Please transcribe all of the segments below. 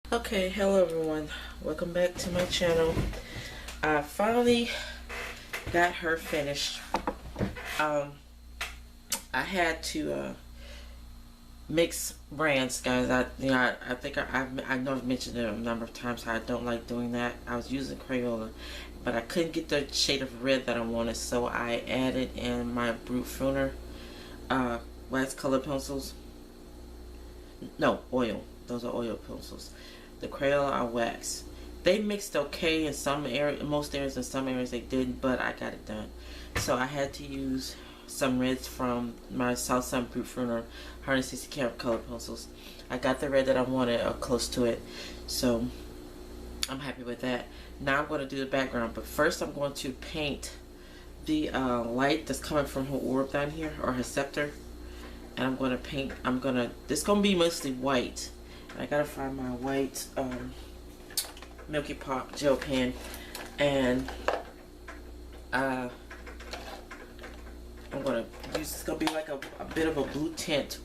Okay, hello everyone. Welcome back to my channel. I finally got her finished. Um, I had to mix brands, guys. I think I know I've mentioned it a number of times how I don't like doing that. I was using Crayola, but I couldn't get the shade of red that I wanted, so I added in my Brute Pruner wax color pencils. No, oil. Those are oil pencils. The Crayola are wax. They mixed okay in some areas, most areas. In some areas they didn't, but I got it done. So I had to use some reds from my South Sun Brute Pruner 160 karat color pencils. I got the red that I wanted, or close to it. So I'm happy with that. Now I'm going to do the background, but first I'm going to paint the light that's coming from her orb down here, or her scepter. And I'm going to paint, this is going to be mostly white. And I got to find my white Milky Pop gel pen. And I'm going to use, it's going to be like a bit of a blue tint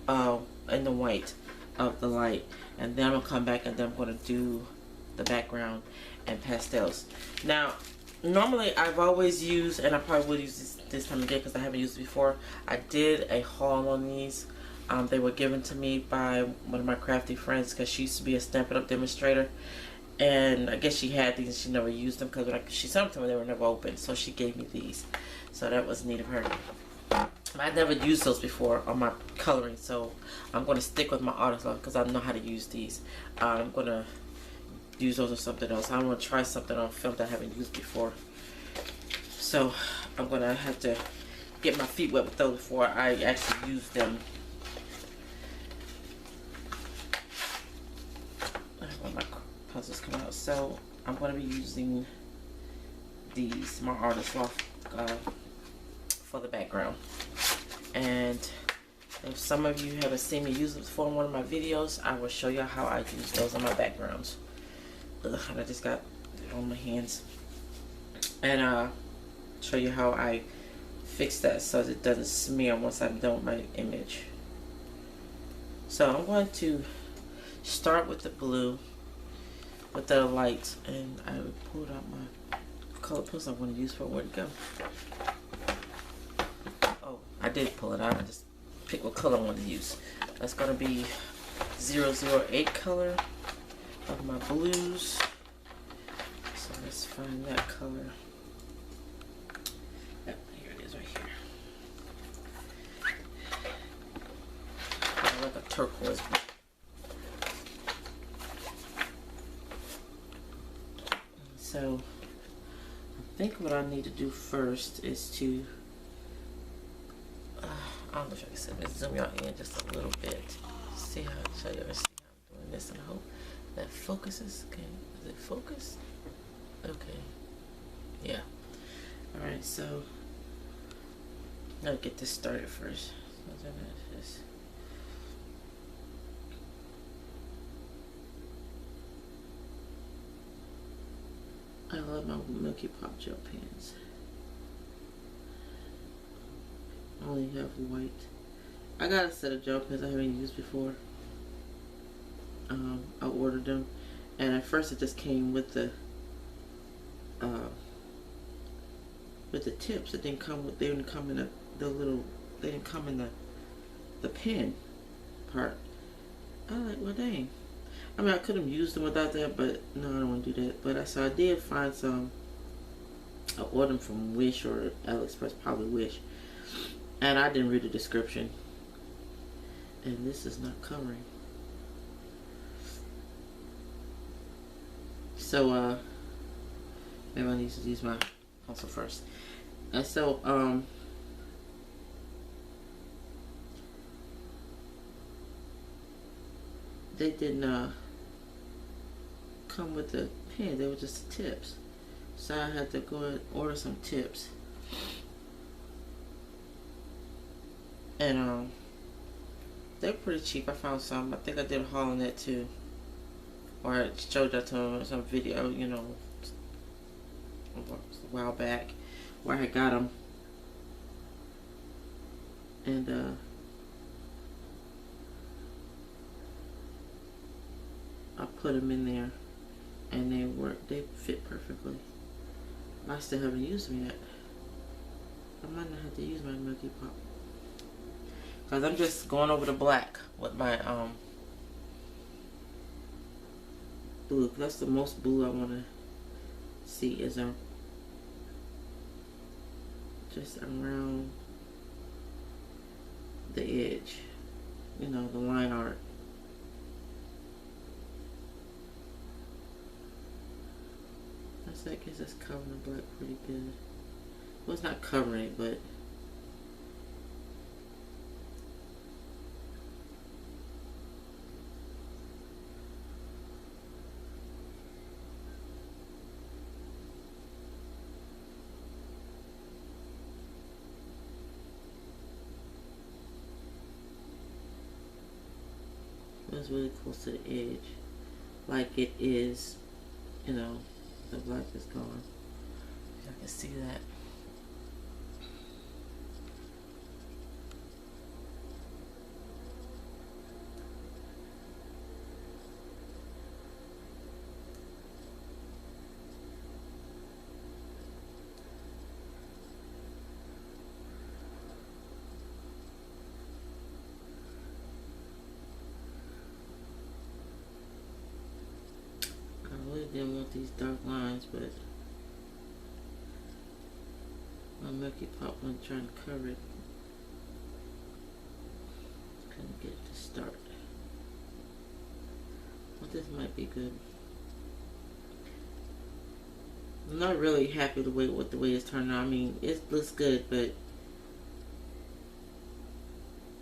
in the white of the light. And then I'm going to come back and then I'm going to do the background and pastels. Now, normally I've always used, and I probably will use this time again because I haven't used it before. I did a haul on these. They were given to me by one of my crafty friends because she used to be a Stampin' Up! Demonstrator. And I guess she had these and she never used them because she sent them to me, they were never open. So she gave me these. So that was neat of her. I never used those before on my coloring, so I'm going to stick with my artist love because I know how to use these. I'm going to use those or something else. I'm going to try something on film that I haven't used before. So I'm going to have to get my feet wet with those before I actually use them. When my puzzles come out. So I'm going to be using these, my artist loft, for the background. And if some of you haven't seen me use it before in one of my videos, I will show you how I use those on my backgrounds. Ugh, and I just got it on my hands. And show you how I fix that so that it doesn't smear once I'm done with my image. So I'm going to start with the blue, with the lights, and I pulled out my color pencil I want to use for where to go. Oh, I did pull it out. I just picked what color I want to use. That's going to be 008 color of my blues. So let's find that color. Yep, here it is right here. Like a turquoise blue. So I think what I need to do first is to I don't know if I can see it, zoom y'all in just a little bit. See how show you see how I'm doing this, and I hope that focuses. Okay, is it focused? Okay, yeah. All right, so I'll get this started first. So just I love my Milky Pop gel pens. I only have white. I got a set of gel pens I haven't used before. I ordered them, and at first it just came with the tips. It didn't come with. They didn't come in the little. They didn't come in the pen part. I like, well, dang. I mean, I could have used them without that, but no, I don't want to do that. But I did find some. I ordered them from Wish or AliExpress, probably Wish. And I didn't read the description. And this is not covering. So, maybe I need to use my pencil first. And so, they didn't come with the pen. They were just the tips. So I had to go and order some tips. And they're pretty cheap. I found some. I think I did a haul on that too. Or I showed that to them in some video, you know, a while back, where I got them. And I put them in there, and they work. They fit perfectly. I still haven't used them yet. I might not have to use my Milky Pop, because I'm just going over the black with my blue. That's the most blue I want to see, is just around the edge, you know, the line art. I guess that's covering the black pretty good. Well, it's not covering it, but it's really close to the edge, like it is, you know, the black is gone. I can see that. I really didn't want these dark lines, but my Milky Pop wasn't trying to cover it. Couldn't get it to start. Well, this might be good. I'm not really happy with the way it's turning out. I mean, it looks good, but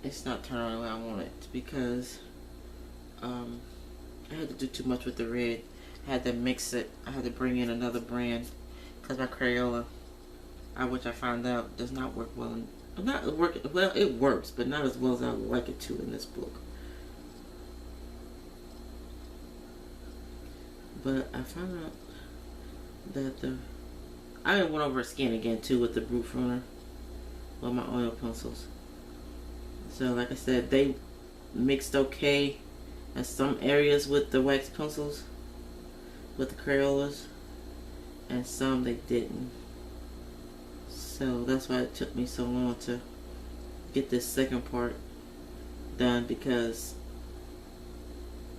it's not turning out the way I want it, because I had to do too much with the red. I had to mix it. I had to bring in another brand, because my Crayola, which I found out does not work well. Well, it works, but not as well as I would like it to in this book. But I found out that I went over a scan again too with the Brute Pruner, with my oil pencils. So like I said, they mixed okay in some areas with the wax pencils, with the Crayolas, and some they didn't. So that's why it took me so long to get this second part done, because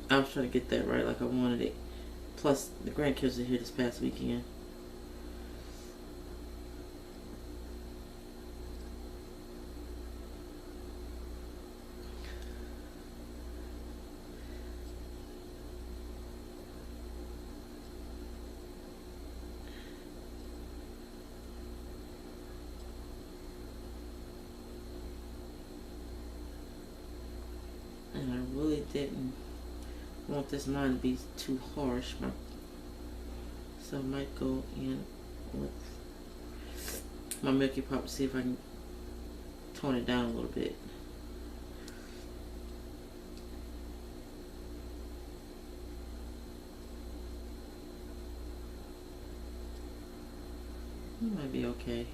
I was trying to get that right like I wanted it. Plus, the grandkids are here this past weekend. And I really didn't want this line to be too harsh, so I might go in with my Milky Pop to see if I can tone it down a little bit. It might be okay.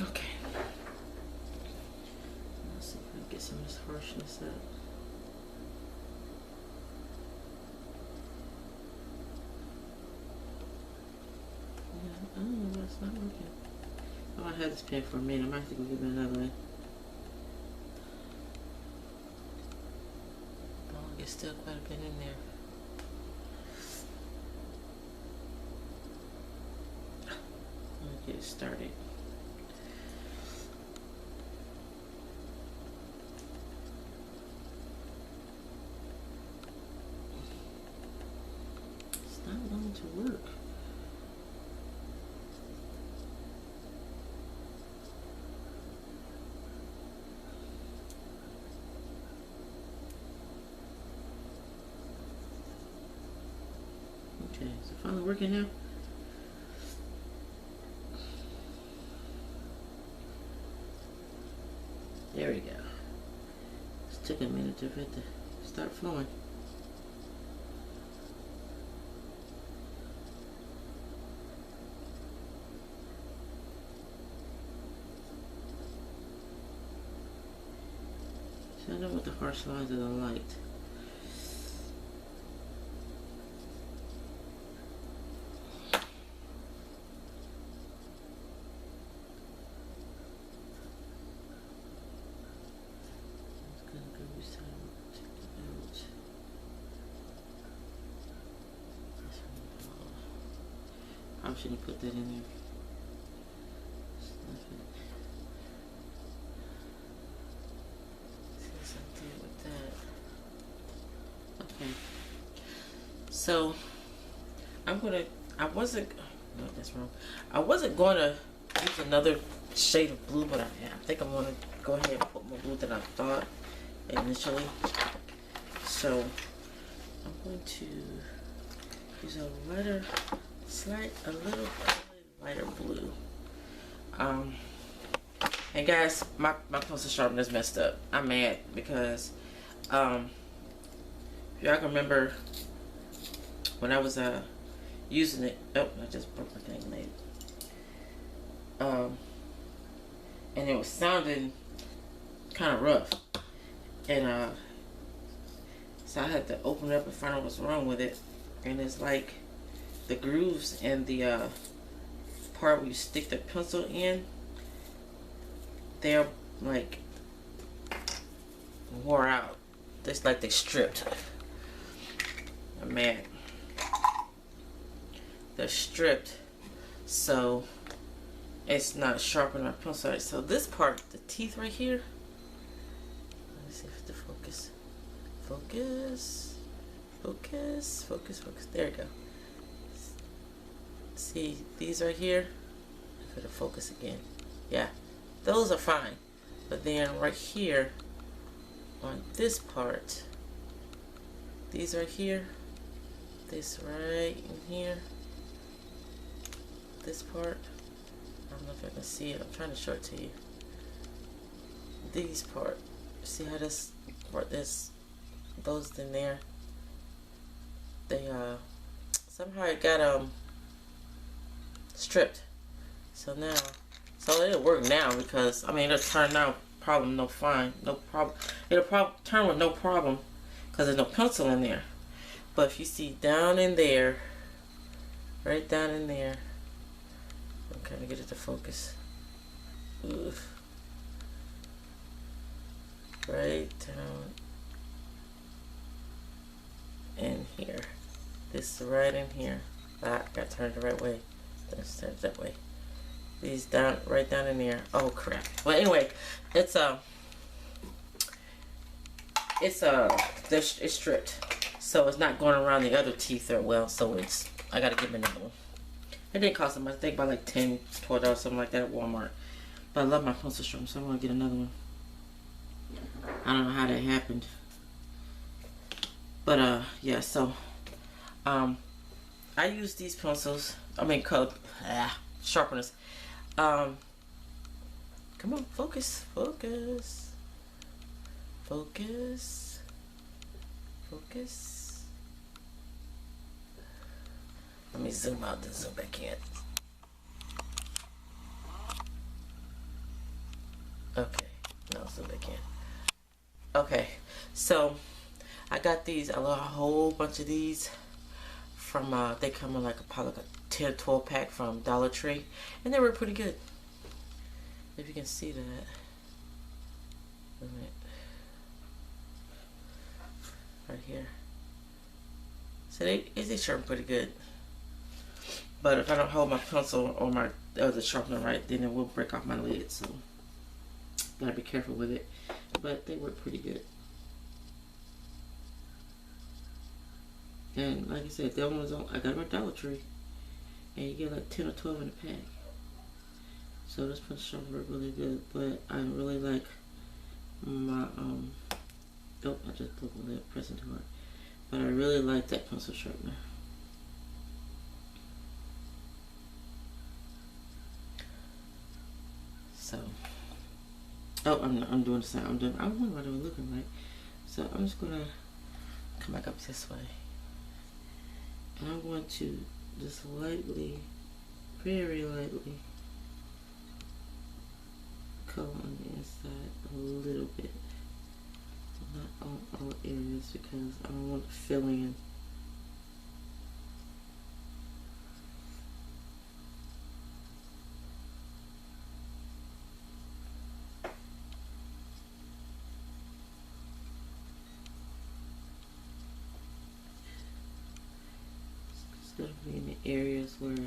Okay. Let's see if I can get some of this harshness up. Yeah, I don't know why it's not working. Oh, I had this pen for a minute. I might have to go give it another one. Oh, there's still quite a bit in there. get it started. It's not wanting to work. Okay, is it finally working now? There we go. It took a minute for it to start flowing. So I know what the harsh lines of the light. I shouldn't put that in there. Stuff it. See something with that. Okay. So I wasn't, no, that's wrong. I wasn't gonna use another shade of blue, but I think I'm gonna go ahead and put more blue than I thought initially. So I'm going to use a lighter, a little lighter blue. And guys, my pencil sharpener is messed up. I'm mad because if y'all can remember when I was using it. Oh, I just broke my thing, maybe. And it was sounding kind of rough, and so I had to open it up and find out what's wrong with it. And it's like the grooves and the part where you stick the pencil in, they're like wore out. It's like they stripped. I'm mad. They're stripped, so it's not sharpening my pencil. So this part, the teeth right here, let me see if it's the focus. Focus, focus, focus, focus. There we go. See these right here? I gotta focus again. Yeah, those are fine. But then right here, on this part, these right here, this right in here, this part, I don't know if I can see it. I'm trying to show it to you. These part, see how this part, this goes in there? They somehow it got stripped. So it'll work now, because I mean it'll turn out problem no fine, no problem. It'll turn with no problem because there's no pencil in there. But if you see down in there, right down in there, I'm trying to get it to focus. Oof. Right down in here. This is right in here. I got turned the right way. Let's turn it that way. These down, right down in there. Oh crap. Well, anyway, it's stripped, so it's not going around the other teeth that well. So I gotta give it another one. It didn't cost them much. I think about like $10, $12, something like that at Walmart. But I love my pencil sharpener, so I'm gonna get another one. I don't know how that happened, but yeah. So I use these pencils. I mean, sharpeners. Come on, focus, focus, focus, focus. Let me zoom out and zoom back in. Okay, now zoom back in. Okay, so I got these, a whole bunch of these from, they come in like a 10 or 12 pack from Dollar Tree, and they were pretty good. If you can see that. Right here. So they sharpen pretty good. But if I don't hold my pencil or my the sharpener right, then it will break off my lid. So gotta be careful with it. But they work pretty good. And like I said, that one was on. I got them at Dollar Tree, and you get like 10 or 12 in a pack. So this pencil sharpener worked really good. But I really like my oh, I just broke my lid pressing too hard. But I really like that pencil sharpener. So, oh, I'm doing the same. I don't know what I'm looking like. So I'm just gonna come back up this way, and I'm going to just lightly, very lightly, color on the inside a little bit, not on all areas because I don't want to fill in. Definitely in the areas where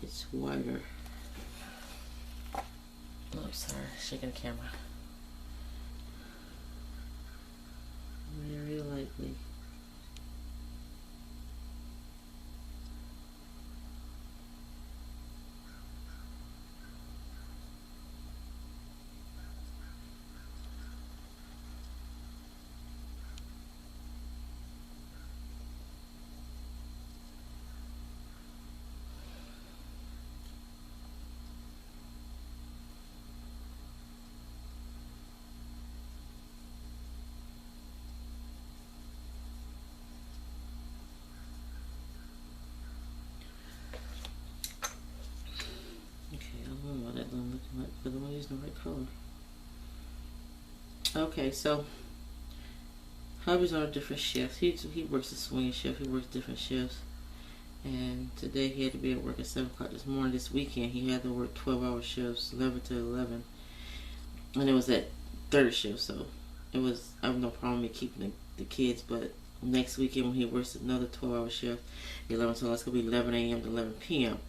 it's wider. Oh, sorry, shaking the camera. Very lightly. Because I'm using the right color. Okay, so hubby's on a different shift. He works a swinging shift. He works different shifts. And today he had to be at work at 7 o'clock this morning. This weekend he had to work 12-hour shifts, 11 to 11. And it was that third shift, so I have no problem with keeping the kids. But next weekend when he works another 12-hour shift, 11 to 11, it's going to be 11 a.m. to 11 p.m.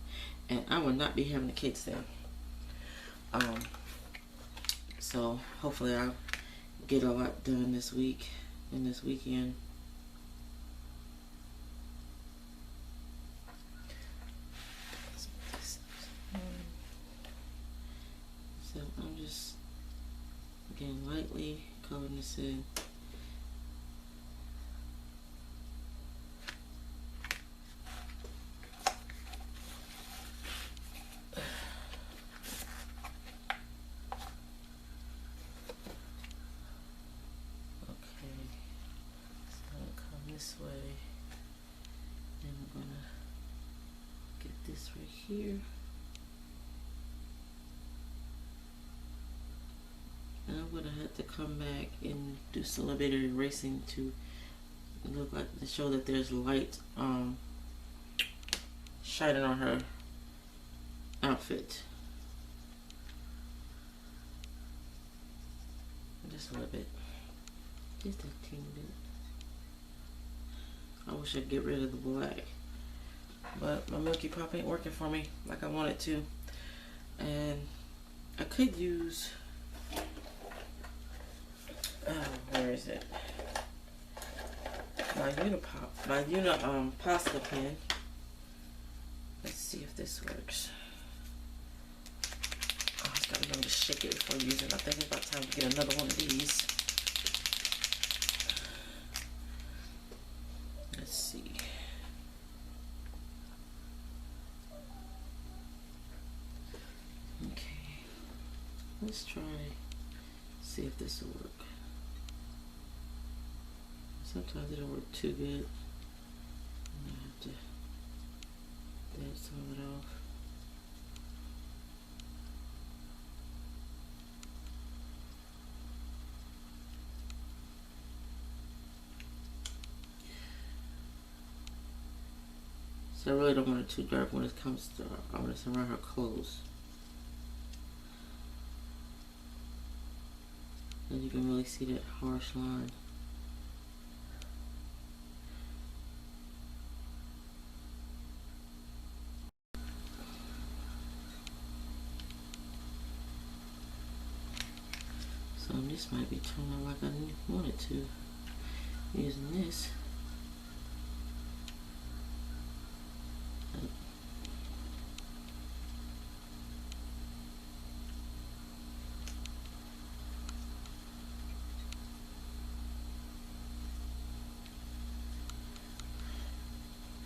And I will not be having the kids there. So hopefully I'll get a lot done this week and this weekend. So I'm just again lightly coloring this in. This way, and I'm gonna get this right here, and I'm gonna have to come back and do some little bit of erasing to look like to show that there's light shining on her outfit, just a little bit, just a teeny bit. I wish I'd get rid of the black, but my Milky Pop ain't working for me like I want it to. And I could use, where is it? My Posca pen. Let's see if this works. Oh, I just gotta remember to shake it before using it. I think it's about time to get another one of these. Let's see. Okay. Let's try, see if this will work. Sometimes it don't work too good. I have to dab some of it off. So I really don't want it too dark when it comes to, I want it around her clothes. And you can really see that harsh line. So this might be turning out like I didn't want it to. Using this.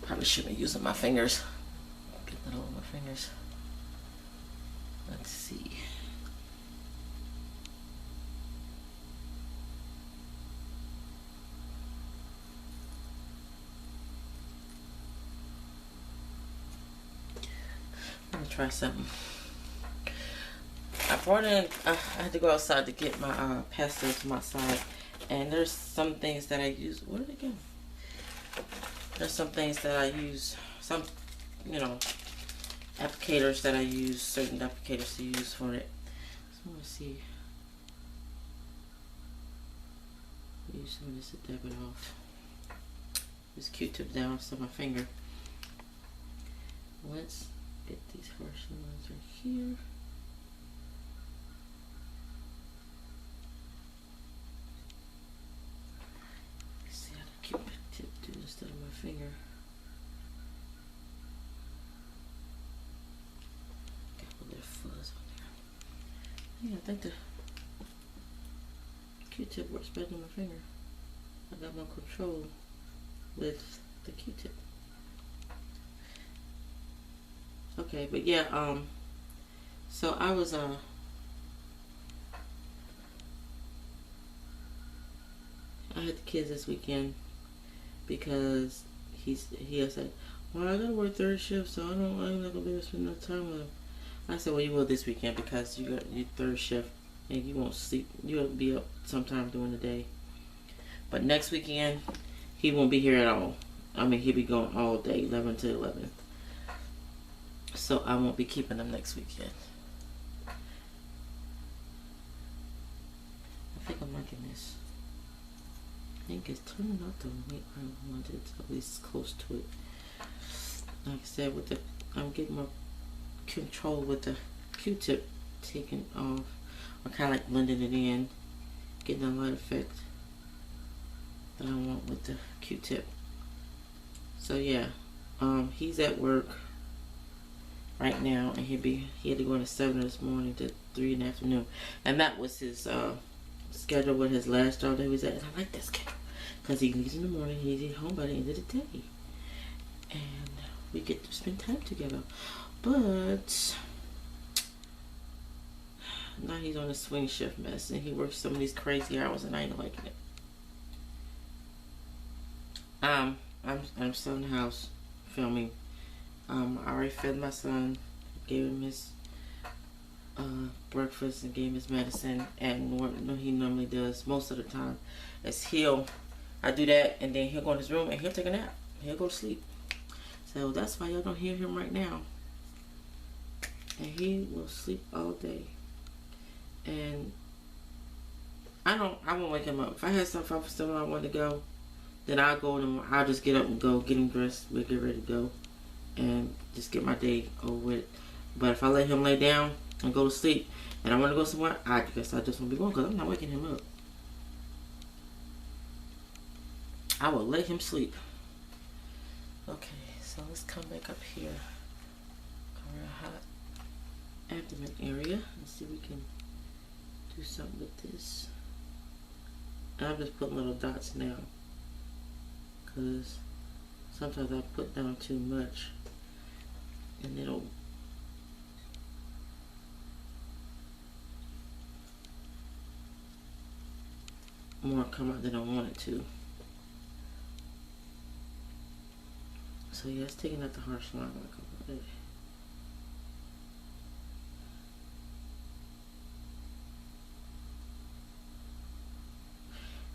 Probably shouldn't be using my fingers. Get that all over my fingers. Let's see. I'm gonna try something. I brought in, I had to go outside to get my pastels from outside, and there's some things that I use. Where did it go? There's some things that I use, some, you know, applicators that I use, certain applicators to use for it. So I'm gonna see. Use some of this to dab it off. This Q-tip down to my finger. Let's get these harsh lines right here. Let's see how the Q-tip do instead of my finger. Got a little fuzz on there. Yeah, I think the Q-tip works better than my finger. I got more control with the Q-tip. Okay, but yeah, so I was I had the kids this weekend because he said, well, I gotta work third shift, so I'm not gonna be able to spend enough time with him. I said, well, you will this weekend because you got your third shift and you won't sleep. You'll be up sometime during the day. But next weekend, he won't be here at all. I mean, he'll be going all day, 11 to 11. So I won't be keeping him next weekend. I think I'm liking this. I think it's turning out the way I wanted, at least close to it. Like I said, with the, I'm getting more control with the Q-tip taken off, or kind of like blending it in, getting a light effect that I want with the Q-tip. So yeah, he's at work right now, and he had to go in at 7 this morning to 3 in the afternoon, and that was his schedule with his last job that he was at. And I like that schedule because he leaves in the morning, he's home by the end of the day, and we get to spend time together. But now he's on a swing shift mess, and he works some of these crazy hours, and I ain't liking it. I'm still in the house filming. I already fed my son, gave him his breakfast, and gave him his medicine. And what he normally does most of the time is I do that, and then he'll go in his room and he'll take a nap. He'll go to sleep. So that's why y'all don't hear him right now. And he will sleep all day. And I won't wake him up. If I had something I wanted to go, then I'll go and I'll just get up and go, get him dressed, we'll get ready to go, and just get my day over with. But if I let him lay down and go to sleep, and I want to go somewhere, I guess I just won't be going because I'm not waking him up. I will let him sleep. Okay, so let's come back up here. Our hot abdomen area. Let's see if we can do something with this. And I'm just putting little dots now, because sometimes I put down too much and it'll more come out than I want it to. So yeah, it's taking out the harsh line like I wanted.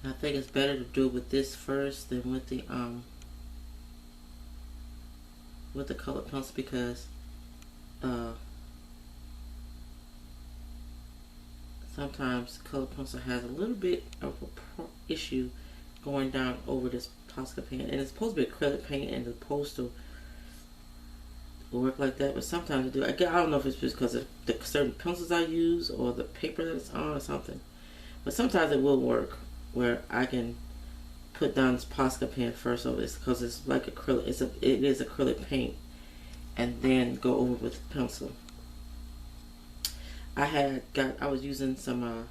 I think it's better to do it with this first than with the colored pencil, because sometimes colored pencil has a little bit of a issue going down over this Posca paint, and it's supposed to be acrylic paint and it's supposed to work like that, but sometimes it do. I don't know if it's just because of the certain pencils I use or the paper that it's on or something, But sometimes it will work where I can put down this Posca pen first over this because it's like acrylic. It is acrylic paint, and then go over with pencil. I was using some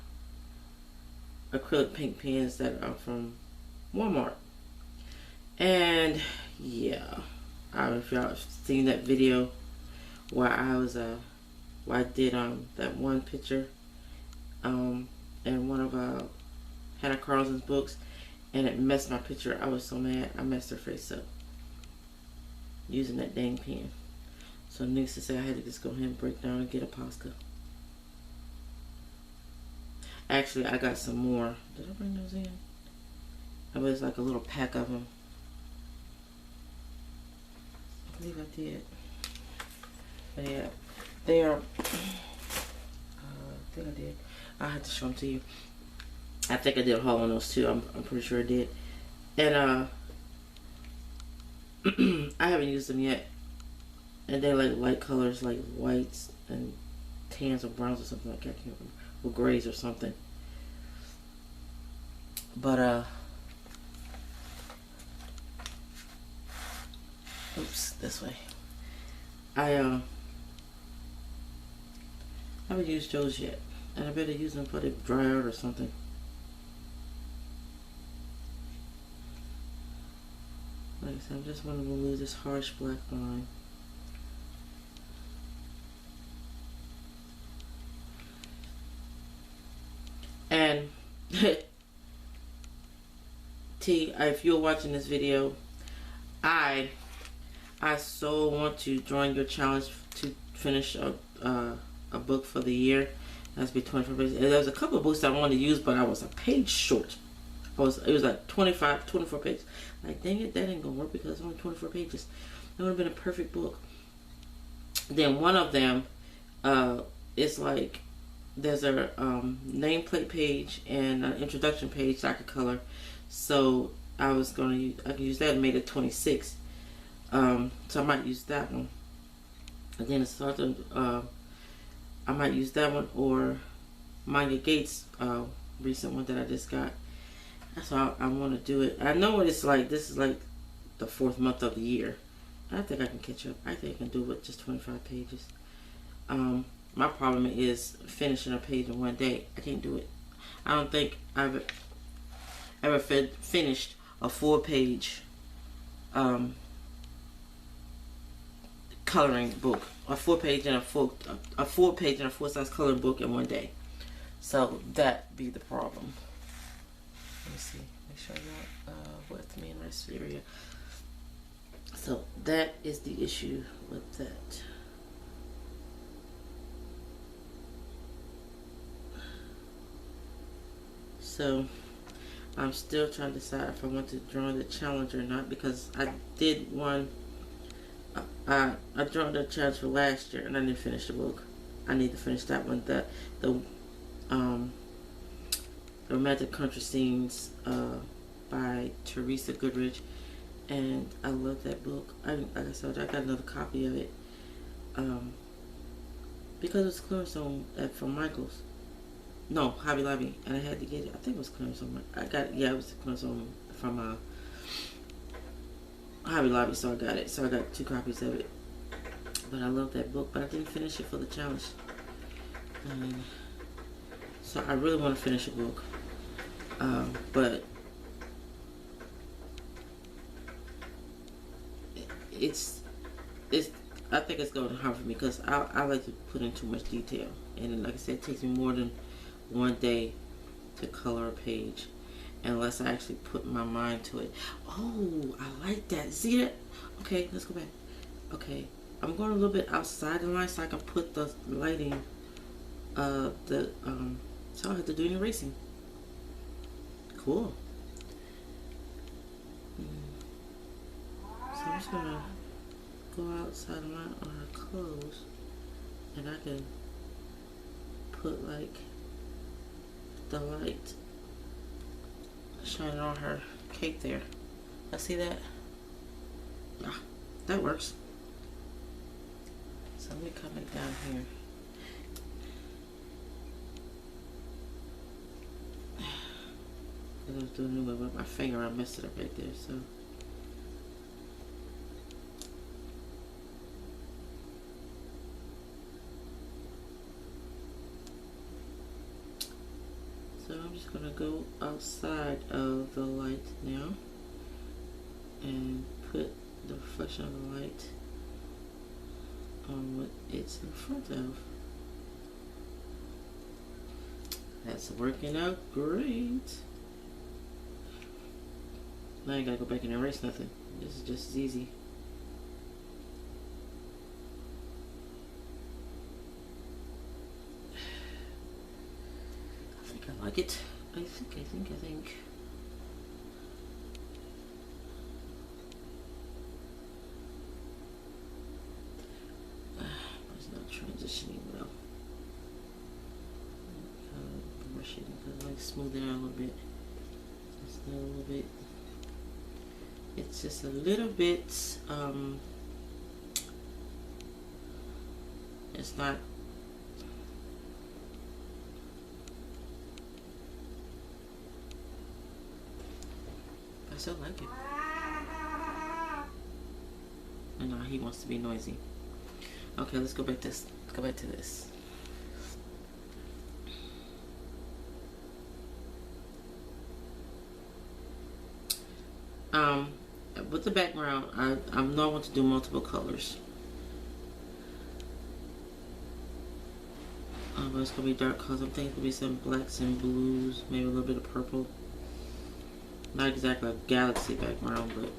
acrylic paint pens that are from Walmart, and yeah, if y'all have seen that video where I did that one picture in one of Hannah Carlson's books, and it messed my picture. I was so mad. I messed her face up using that dang pen. So needless to say, I had to just go ahead and break down and get a Posca. Actually, I got some more. Did I bring those in? I was like a little pack of them. I believe I did. But yeah, they are. I think I did. I had to show them to you. I think I did a haul on those too. I'm pretty sure I did. And I haven't used them yet. And they're like light colors, like whites and tans or browns or something like that. I can't remember. Or grays or something. But oops, this way. I haven't used those yet, and I better use them for the dry out or something. Like I said, I just want to remove this harsh black line. And T, if you're watching this video, I so want to join your challenge to finish a book for the year. That's be 24 pages. And there was a couple of books I wanted to use, but I was a page short. It was like 24 pages. Like, dang it, that ain't gonna work because it's only 24 pages. That would have been a perfect book. Then one of them is like, there's a nameplate page and an introduction page that I could color. So I could use that and made it 26. So I might use that one. Again, it's hard to, I might use that one or Maya Gates' recent one that I just got. That's how I want to do it. I know what it's like. This is like the 4th month of the year. I think I can catch up. I think I can do it with just 25 pages. My problem is finishing a page in one day. I can't do it. I don't think I've ever finished a 4-page coloring book. A 4-page and a 4-page and a 4-size coloring book in one day. So that be the problem. Let me see. Make sure I got with me in rest area. So that is the issue with that. So I'm still trying to decide if I want to join the challenge or not, because I did one. I joined the challenge for last year and I didn't finish the book. I need to finish that one. The Romantic Country Scenes by Teresa Goodrich, and I love that book. Like I said, I got another copy of it because it's clearance on from Michael's. No, Hobby Lobby, and I had to get it. I think it was clearance on. It was clearance on from Hobby Lobby, so I got it. So I got 2 copies of it. But I love that book, but I didn't finish it for the challenge. So I really want to finish a book. But it's I think it's going to hard for me because I like to put in too much detail, and like I said, it takes me more than one day to color a page unless I actually put my mind to it. Oh, I like that. See that? Okay, let's go back. Okay, I'm going a little bit outside the line so I can put the lighting so I have to do any erasing. Cool. So I'm just gonna go outside the line on her clothes, and I can put like the light shining on her cape there. I see that? Yeah, that works. So let me come back down here. I was doing it with my finger, I messed it up right there, so. So I'm just gonna go outside of the light now and put the reflection of the light on what it's in front of. That's working out great. Now I gotta go back and erase nothing. This is just as easy. I think I like it. I think. It's not transitioning well. Brush it because I like smooth it out a little bit. Just a little bit. It's just a little bit. It's not. I still like it. I know he wants to be noisy. Okay, let's go back to this. Go back to this. With the background, I know I want to do multiple colors. But it's gonna be dark colors. I'm thinking it's gonna be some blacks and blues, maybe a little bit of purple. Not exactly a galaxy background, but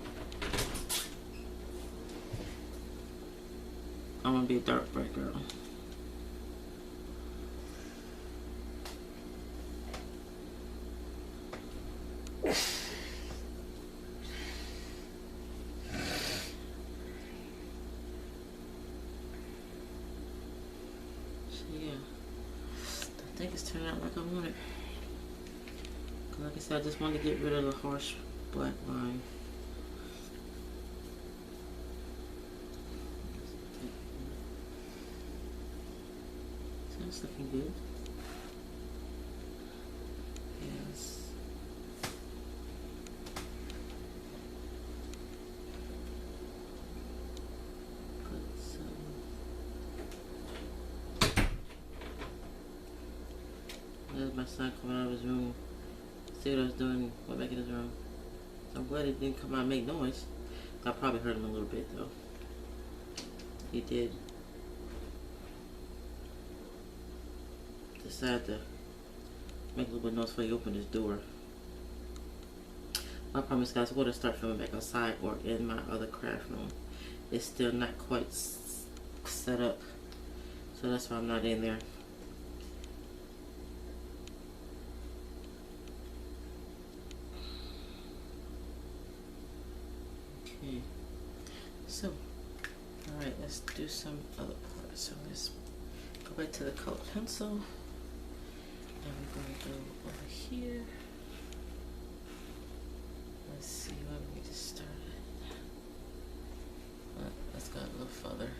I want to be a dark background. I think it's turning out like I wanted. Like I said, I just wanted to get rid of the harsh black line. Sounds looking good. Yes. There's my son coming out of his room. See what I was doing, went back in his room. So I'm glad he didn't come out and make noise. I probably heard him a little bit though. He did decide to make a little bit of noise before he opened his door. I promise guys, we're going to start filming back outside or in my other craft room. It's still not quite set up, so that's why I'm not in there. Okay, so alright, let's do some other parts. So let's go back to the colored pencil, and we're going to go over here. Let's see, where we just started. Let's go a little further.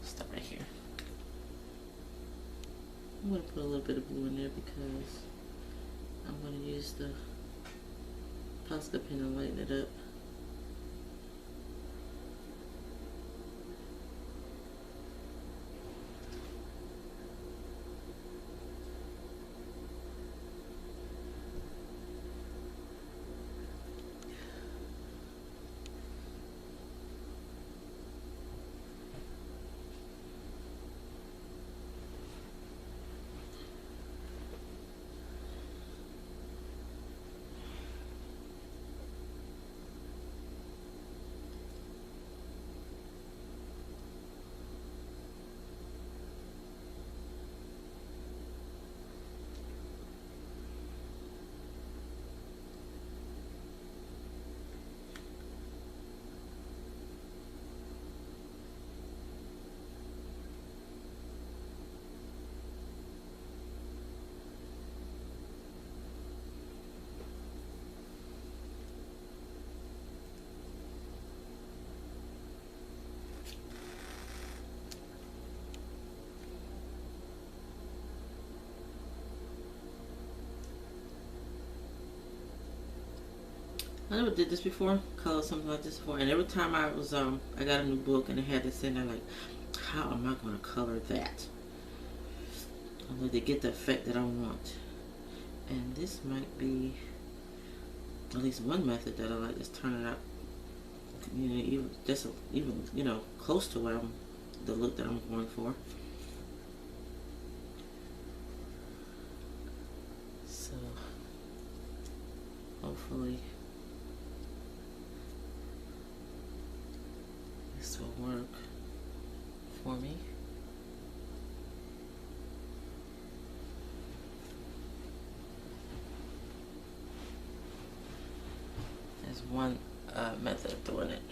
Start right here. I'm going to put a little bit of blue in there because I'm going to use the Posca pen and lighten it up. I never did this before, color something like this before, and every time I was I got a new book and it had this in there, like, how am I going to color that? I need to get the effect that I want. And this might be at least one method that I like, just turn it up, you know, even just even, you know, close to what the look that I'm going for. So hopefully this will work for me. There's one method of doing it.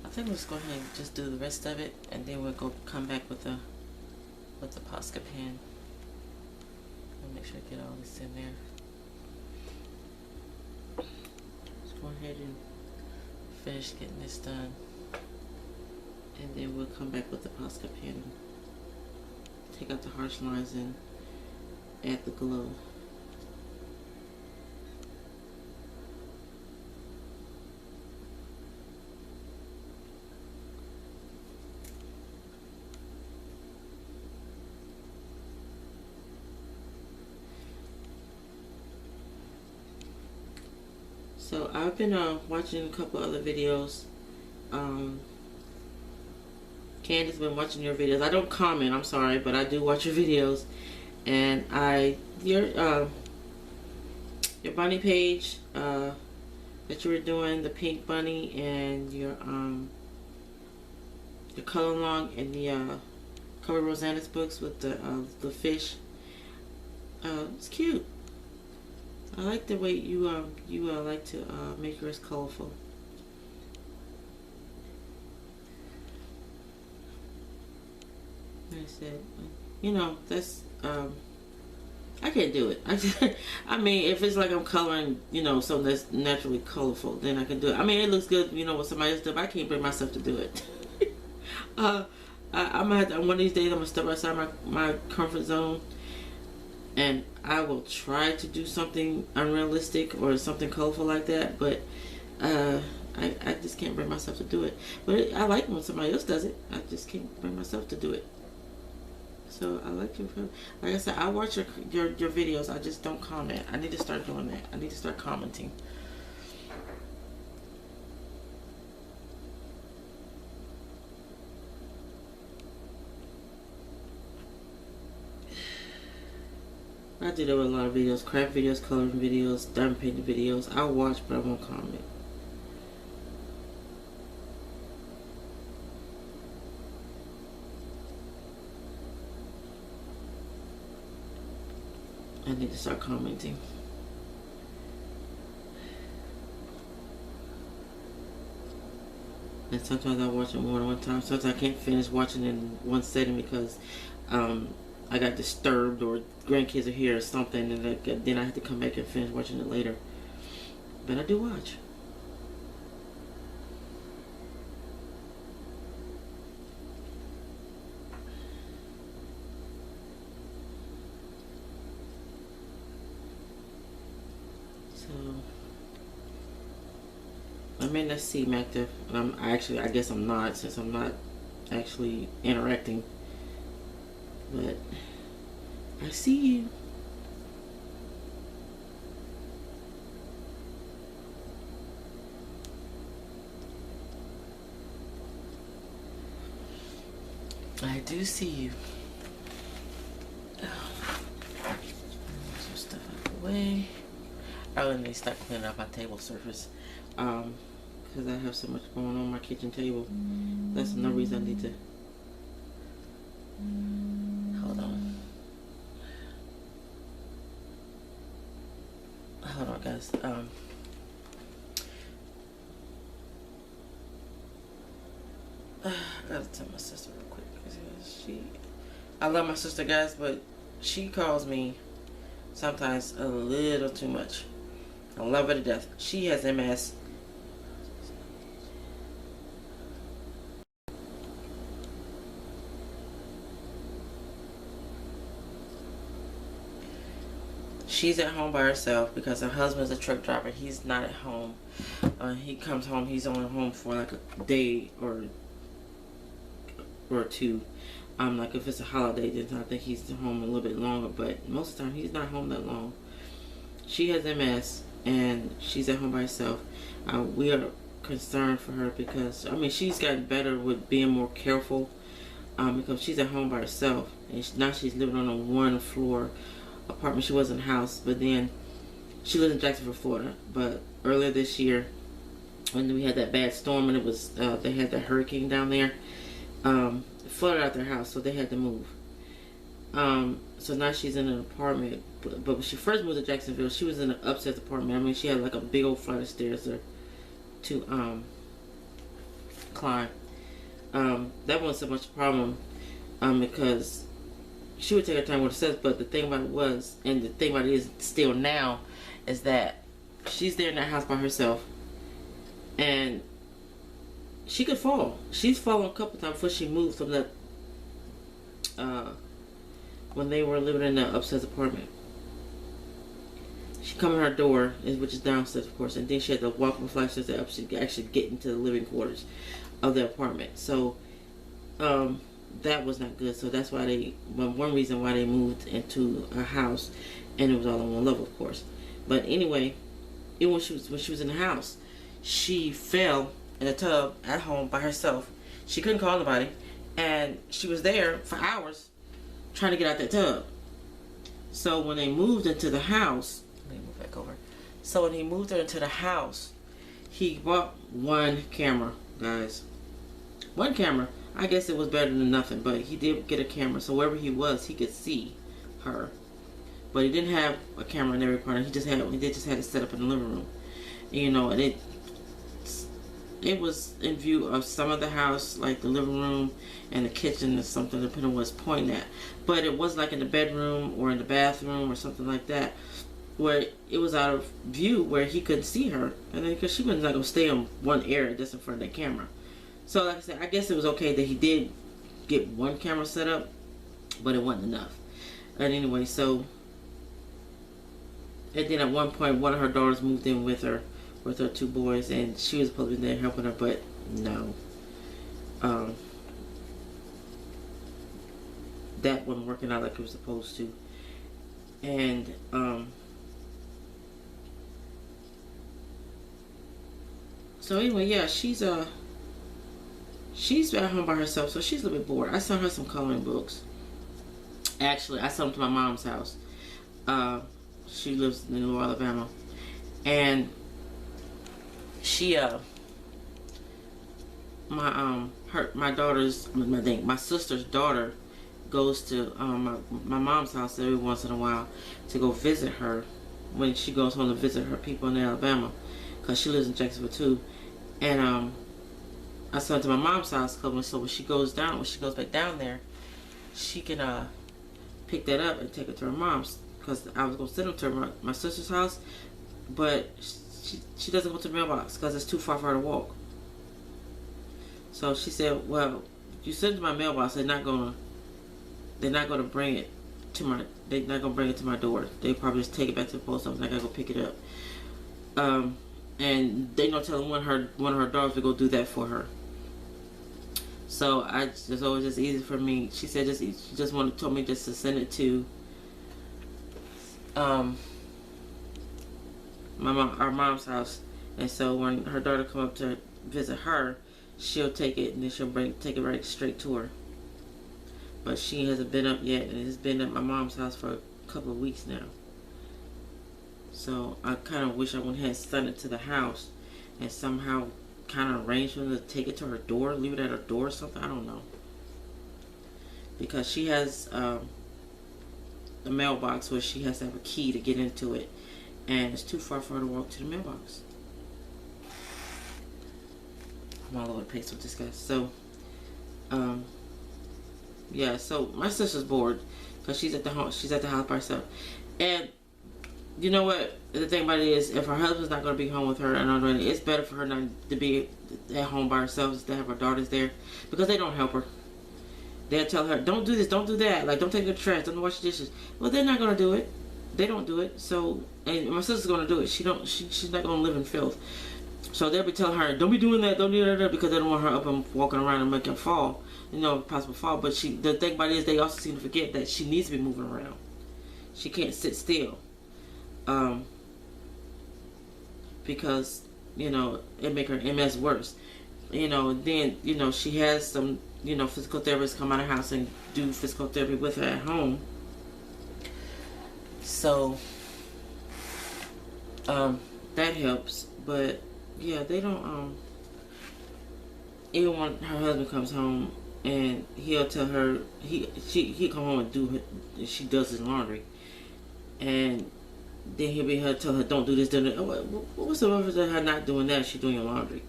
I think let's go ahead and just do the rest of it, and then we'll come back with the Posca pen. I'll make sure I get all this in there. Let's go ahead and finish getting this done, and then we'll come back with the Posca pen. Take out the harsh lines and add the glow. So I've been watching a couple other videos. Candace's been watching your videos. I don't comment, I'm sorry, but I do watch your videos. And your bunny page that you were doing, the pink bunny, and your color along in the cover Rosanna's books with the fish. It's cute. I like the way you like to make yours colorful. Like I said, you know, that's I can't do it. I mean, if it's like I'm coloring, you know, something that's naturally colorful, then I can do it. I mean, it looks good, you know, with somebody else does, but I can't bring myself to do it. I'm gonna have to, one of these days I'm gonna step outside my comfort zone, and I will try to do something unrealistic or something colorful like that, but I just can't bring myself to do it. But I like when somebody else does it. I just can't bring myself to do it. So I like your, like I said, I watch your videos. I just don't comment. I need to start doing that. I need to start commenting. I do that with a lot of videos, craft videos, coloring videos, diamond painting videos. I'll watch, but I won't comment. I need to start commenting. And sometimes I watch it more than one time. Sometimes I can't finish watching it in one setting because I got disturbed or grandkids are here or something, and then I have to come back and finish watching it later. But I do watch. So I'm in the seam active. I guess I'm not, since I'm not actually interacting. But I see you. I do see you. Some stuff out the way. I really need to start cleaning up my table surface. Because I have so much going on my kitchen table. That's another reason I need to. Hold on, guys. I gotta tell my sister real quick because I love my sister, guys, but she calls me sometimes a little too much. I love her to death. She has MS. She's at home by herself because her husband's a truck driver. He's not at home. He comes home. He's only home for like a day or two. Like if it's a holiday, then I think he's home a little bit longer. But most of the time, he's not home that long. She has MS, and she's at home by herself. We are concerned for her because she's gotten better with being more careful. Because she's at home by herself, and now she's living on a 1-floor apartment. She was in a house, but then she lives in Jacksonville, Florida. But earlier this year, when we had that bad storm and it was they had that hurricane down there, it flooded out their house, so they had to move. So now she's in an apartment. But when she first moved to Jacksonville, she was in an upstairs apartment. She had like a big old flight of stairs to climb. That wasn't so much a problem because she would take her time with the steps. But the thing about it was, and the thing about it is still now, is that she's there in that house by herself, and she could fall. She's fallen a couple times before she moved from that when they were living in the upstairs apartment. She come in her door, which is downstairs, of course, and then she had to walk up flight of stairs up to actually get into the living quarters of the apartment. So that was not good. So that's why one reason why they moved into a house, and it was all on one level, of course. But anyway, even when she was in the house, she fell in a tub at home by herself. She couldn't call nobody, and she was there for hours trying to get out that tub. So when they moved into the house, let me move back over. So when he moved her into the house, he bought one camera, guys. One camera. I guess it was better than nothing, but he did get a camera, so wherever he was, he could see her. But he didn't have a camera in every corner. He just had it set up in the living room. And it was in view of some of the house, like the living room and the kitchen or something, depending on what it's pointing at. But it was like in the bedroom or in the bathroom or something like that, where it was out of view where he couldn't see her. And then because she wasn't going to stay in one area just in front of the camera. So like I said, I guess it was okay that he did get one camera set up, but it wasn't enough. And anyway, and then at one point, one of her daughters moved in with her 2 boys, and she was supposed to be there helping her, but no. That wasn't working out like it was supposed to. And so anyway, yeah, she's at home by herself, so she's a little bit bored. I sent her some coloring books. Actually, I sent them to my mom's house. She lives in New Alabama, and my sister's daughter goes to my mom's house every once in a while to go visit her when she goes home to visit her people in Alabama, because she lives in Jacksonville too. And I sent her to my mom's house, so when she goes back down there, she can pick that up and take it to her mom's, because I was going to send them to my sister's house, but she doesn't go to the mailbox because it's too far for her to walk. So she said, well, you send it to my mailbox, they're not gonna bring it to my door. They probably just take it back to the post office and I gotta go pick it up. And they don't tell one of her daughters to go do that for her. So it's always just easy for me. She said she just told me just to send it to our mom's house. And so when her daughter come up to visit her, she'll take it and then she'll take it right straight to her. But she hasn't been up yet, and it's been at my mom's house for a couple of weeks now. So I kind of wish I went ahead and sent it to the house and somehow kind of arrange for them to take it to her door, leave it at her door or something. I don't know. Because she has the mailbox where she has to have a key to get into it, and it's too far for her to walk to the mailbox. I'm all over the place with this guy. So, yeah. So my sister's bored because she's at the house by herself, and you know what? The thing about it is, if her husband's not going to be home with her, and it's better for her not to be at home by herself to have her daughters there, because they don't help her. They'll tell her, don't do this, don't do that, like don't take the trash, don't wash the dishes. Well, they're not going to do it. they don't do it. So, and my sister's gonna do it. She's not gonna live in filth. So they'll be telling her, don't be doing that, don't do that, because they don't want her up and walking around and making fall, possible fall. But the thing about it is, they also seem to forget that she needs to be moving around. She can't sit still, because it make her MS worse. Then she has some physical therapists come out of the house and do physical therapy with her at home. So that helps. But yeah, they don't even when her husband comes home and he'll tell her he come home and she does his laundry, and then he'll be her tell her don't do this, do that. What's the difference of her not doing that? She's doing your laundry.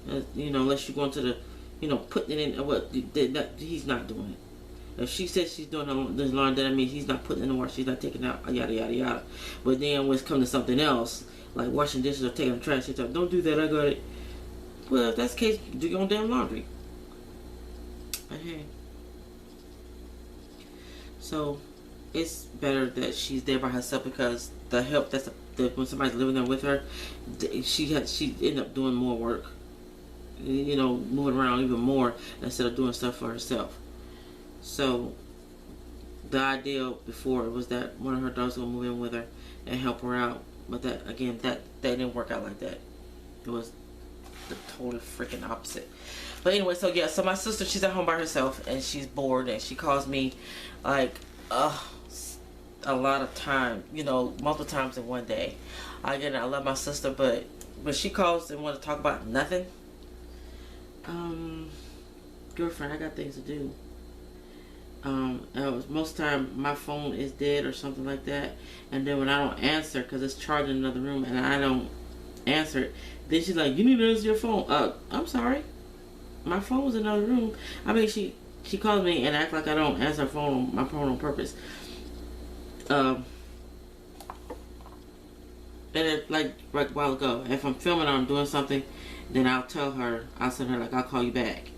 Unless you're going to the putting it in he's not doing it. If she says she's doing the laundry, that means he's not putting it in the wash, she's not taking out, yada yada yada. But then when it's come to something else, like washing dishes or taking the trash, she tells, don't do that, I got it. Well, if that's the case, do your own damn laundry. But hey. So it's better that she's there by herself, because the help when somebody's living there with her, she end up doing more work. Moving around even more instead of doing stuff for herself. So the ideal before was that one of her daughters would move in with her and help her out. But that didn't work out like that. It was the total freaking opposite. But anyway, so yeah, so my sister, she's at home by herself and she's bored, and she calls me like a lot of time, multiple times in one day. I love my sister, but when she calls and want to talk about nothing, girlfriend, I got things to do. Most of the time my phone is dead or something like that, and then when I don't answer because it's charged in another room and I don't answer it, then she's like, you need to answer your phone. I'm sorry, my phone was in another room. I mean, she calls me and act like I don't answer my phone on purpose. And it, like a while ago, if I'm filming or I'm doing something, then I'll send her like, I'll call you back.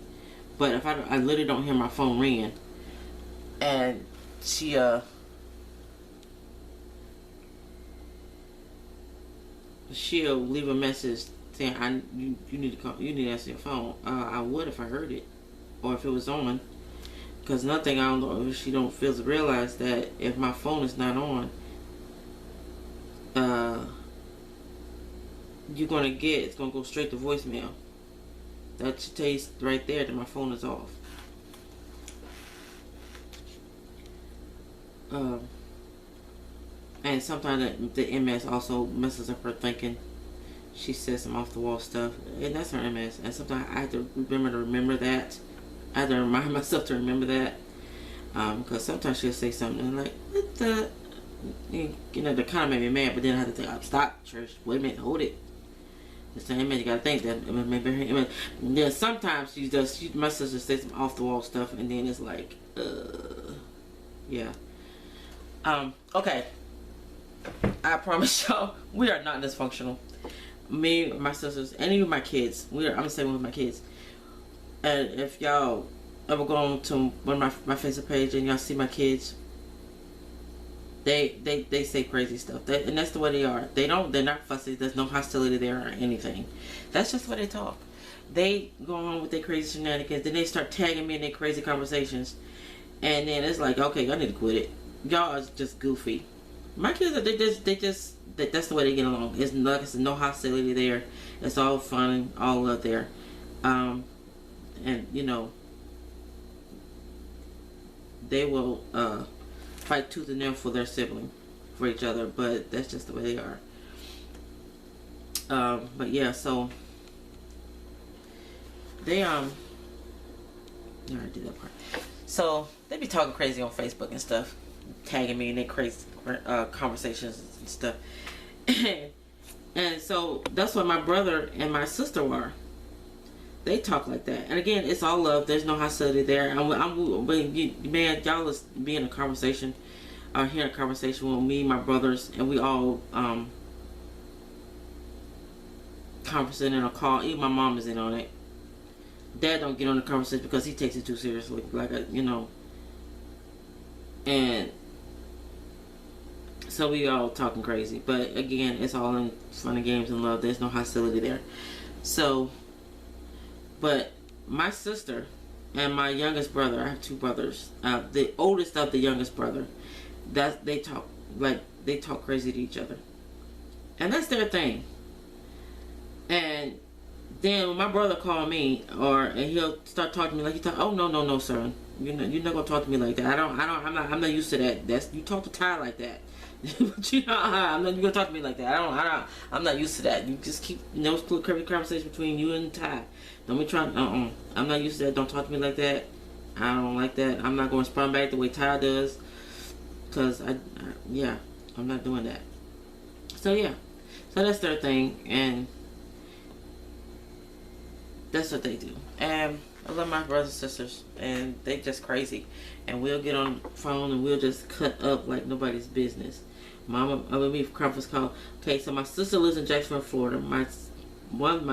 But if I literally don't hear my phone ringing, and she'll leave a message saying, you need to call, you need to answer your phone. I would if I heard it, or if it was on. Because another thing, I don't know if she don't fail to realize that if my phone is not on, it's gonna go straight to voicemail. That should tell you right there that my phone is off. And sometimes the MS also messes up her thinking. She says some off the wall stuff, and that's her MS. And sometimes I have to remember that. I have to remind myself to remember that, because sometimes she'll say something and like, what the, that kind of made me mad. But then I have to think, stop, Trish, wait a minute, hold it. The same man, you gotta think that maybe her. Then sometimes my sister says some off the wall stuff, and then it's like, yeah. Okay. I promise y'all, we are not dysfunctional. Me, my sisters, and even my kids. I'm the same with my kids. And if y'all ever go on to one of my Facebook page and y'all see my kids, they say crazy stuff. And that's the way they are. They're not fussy. There's no hostility there or anything. That's just the way they talk. They go on with their crazy shenanigans. Then they start tagging me in their crazy conversations. And then it's like, okay, y'all need to quit it. Y'all are just goofy. My kids, that's the way they get along. It's no hostility there. It's all fun and all love there. And they will fight tooth and nail for their sibling, for each other, but that's just the way they are. But yeah, so they I already did that part. So they be talking crazy on Facebook and stuff, tagging me in their crazy conversations and stuff. And so that's what my brother and my sister were. They talk like that. And again, it's all love. There's no hostility there. Man, y'all is being in a conversation, hearing a conversation with me, my brothers, and we all conversing in a call. Even my mom is in on it. Dad don't get on the conversation because he takes it too seriously. And So we all talking crazy. But again, it's all in fun and games and love. There's no hostility there. So, but my sister and my youngest brother, I have two brothers. The oldest of the youngest brother, they talk crazy to each other, and that's their thing. And then when my brother called me, and he'll start talking to me like he talk. Oh no, sir, you're not gonna talk to me like that. I'm not used to that. You talk to Ty like that. But you gonna talk to me like that. I'm not used to that. You just keep conversation between you and Ty. Don't be trying. I'm not used to that. Don't talk to me like that. I don't like that. I'm not going to respond back the way Ty does. Cause I'm not doing that. So yeah, so that's their thing, and that's what they do. And I love my brothers and sisters, and they just crazy. And we'll get on the phone and we'll just cut up like nobody's business. Mama, I mean, me conference call. Okay, so my sister lives in Jacksonville, Florida. My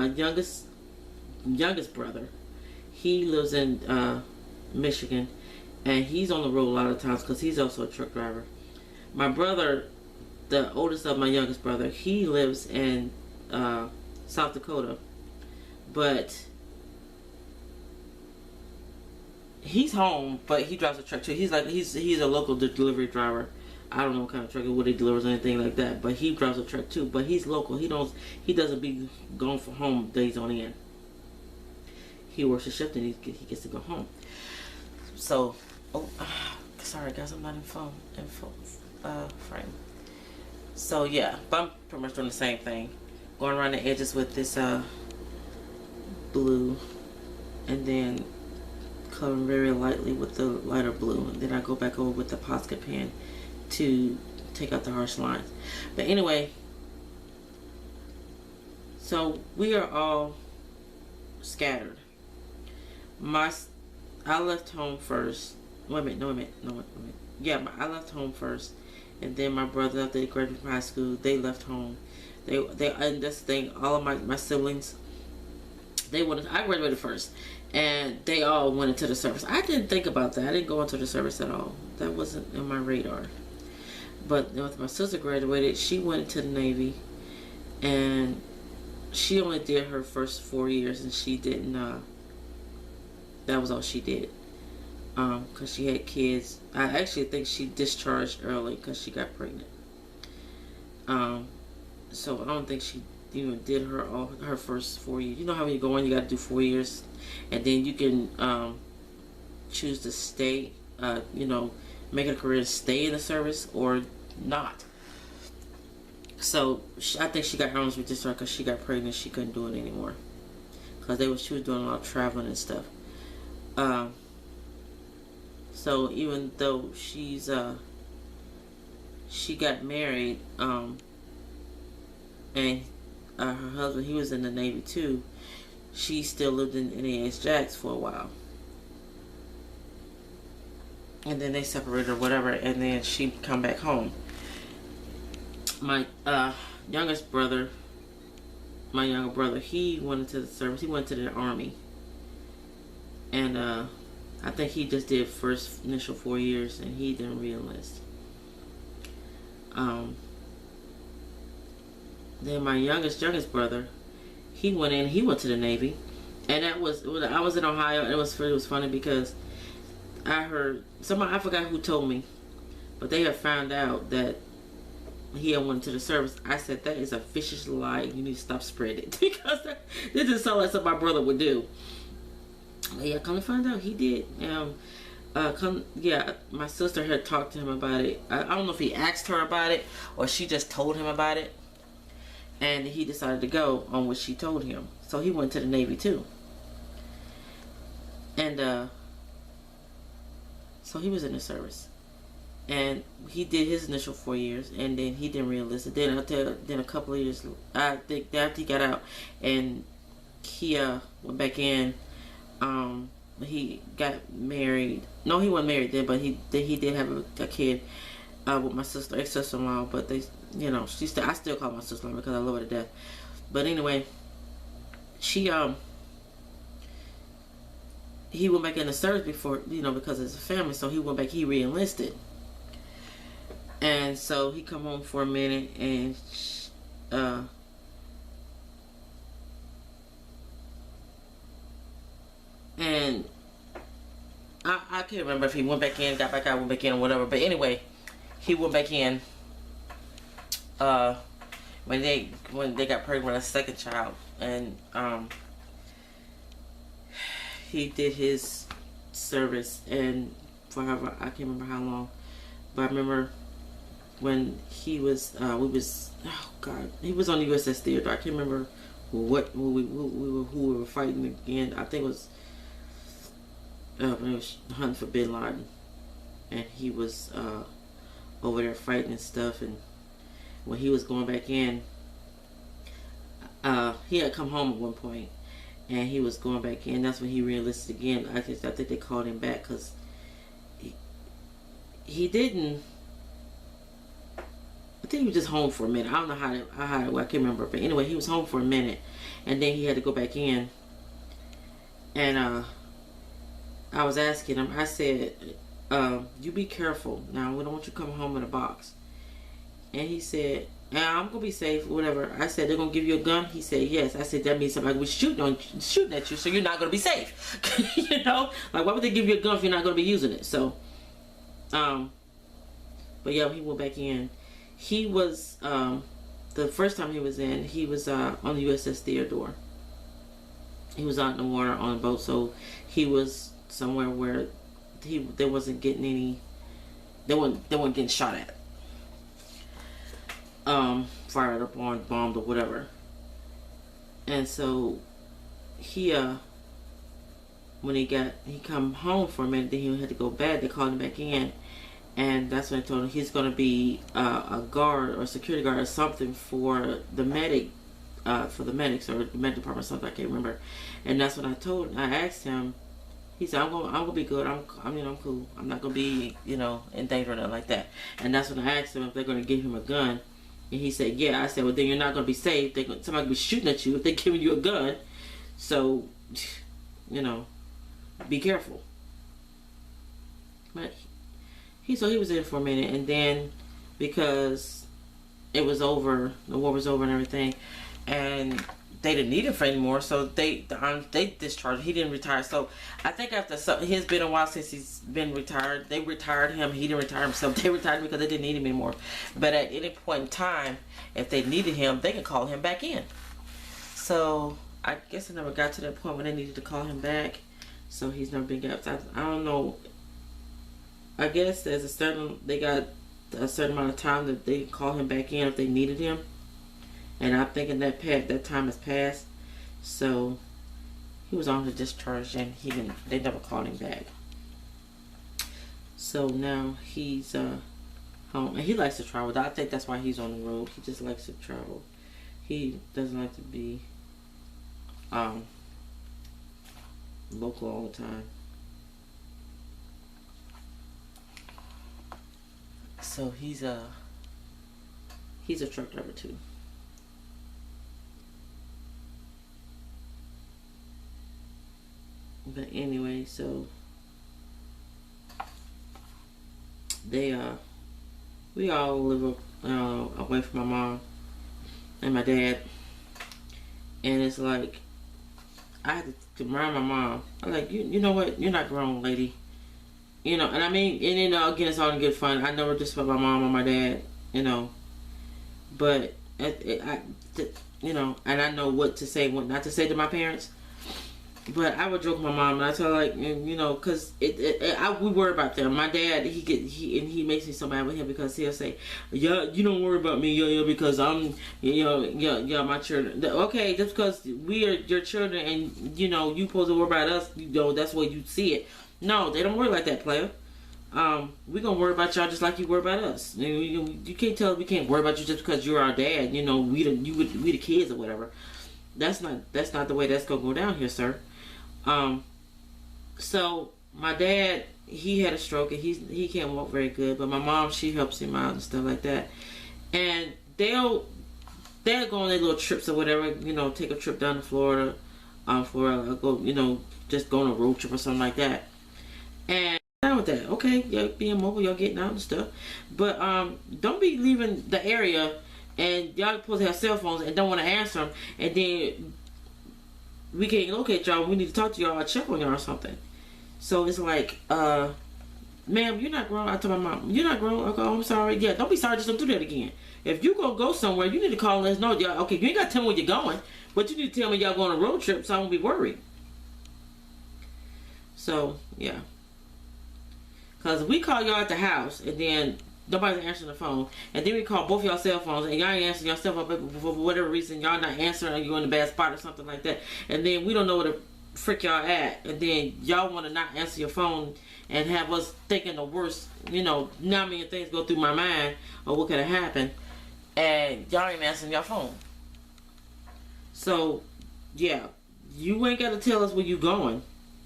youngest brother, he lives in Michigan, and he's on the road a lot of times because he's also a truck driver. My brother, the oldest of my youngest brother, he lives in South Dakota, but he's home, but he drives a truck too. He's a local delivery driver. I don't know what kind of truck, what he delivers or anything like that, but he drives a truck too. But he's local. He doesn't be going for home days on end. He works a shift and he gets to go home. So, sorry guys, I'm not in phone frame. So yeah, but I'm pretty much doing the same thing. Going around the edges with this blue, and then coloring very lightly with the lighter blue, and then I go back over with the Posca pen to take out the harsh lines. But anyway, so we are all scattered. I left home first. Wait a minute. Yeah, I left home first, and then my brother, after they graduated from high school, they left home. They and this thing, all of my siblings, I graduated first, and they all went into the service. I didn't think about that. I didn't go into the service at all. That wasn't in my radar. But when my sister graduated, she went into the Navy, and she only did her first 4 years, and she didn't. That was all she did. Because she had kids. I actually think she discharged early because she got pregnant. So I don't think she even did her first 4 years. You know how when you go in, you got to do 4 years, and then you can choose to stay. Make a career, stay in the service or not. So I think she got honors with discharge because she got pregnant. She couldn't do it anymore because she was doing a lot of traveling and stuff. So even though she got married, and her husband, he was in the Navy too, she still lived in NAS Jacks for a while. And then they separated or whatever, and then she come back home. My younger brother, he went into the service. He went to the Army. And I think he just did first initial 4 years, and he didn't re-enlist. Then my youngest brother, he went to the Navy, and I was in Ohio, and it was funny because I heard I forgot who told me, but they had found out that he had went to the service. I said, that is a vicious lie. You need to stop spreading it because this just sounds like something my brother would do. But yeah, come to find out, he did. My sister had talked to him about it. I don't know if he asked her about it or she just told him about it, and he decided to go on what she told him. So he went to the Navy too, and so he was in the service, and he did his initial 4 years, and then he didn't re-enlist. Then a couple of years, I think after he got out, and he went back in. He got married. No, he wasn't married then, but he did have a kid with my ex-sister-in-law. But they, I still call my sister-in-law because I love her to death. But anyway, he went back in the service before, because it's a family. So he went back. He re-enlisted, And so he come home for a minute, and uh and I can't remember if he went back in, got back out, went back in, or whatever. But anyway, he went back in uh when they got pregnant with a second child, and he did his service, and for however, I can't remember how long, but I remember when he was oh god, he was on the USS Theodore. I can't remember who we were fighting again. I think it was when he was hunting for Bin Laden, and he was over there fighting and stuff. And when he was going back in, he had come home at one point, and he was going back in. That's when he re-enlisted again. I think they called him back because he didn't. I think he was just home for a minute. I don't know how I can't remember, but anyway, he was home for a minute, and then he had to go back in. And I was asking him. I said, "You be careful now. We don't want you to come home in a box." And he said, "Yeah, I'm gonna be safe, whatever." I said, "They're gonna give you a gun?" He said, "Yes." I said, "That means somebody was shooting at you, so you're not gonna be safe." You know, like, why would they give you a gun if you're not gonna be using it? So, but yeah, he went back in. He was the first time he was in, he was on the USS Theodore. He was out in the water on a boat, so he was somewhere where they wasn't getting any, they weren't getting shot at, fired up on, bombed, or whatever. And so he when he come home for a minute, then he had to go back. They called him back in, and that's when I told him he's going to be a guard or security guard or something for the medics or the med department or something. I can't remember. And that's when I asked him. He said, I'm gonna be good. I'm cool. I'm not gonna be, in danger or nothing like that." And that's when I asked him if they're gonna give him a gun. And he said, "Yeah." I said, "Well, then you're not gonna be safe. Somebody could be shooting at you if they're giving you a gun. So, be careful." But he was in for a minute, and then because it was over, the war was over and everything, and they didn't need him for anymore, so they discharged him. He didn't retire. So I think after it's been a while since he's been retired. They retired him. He didn't retire himself. They retired him because they didn't need him anymore. But at any point in time, if they needed him, they could call him back in. So I guess it never got to that point when they needed to call him back. So he's never been got. I don't know. I guess they got a certain amount of time that they call him back in if they needed him. And I'm thinking that time has passed. So he was on the discharge, and they never called him back. So now he's home, and he likes to travel. I think that's why he's on the road. He just likes to travel. He doesn't like to be local all the time. So he's a truck driver too. But anyway, so we all live away from my mom and my dad, and it's like I had to remind my mom. I'm like, you know what? You're not grown, lady. And I mean, and again, it's all in good fun. I never disrespect my mom or my dad, but and I know what to say, what not to say to my parents. But I would joke with my mom, and I tell her, like, because we worry about them. My dad, he makes me so mad with him because he'll say, "Yeah, you don't worry about me, yeah, because I'm, yeah, my children." Okay, just because we are your children, and you supposed to worry about us, that's the way you see it. No, they don't worry like that, player. We gonna worry about y'all just like you worry about us. You can't tell us we can't worry about you just because you're our dad. We the kids or whatever. That's not the way that's gonna go down here, sir. So my dad, he had a stroke, and he can't walk very good, but my mom, she helps him out and stuff like that. And they'll go on their little trips or whatever, take a trip down to Florida, just go on a road trip or something like that. And I was with that. Okay, y'all being mobile, y'all getting out and stuff. But don't be leaving the area and y'all supposed to have cell phones and don't want to answer them, and then we can't locate y'all. We need to talk to y'all or check on y'all or something. So it's like, ma'am, you're not grown. I told my mom, you're not grown. Okay, I'm sorry. Yeah, don't be sorry. Just don't do that again. If you gonna go somewhere, you need to call and let us know. Y'all, okay, you ain't got to tell me where you're going, but you need to tell me y'all going on a road trip so I won't be worried. So, yeah. Because we call y'all at the house and then nobody's answering the phone, and then we call both y'all cell phones and y'all ain't answering your cell phone for whatever reason, y'all not answering, or you're in a bad spot or something like that, and then we don't know where the frick y'all at, and then y'all want to not answer your phone and have us thinking the worst, now many things go through my mind or what could have happened, and y'all ain't answering your phone. So, yeah, you ain't got to tell us where you going.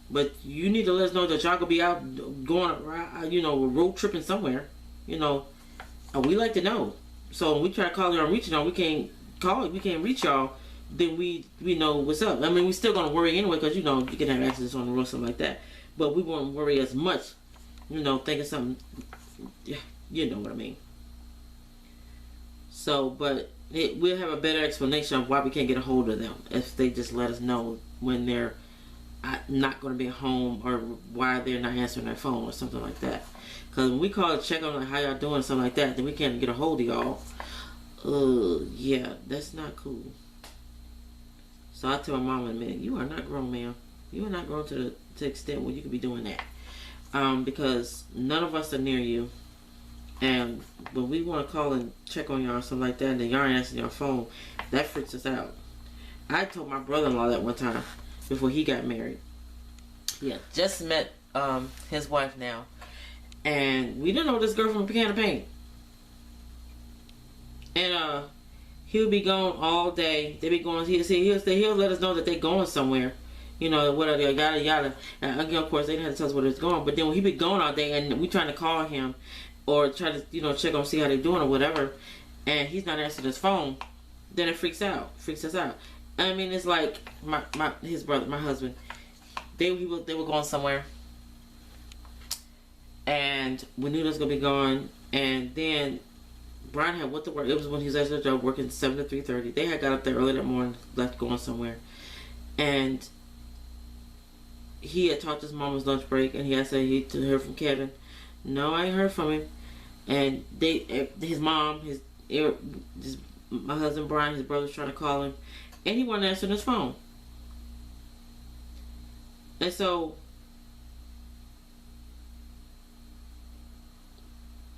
But you need to let us know that y'all could be out going, road tripping somewhere. We like to know. So when we try to call y'all and reach y'all, we can't call, we can't reach y'all. Then we know what's up. I mean, we still gonna worry anyway, because you can have accidents on the road, something like that. But we won't worry as much. Thinking something. Yeah, you know what I mean. So, but we'll have a better explanation of why we can't get a hold of them if they just let us know when they're not going to be home, or why they're not answering their phone or something like that. Because when we call to check on how y'all doing, something like that, then we can't get a hold of y'all. Yeah, that's not cool. So I tell my mom in a minute, you are not grown, ma'am. You are not grown to the extent where you could be doing that. Because none of us are near you, and when we want to call and check on y'all or something like that, and then y'all ain't answering your phone, that freaks us out. I told my brother-in-law that one time before he got married. Yeah, just met his wife now, and we didn't know this girl from a can of paint. And he would be gone all day. They be going. He'll let us know that they going somewhere. Whatever, yada yada. And again, of course, they didn't have to tell us where it's going. But then when he be gone all day, and we trying to call him or try to check on, see how they doing or whatever, and he's not answering his phone, then it freaks us out. I mean, it's like his brother, my husband. They were going somewhere, and we knew they was gonna be gone. And then Brian had went to work. It was when he was at his job, working 7 to 3:30. They had got up there early that morning, left going somewhere, and he had talked to his mom his lunch break, and he had said he heard from Kevin. No, I ain't heard from him. And his mom, my husband Brian, his brother's trying to call him. And he wasn't answering his phone. And so,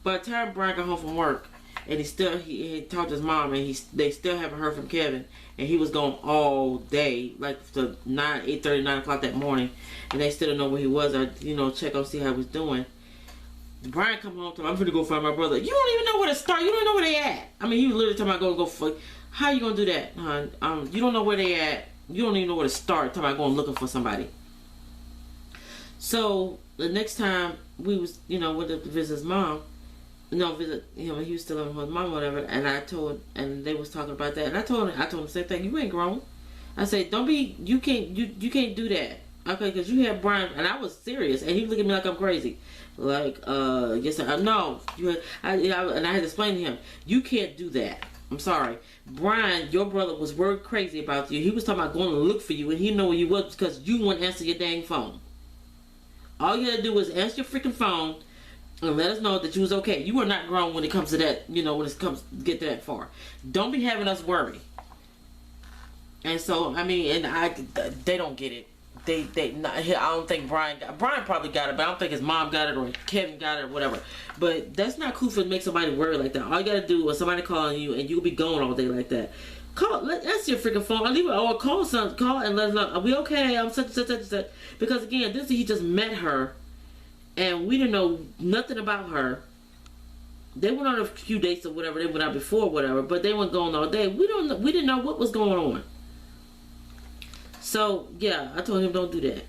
by the time Brian got home from work, and he talked to his mom, and they still haven't heard from Kevin, and he was gone all day, like to 8:30, 9 o'clock that morning, and they still don't know where he was, or check on, see how he was doing. Brian come home to him, I'm gonna go find my brother. You don't even know where to start. You don't know where they at. I mean, he was literally talking about go for. How you gonna do that, hon? You don't know where they at. You don't even know where to start. Talking about going looking for somebody. So the next time we went to visit his mom, visit him. He was still living with his mom, or whatever. And they was talking about that. And I told him the same thing. You ain't grown. I said, don't be. You can't do that. Okay, because you had Brian, and I was serious, and he looked at me like I'm crazy. Like, yes, no. And I had to explain to him, you can't do that. I'm sorry. Brian, your brother, was worried crazy about you. He was talking about going to look for you, and he know where you was because you wouldn't answer your dang phone. All you had to do was answer your freaking phone and let us know that you was okay. You are not grown when it comes to that, when it comes to get that far. Don't be having us worry. And so, I mean, they don't get it. I don't think Brian probably got it, but I don't think his mom got it or Kevin got it or whatever. But that's not cool to make somebody worry like that. All you gotta do is somebody calling you and you'll be going all day like that. That's your freaking phone. Or call and let us know, are we okay? I'm such. Because again, he just met her, and we didn't know nothing about her. They went on a few dates or whatever. They went out before or whatever, but they weren't going all day. We didn't know what was going on. So, yeah, I told him don't do that.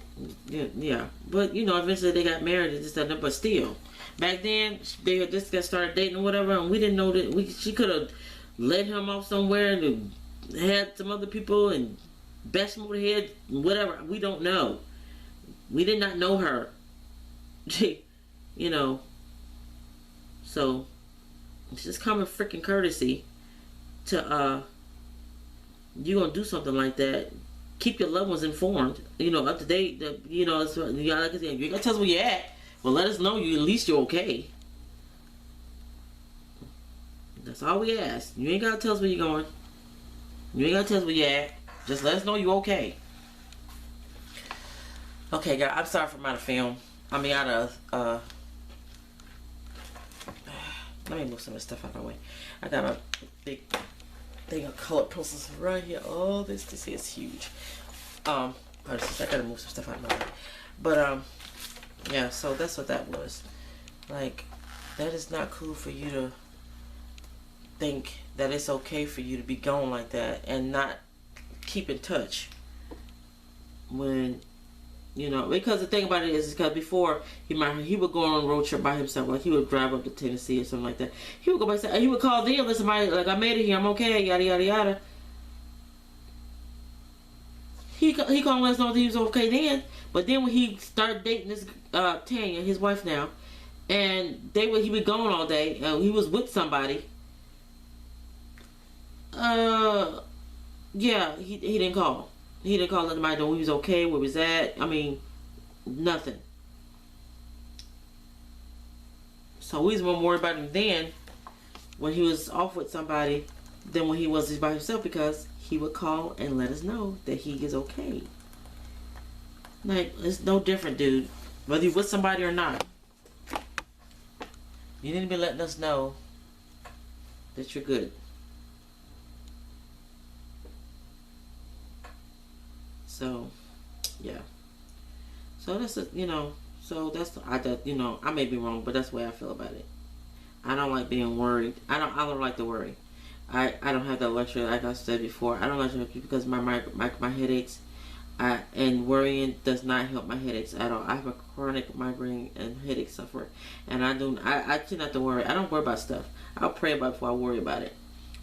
Yeah. But, eventually they got married and just that. But still, back then, they had just got started dating or whatever, and we didn't know that she could have led him off somewhere and had some other people and bashed him over the head, whatever. We don't know. We did not know her. you know. So it's just common freaking courtesy to you gonna do something like that. Keep your loved ones informed, you know, up to date. You know, it's, you know, like I said, you ain't gotta tell us where you're at, but let us know you at least you're okay. That's all we ask. You ain't gotta tell us where you're going. You ain't gotta tell us where you're at. Just let us know you're okay. Okay, guys, I'm sorry for out of film. I mean, out of let me move some of this stuff out of my way. I got a big thing of colored pencils right here. Oh, this is huge. I gotta move some stuff out of my way. But yeah, so that's what that was. Like, that is not cool for you to think that it's okay for you to be gone like that and not keep in touch. When, you know, because the thing about it is because before he would go on a road trip by himself. Like, he would drive up to Tennessee or something like that. He would go by himself. He would call them, let somebody, like, I made it here, I'm okay, yada yada yada. He called and let us know that he was okay then. But then when he started dating this Tanya, his wife now, and he would gone all day. He was with somebody. Yeah, he didn't call. He didn't call anybody know he was okay, where he was at. I mean, nothing. So we was more worried about him then when he was off with somebody than when he was just by himself, because he would call and let us know that he is okay. Like, it's no different, dude. Whether you're with somebody or not. You need to be letting us know that you're good. So, yeah. So that's you know. So that's you know, I may be wrong, but that's the way I feel about it. I don't like being worried. I don't like to worry. I don't have that luxury, like I said before. I don't like to because my headaches. And worrying does not help my headaches at all. I have a chronic migraine and headache sufferer, and I tend not to worry. I don't worry about stuff. I'll pray about it before I worry about it,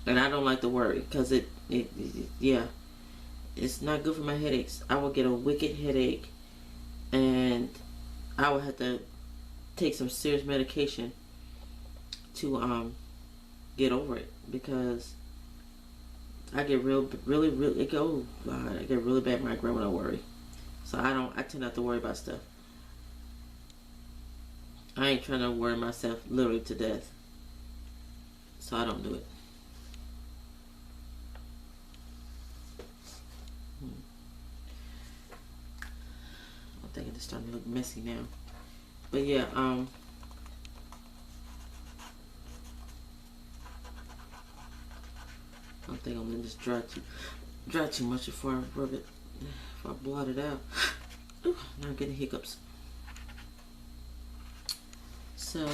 and I don't like to worry because yeah, it's not good for my headaches. I will get a wicked headache, and I will have to take some serious medication to get over it, because I get really I get really bad migraine when I worry. So I tend not to worry about stuff. I ain't trying to worry myself literally to death. So I don't do it. I think it's starting to look messy now. But yeah, I don't think I'm gonna just dry too much before I rub it, before I blot it out. Ooh, now I'm getting hiccups. So,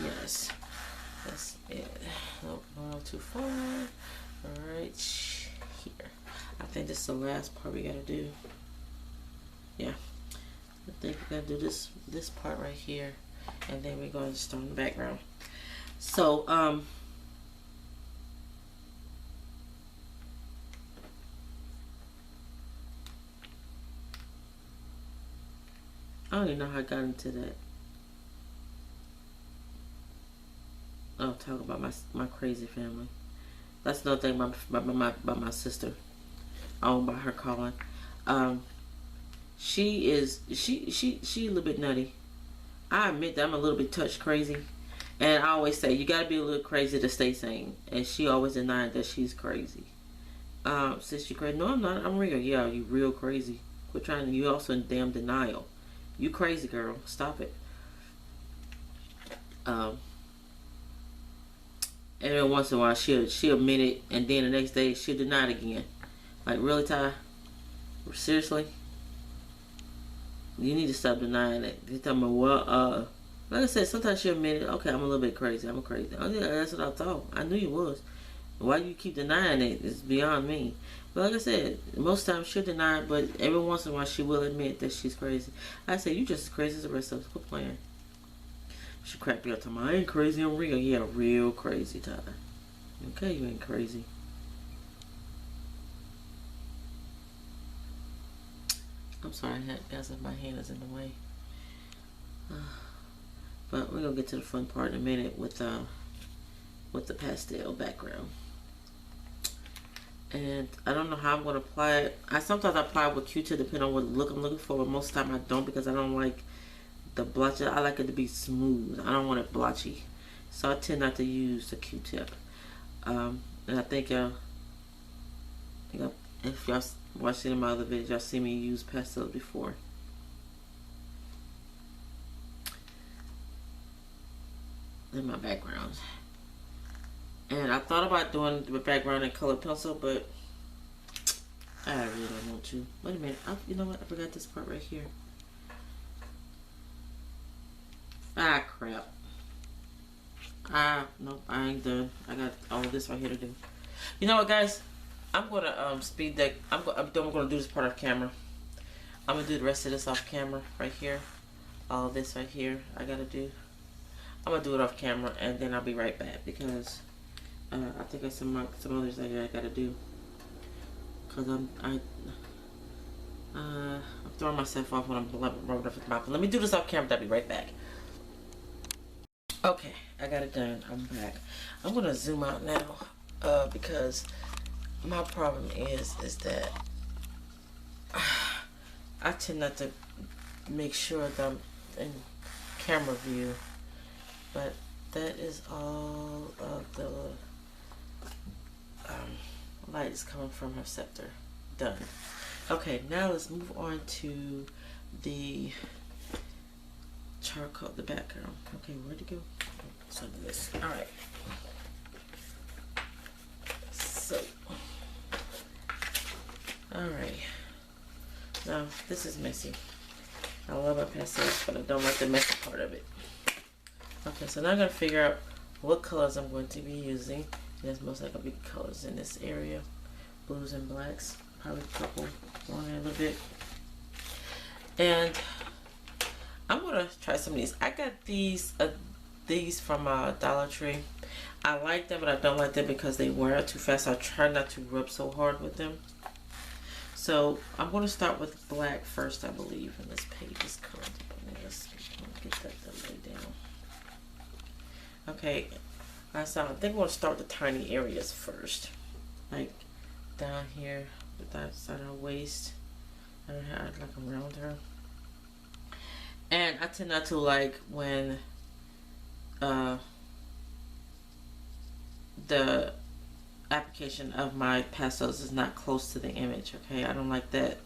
yes, that's it. Nope, not too far. Right here. I think this is the last part we gotta do. Yeah, I think we gotta do this part right here, and then we're going to start in the background. So, I don't even know how I got into that. Oh, talk about my crazy family. That's another thing about my sister. Oh, about her calling. She a little bit nutty. I admit that I'm a little bit touch crazy, and I always say you gotta be a little crazy to stay sane. And she always denied that she's crazy. Says she crazy? No, I'm not. I'm real. Yeah, you real crazy. Quit trying to. You also in damn denial. You crazy, girl. Stop it. Every once in a while she'll admit it, and then the next day she'll deny it again. Like, really, Ty? Seriously? You need to stop denying it. You're talking about, well, like I said, sometimes she'll admit it. Okay, I'm a little bit crazy. I'm crazy. Oh, yeah, that's what I thought. I knew you was. Why you keep denying it? It's beyond me. But like I said, most times she'll deny it, but every once in a while she will admit that she's crazy. I say, you just as crazy as the rest of us. Quit playing. She cracked me up to I ain't crazy, I'm real. Yeah, real crazy, Ty. Okay, you ain't crazy. I'm sorry, guys, if my hand is in the way. But we're gonna get to the fun part in a minute with the pastel background. And I don't know how I'm gonna apply it. I sometimes apply it with Q-tip depending on what look I'm looking for, but most of the time I don't because I don't like the blotchy. I like it to be smooth. I don't want it blotchy. So I tend not to use the Q-tip. And I think if y'all watched any of my other videos, y'all see me use pastels before. In my background. And I thought about doing the background in colored pencil, but I really don't want to. Wait a minute. You know what? I forgot this part right here. Ah, crap. Nope, I ain't done. I got all of this right here to do. You know what, guys? I'm gonna speed that. I'm gonna do this part off camera. I'm gonna do the rest of this off camera right here. All of this right here, I gotta do. I'm gonna do it off camera, and then I'll be right back because I think there's some others that I gotta do. Cause I'm throwing myself off when I'm rubbing off with my mouth. Let me do this off camera. I'll be right back. Okay, I got it done. I'm back. I'm gonna zoom out now because my problem is that I tend not to make sure that I'm in camera view, but that is all of the lights coming from her scepter. Done. Okay, now let's move on to the charcoal, the background. Okay, where'd it go? So this. All right. So, all right. Now this is messy. I love my pastels, but I don't like the messy part of it. Okay, so now I'm gonna figure out what colors I'm going to be using. There's most likely gonna be colors in this area, blues and blacks, probably purple, on there a little bit. And I'm gonna try some of these. I got these from Dollar Tree. I like them, but I don't like them because they wear out too fast. So I try not to rub so hard with them. So I'm gonna start with black first, I believe, and this page is current. Let's get that lay down. Okay, so I think we're gonna start with the tiny areas first, like down here with that side of her waist, and like around her. And I tend not to like when the application of my pastels is not close to the image. Okay, I don't like that.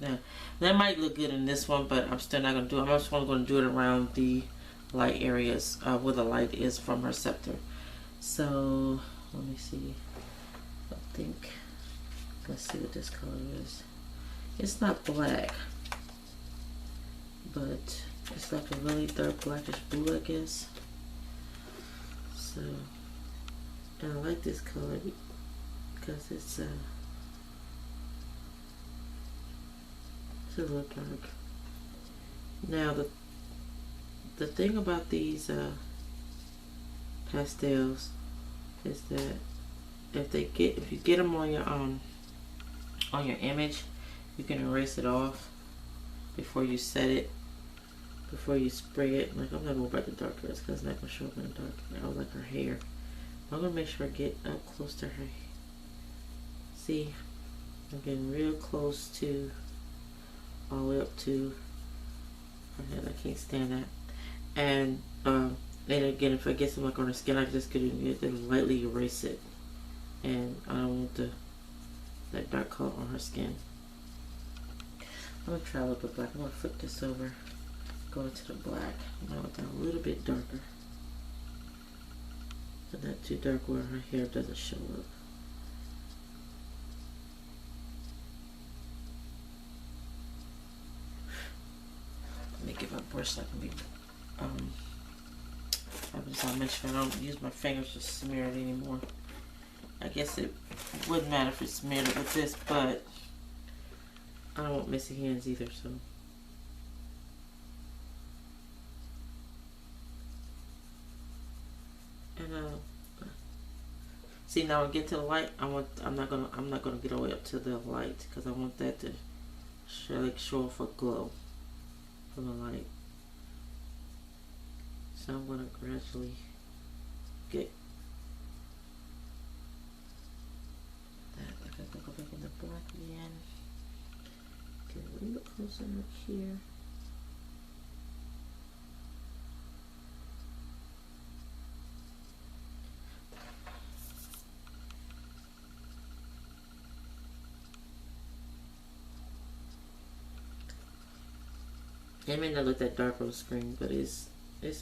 Now, that might look good in this one, but I'm still not gonna do it. I'm just going to do it around the light areas where the light is from her scepter. So let me see. I think, let's see what this color is. It's not black, but it's like a really dark blackish blue, I guess. So, and I like this color because it's a little dark. Now the thing about these pastels is that if you get them on your image, you can erase it off before you set it, before you spray it. Like, I'm not going to the dark colors because it's not going to show up in the dark. I like her hair. I'm going to make sure I get up close to her. See, I'm getting real close to, all the way up to her head. I can't stand that. And then again, if I get some like on her skin, I just could lightly erase it. And I don't want that dark color on her skin. I'm going to try a little bit black. I'm going to flip this over, go into the black. Now with that a little bit darker. But not too dark where her hair doesn't show up. Let me get my brush so I can be I just want to make sure I don't use my fingers to smear it anymore. I guess it wouldn't matter if it's smeared with this, but I don't want messy hands either, so. And see, now when I get to the light, I'm not gonna get all the way up to the light because I want that to show off a glow from the light. So I'm going to gradually get that. I got to go back in the black again. Get a little bit closer up here. It may not look that dark on the screen, but it's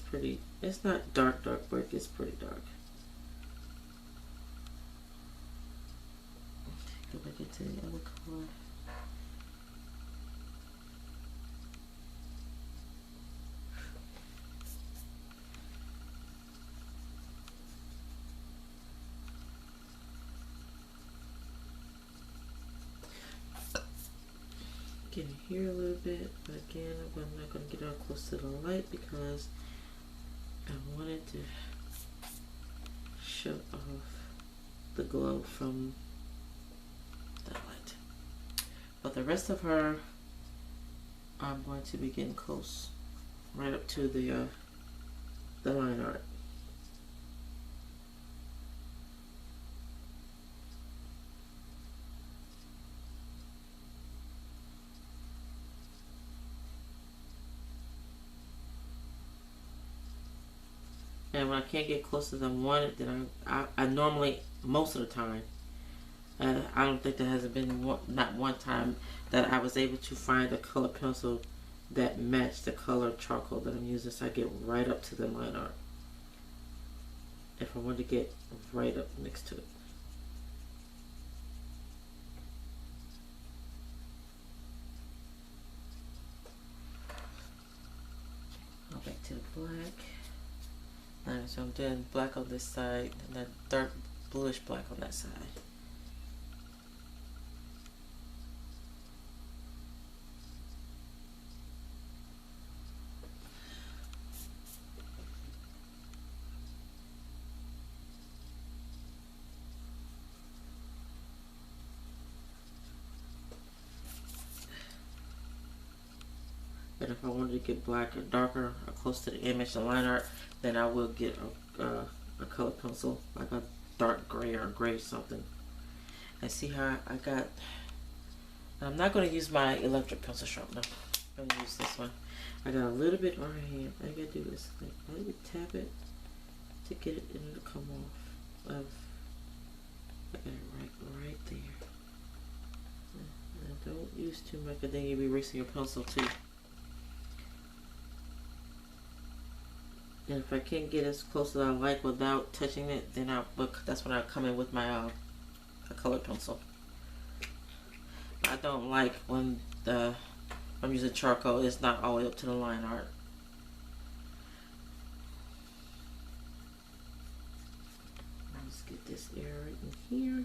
pretty. It's not dark, but it's pretty dark. Go back into the other color. Get in here a little bit, but again, I'm not going to get out close to the light because I wanted to show off the glow from that light. But the rest of her, I'm going to be getting close, right up to the line art. And when I can't get close as I want it, then I normally, most of the time, I don't think there hasn't been not one time that I was able to find a color pencil that matched the color charcoal that I'm using, so I get right up to the line art. If I want to get right up next to it. Go back to the black. Alright, so I'm doing black on this side and then dark bluish black on that side. And if I wanted to get black or darker or close to the image, the line art, then I will get a color pencil, like a dark gray or gray something. And see how I got, I'm not going to use my electric pencil sharpener. I'm going to use this one. I got a little bit on my hand. All I got to do is like, a little bit tap it to get it and it'll come off. I got it right there. And don't use too much, because then you'll be erasing your pencil too. And if I can't get as close as I like without touching it, then that's when I come in with my a color pencil. I don't like when I'm using charcoal, it's not all the way up to the line art. Let's get this area right in here.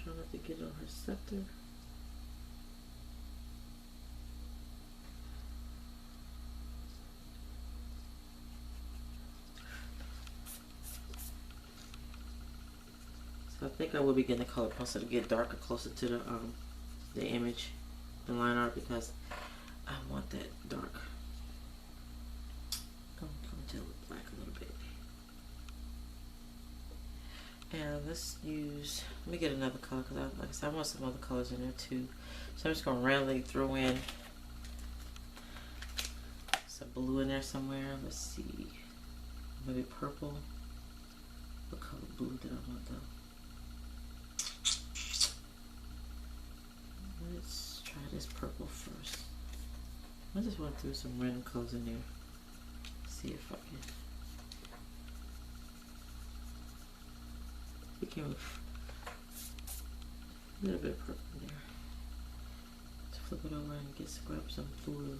Try not to get it on her scepter. So I think I will be getting a color pencil to get darker, closer to the image, the line art, because I want that dark. Come to the black a little bit. And let's use, let me get another color, because like I said, I want some other colors in there too. So I'm just going to randomly throw in some blue in there somewhere. Let's see, maybe purple. What color blue did I want though? Let's try this purple first. I just want to throw some random colors in there. See if I can. We can a little bit of purple in there. Let's flip it over and grab some blue.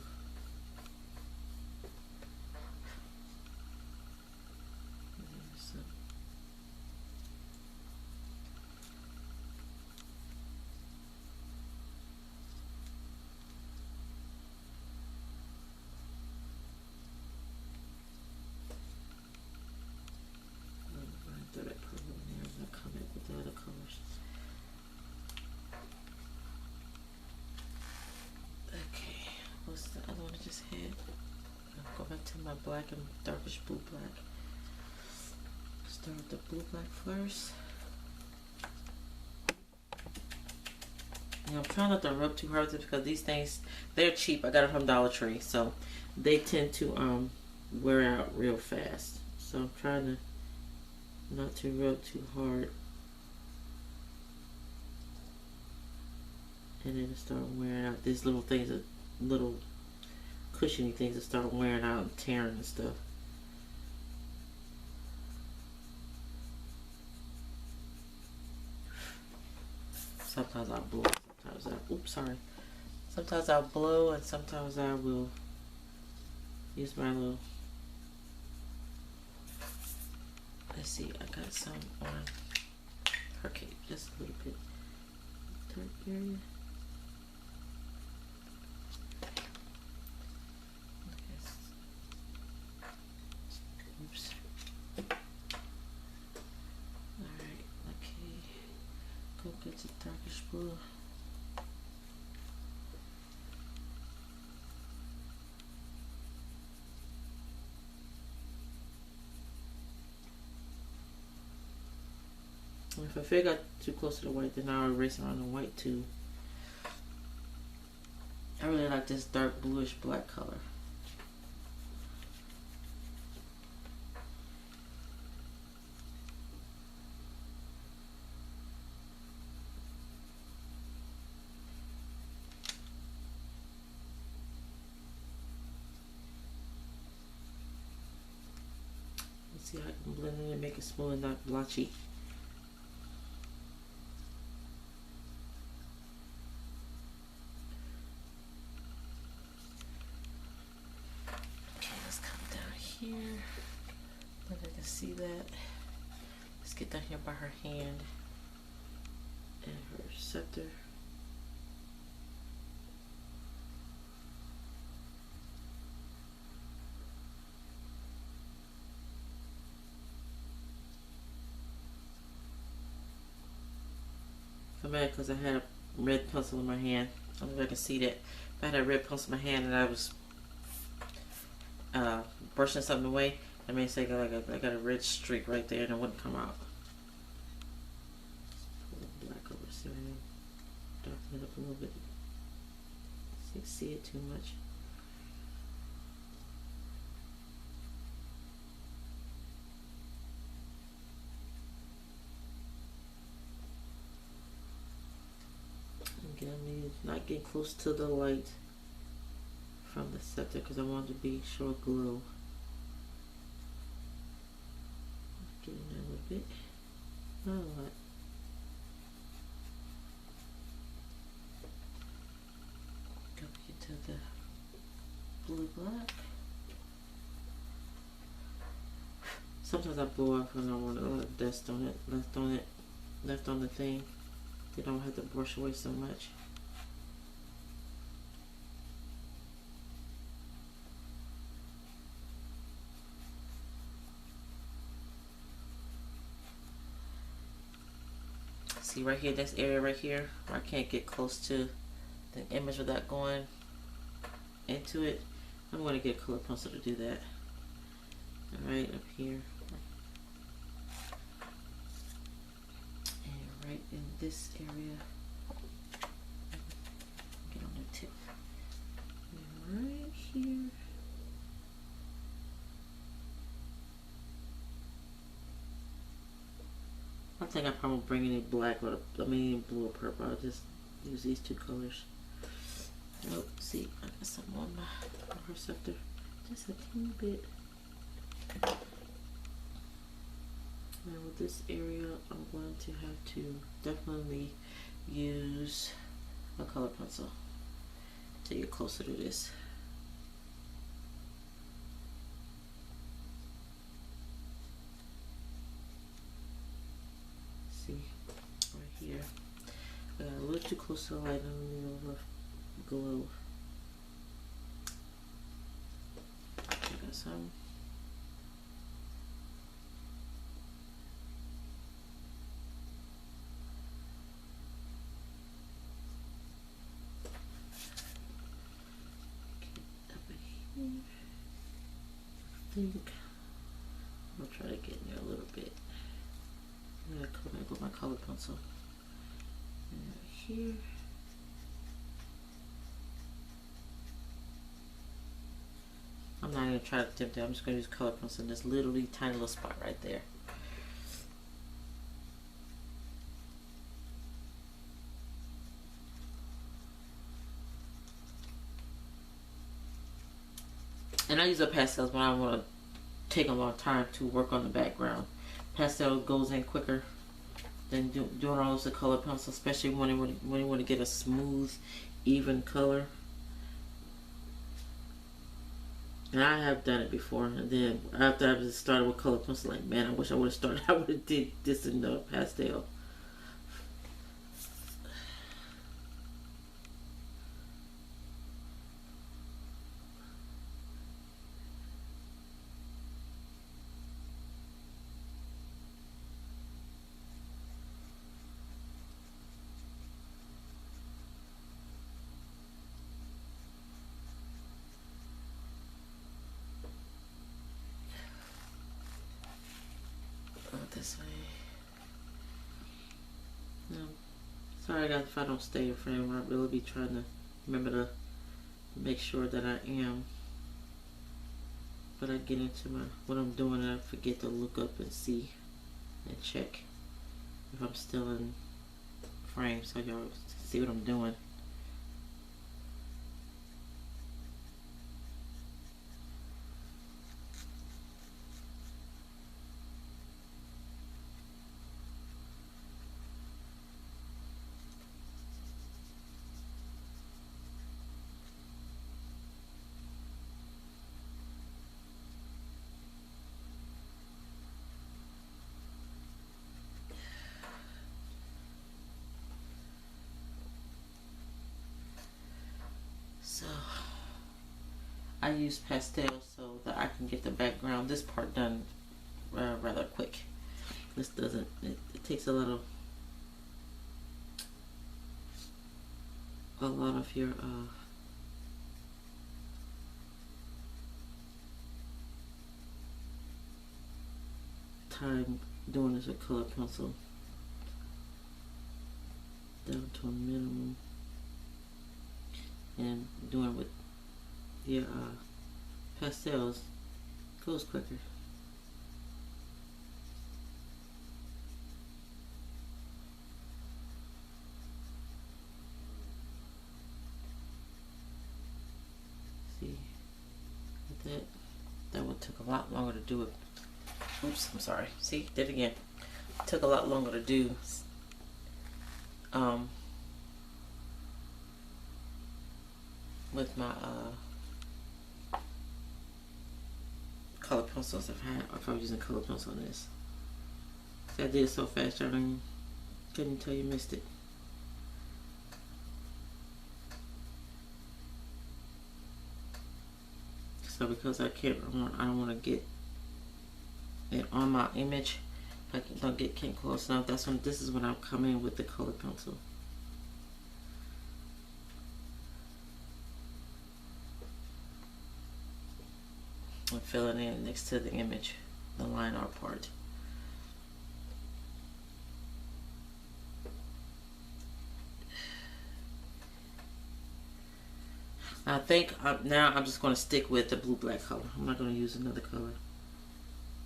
And I'll go back to my black and darkish blue black. Start with the blue black first. And I'm trying not to rub too hard because these things, they're cheap. I got it from Dollar Tree, so they tend to wear out real fast. So I'm trying to not to rub too hard. And then it start wearing out. These little things, little cushiony things that start wearing out and tearing and stuff. Sometimes I'll blow, sometimes I, oops, sorry. Sometimes I'll blow and sometimes I will use my little, let's see, I got some on her cape, just a little bit. Dark area. Oops. Alright, okay. Go get the darkish blue. If I feel I got too close to the white, then I'll erase it on the white too. I really like this dark bluish black color. Let's see how I can blend it and make it smooth and not blotchy. Here, let I can see that. Let's get down here by her hand and her scepter. I'm mad because I had a red pencil in my hand. I don't know if I can see that. I had a red pencil in my hand and I was brushing something away. I may say I got a red streak right there and it wouldn't come out. Pull the black over so I darken it up a little bit. So you see it too much. Again, I'm not getting close to the light from the scepter because I want it to be short glow. Getting there a little bit. Not a lot. Go get to the blue black. Sometimes I blow off when I want a lot of dust on it, left on the thing. You don't have to brush away so much. See right here, this area right here, where I can't get close to the image without going into it. I'm going to get a color pencil to do that. Right up here. And right in this area. Get on the tip. And right here. I think I probably bring any black or any blue or purple. I'll just use these two colors. Oh, see, I got some on her scepter. Just a teeny bit. Now with this area, I'm going to have to definitely use a color pencil to get closer to this. See, right here. I got a little too close to the light and a little glow. I got some. think I'll try to get in there a little bit. I'm gonna come back with my color pencil. And right here. I'm not gonna try to attempt it. I'm just gonna use color pencil in this literally tiny little spot right there. And I use a pastels when I want to take a long time to work on the background. Pastel goes in quicker than doing all of the color pencil, especially when you want to get a smooth, even color. And I have done it before, and then after I just started with color pencil, like, man, I wish I would have started. I would have did this in the pastel. This way. No, sorry guys if I don't stay in frame. I really be trying to remember to make sure that I am. But I get into what I'm doing and I forget to look up and see and check if I'm still in frame so y'all see what I'm doing. So I use pastel so that I can get the background, this part done rather quick. This doesn't, it takes a lot of your time doing this with color pencil down to a minimum. And doing it with your pastels goes quicker. See, with that one took a lot longer to do it. Oops, I'm sorry. See, did it again. It took a lot longer to do. With my color pencils if I was using color pencil on this. See, I did it so fast, I couldn't tell you missed it. So because I don't want to get it on my image. If I don't get close enough, this is when I'll come in with the color pencil. And fill it in next to the image, the line art part. I think now I'm just going to stick with the blue-black color. I'm not going to use another color.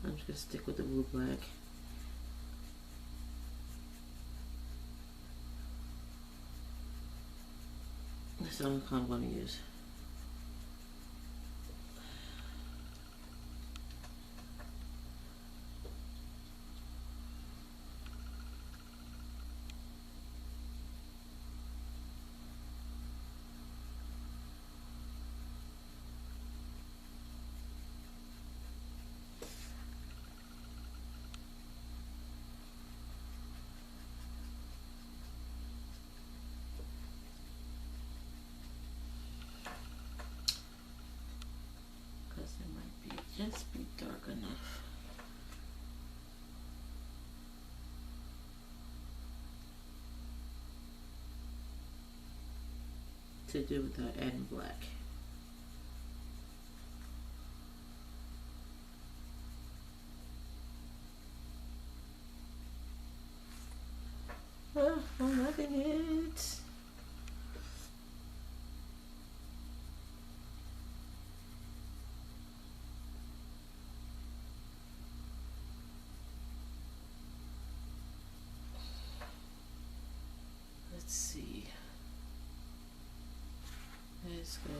I'm just going to stick with the blue-black. That's the only color I'm going to use. Just be dark enough. To do without adding black. loving it. Let's see. Let's go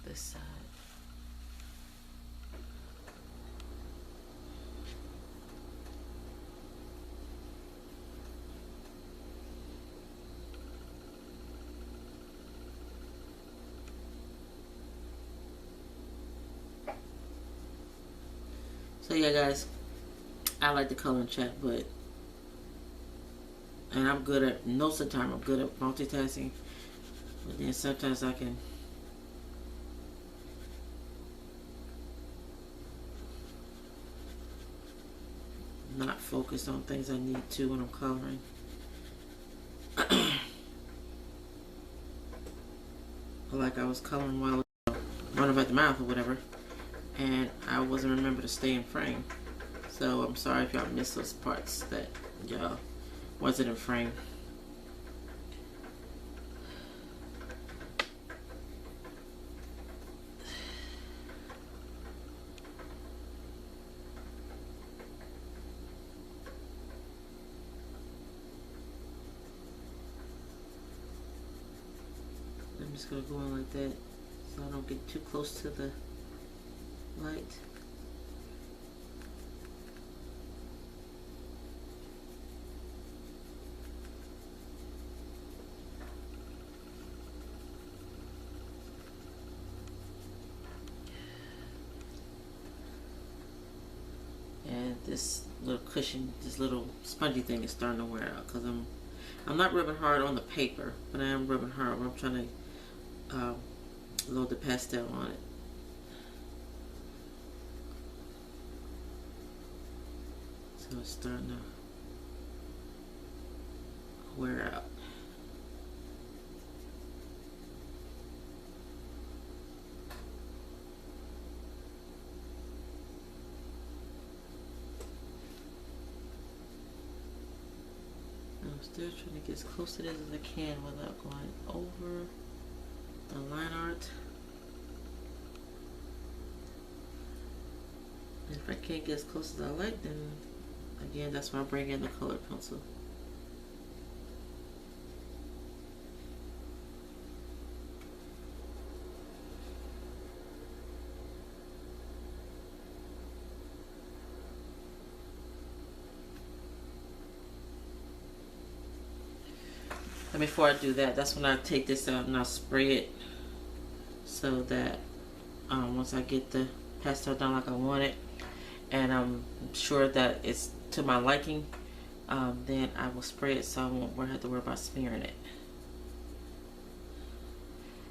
this side. So yeah, guys, I like to color and chat, and I'm good at, most of the time I'm good at multitasking, but then sometimes I can not focus on things I need to when I'm coloring. Like I was coloring while running at the mouth or whatever, and I wasn't remember to stay in frame. So I'm sorry if y'all missed those parts that y'all wasn't in frame. I'm just gonna go on like that so I don't get too close to the light. And this little cushion, this little spongy thing is starting to wear out because I'm not rubbing hard on the paper, but I am rubbing hard when I'm trying to load the pastel on it. So it's starting to wear out. I'm still trying to get as close to this as I can without going over the line art. And if I can't get as close as I like, then again, that's why I bring in the color pencil. And before I do that, that's when I take this out and I'll spray it so that once I get the pastel done like I want it, and I'm sure that it's to my liking, then I will spray it so I won't have to worry about smearing it.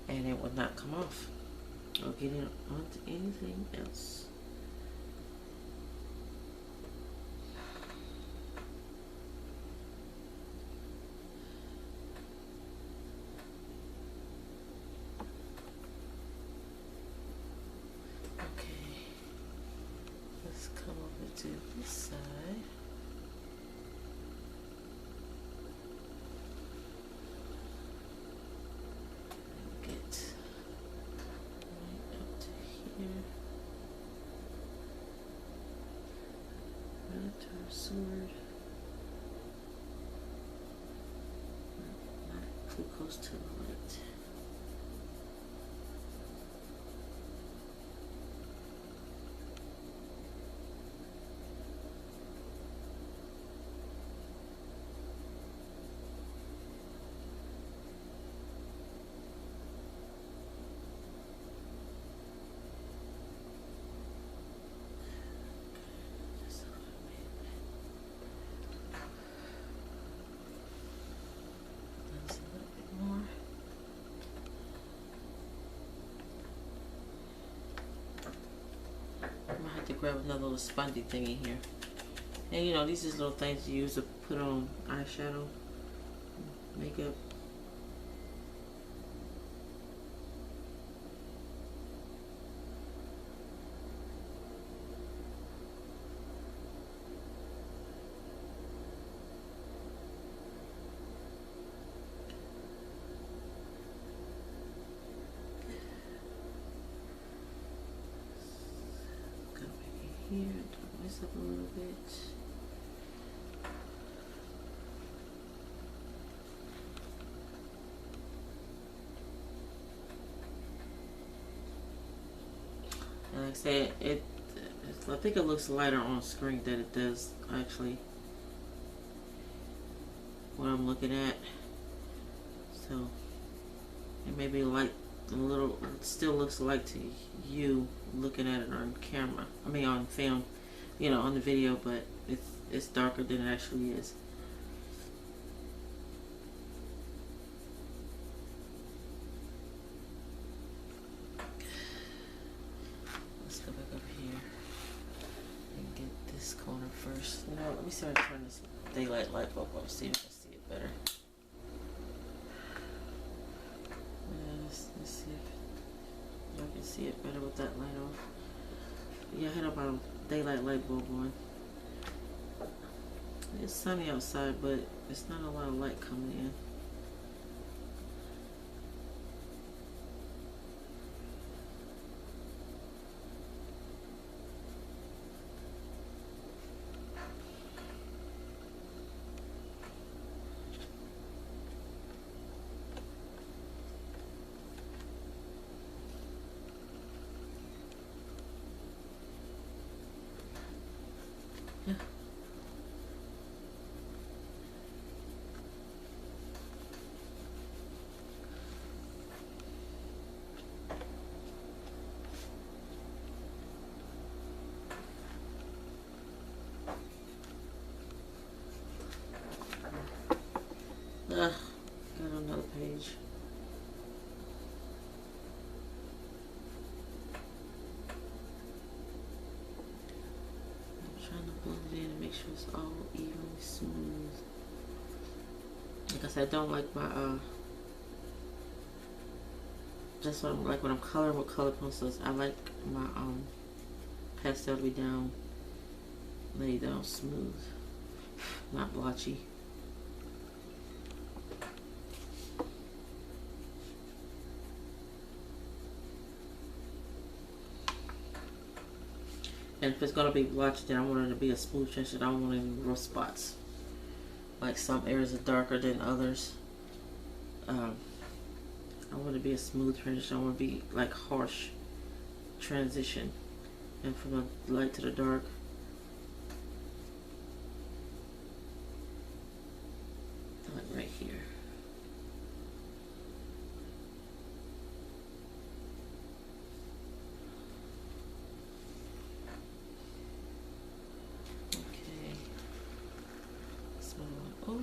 And it will not come off or get it onto anything else. To this side. Get right up to here. Right to our sword. Not too close to the light. To grab another little spongy thing in here, and you know, these is little things you use to put on eyeshadow, makeup. this up a little bit. And like I said, I think it looks lighter on screen than it does actually what I'm looking at. So it may be light a little, it still looks light to you looking at it on camera. I mean on film, you know, on the video, but it's darker than it actually is. Let's go back up here and get this corner first. You know, let me start turning this daylight light bulb on, see if I can see it better. Let's see if y'all can see it better with that light off. Yeah, I had my daylight light bulb on. It's sunny outside, but it's not a lot of light coming in. Yeah. Got another page. I'm trying to blend it in and make sure it's all evenly smooth. Like I said, I don't like my just what I'm like when I'm coloring with color pencils. I like my pastel to be down, laid down smooth, not blotchy. And if it's gonna be blotchy, then I want it to be a smooth transition. I don't want any rough spots. Like some areas are darker than others. I want it to be a smooth transition. I want it to be like harsh transition. And from the light to the dark. Like right here. Over. I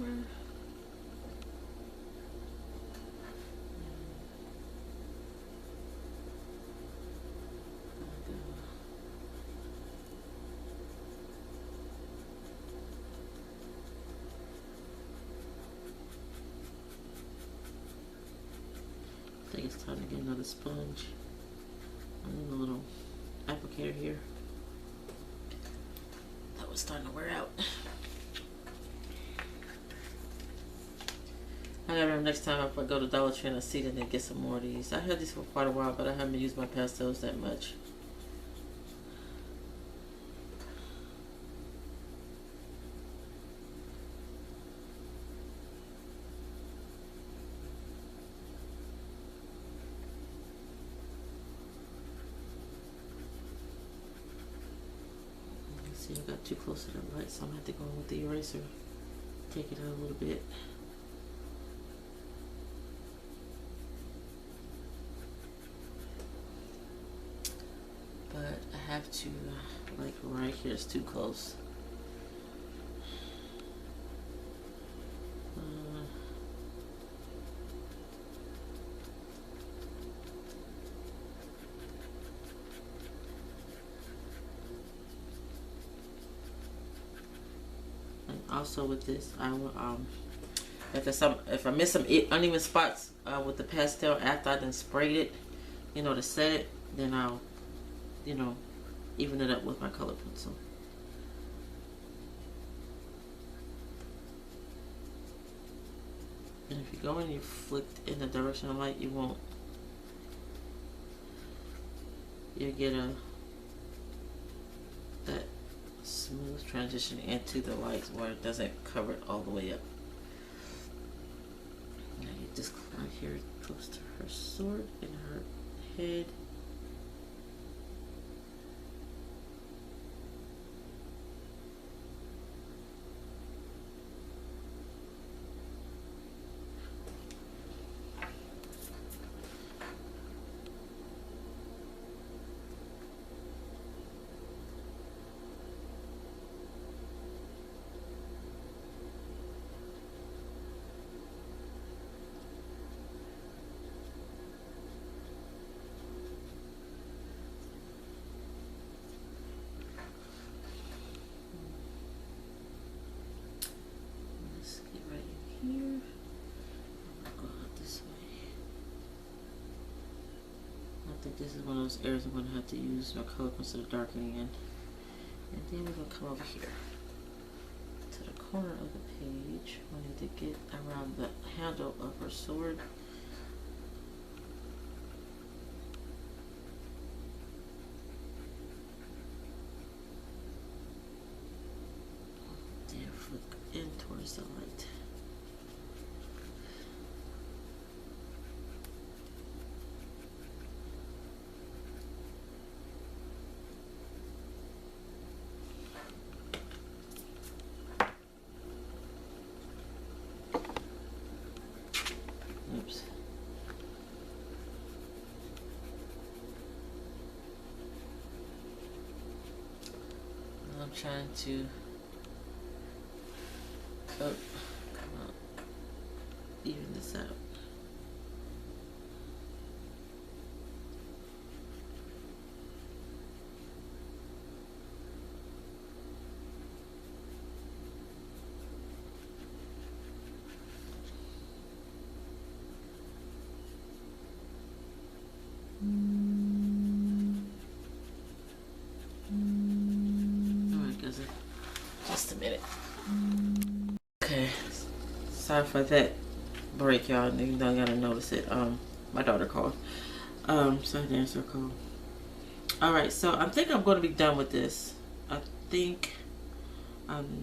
think it's time to get another sponge. I need a little applicator here. That was starting to wear out. I gotta remember next time if I go to Dollar Tree and I see them, then get some more of these. I had these for quite a while, but I haven't used my pastels that much. See, I got too close to the light, so I'm gonna have to go in with the eraser, take it out a little bit. But I have to, like right here, it's too close. And also with this, I will, if I miss some uneven spots with the pastel after I done sprayed it, you know, to set it, then I'll, you know, even it up with my color pencil. And if you go and you flick in the direction of light, you'll get that transition into the lights where it doesn't cover it all the way up. Now get this right here close to her sword and her head. Here. I'll go out this way. I think this is one of those areas I'm going to have to use my color pencil to darken in. And then we're going to come over here to the corner of the page. We need to get around the handle of her sword. Then flip in towards the light. Oops. I'm trying to come on, even this out. Alright, guys, just a minute. Okay, sorry for that break, y'all. You don't gotta notice it. My daughter called. So I didn't answer her call. Alright, so I think I'm going to be done with this. I think, while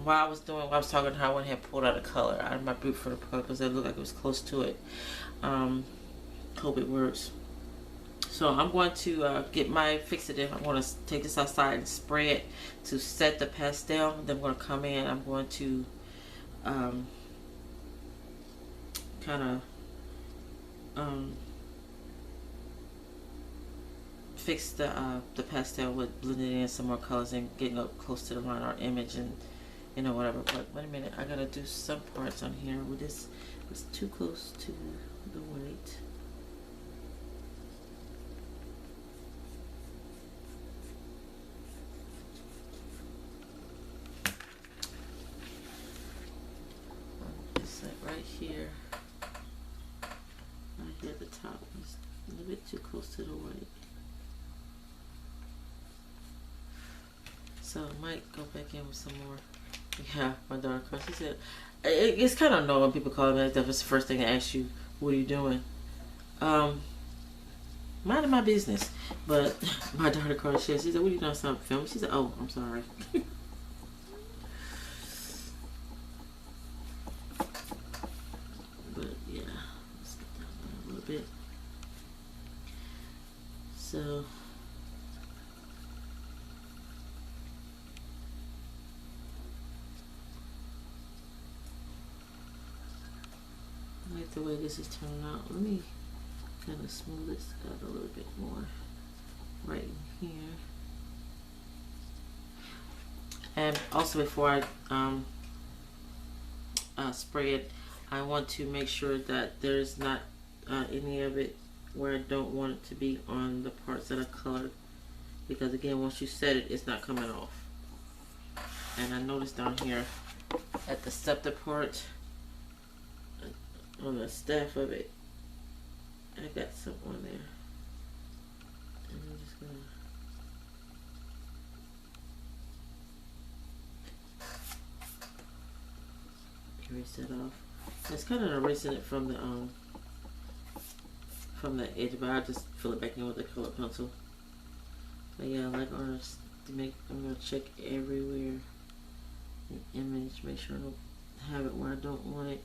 I was talking, how I went ahead and pulled out a color out of my boot for the color because it looked like it was close to it. Hope it works. So I'm going to get my fixative. I'm going to take this outside and spray it to set the pastel. Then I'm going to come in. I'm going to kind of fix the pastel with blending in some more colors and getting up close to the line art image and you know whatever. But wait a minute, I gotta do some parts on here with this. It's too close to the white. Right here at the top is a little bit too close to the white, so I might go back in with some more. Yeah, my daughter, she said it's kind of annoying when people call me like that. It's the first thing I ask you, what are you doing? Minding my business. But my daughter called. She said, what are you doing? Something filming? She said, oh, I'm sorry. Bit. So I like the way this is turning out. Let me kind of smooth this out a little bit more right in here. And also before I spray it, I want to make sure that there's not any of it where I don't want it to be on the parts that are colored, because again, once you set it, it's not coming off. And I noticed down here at the scepter part on the staff of it, I got some on there, and I'm just gonna erase that off. It's kind of erasing it from the edge, but I just fill it back in with a color pencil. But yeah, like ours, I'm gonna check everywhere in image, make sure I don't have it where I don't want it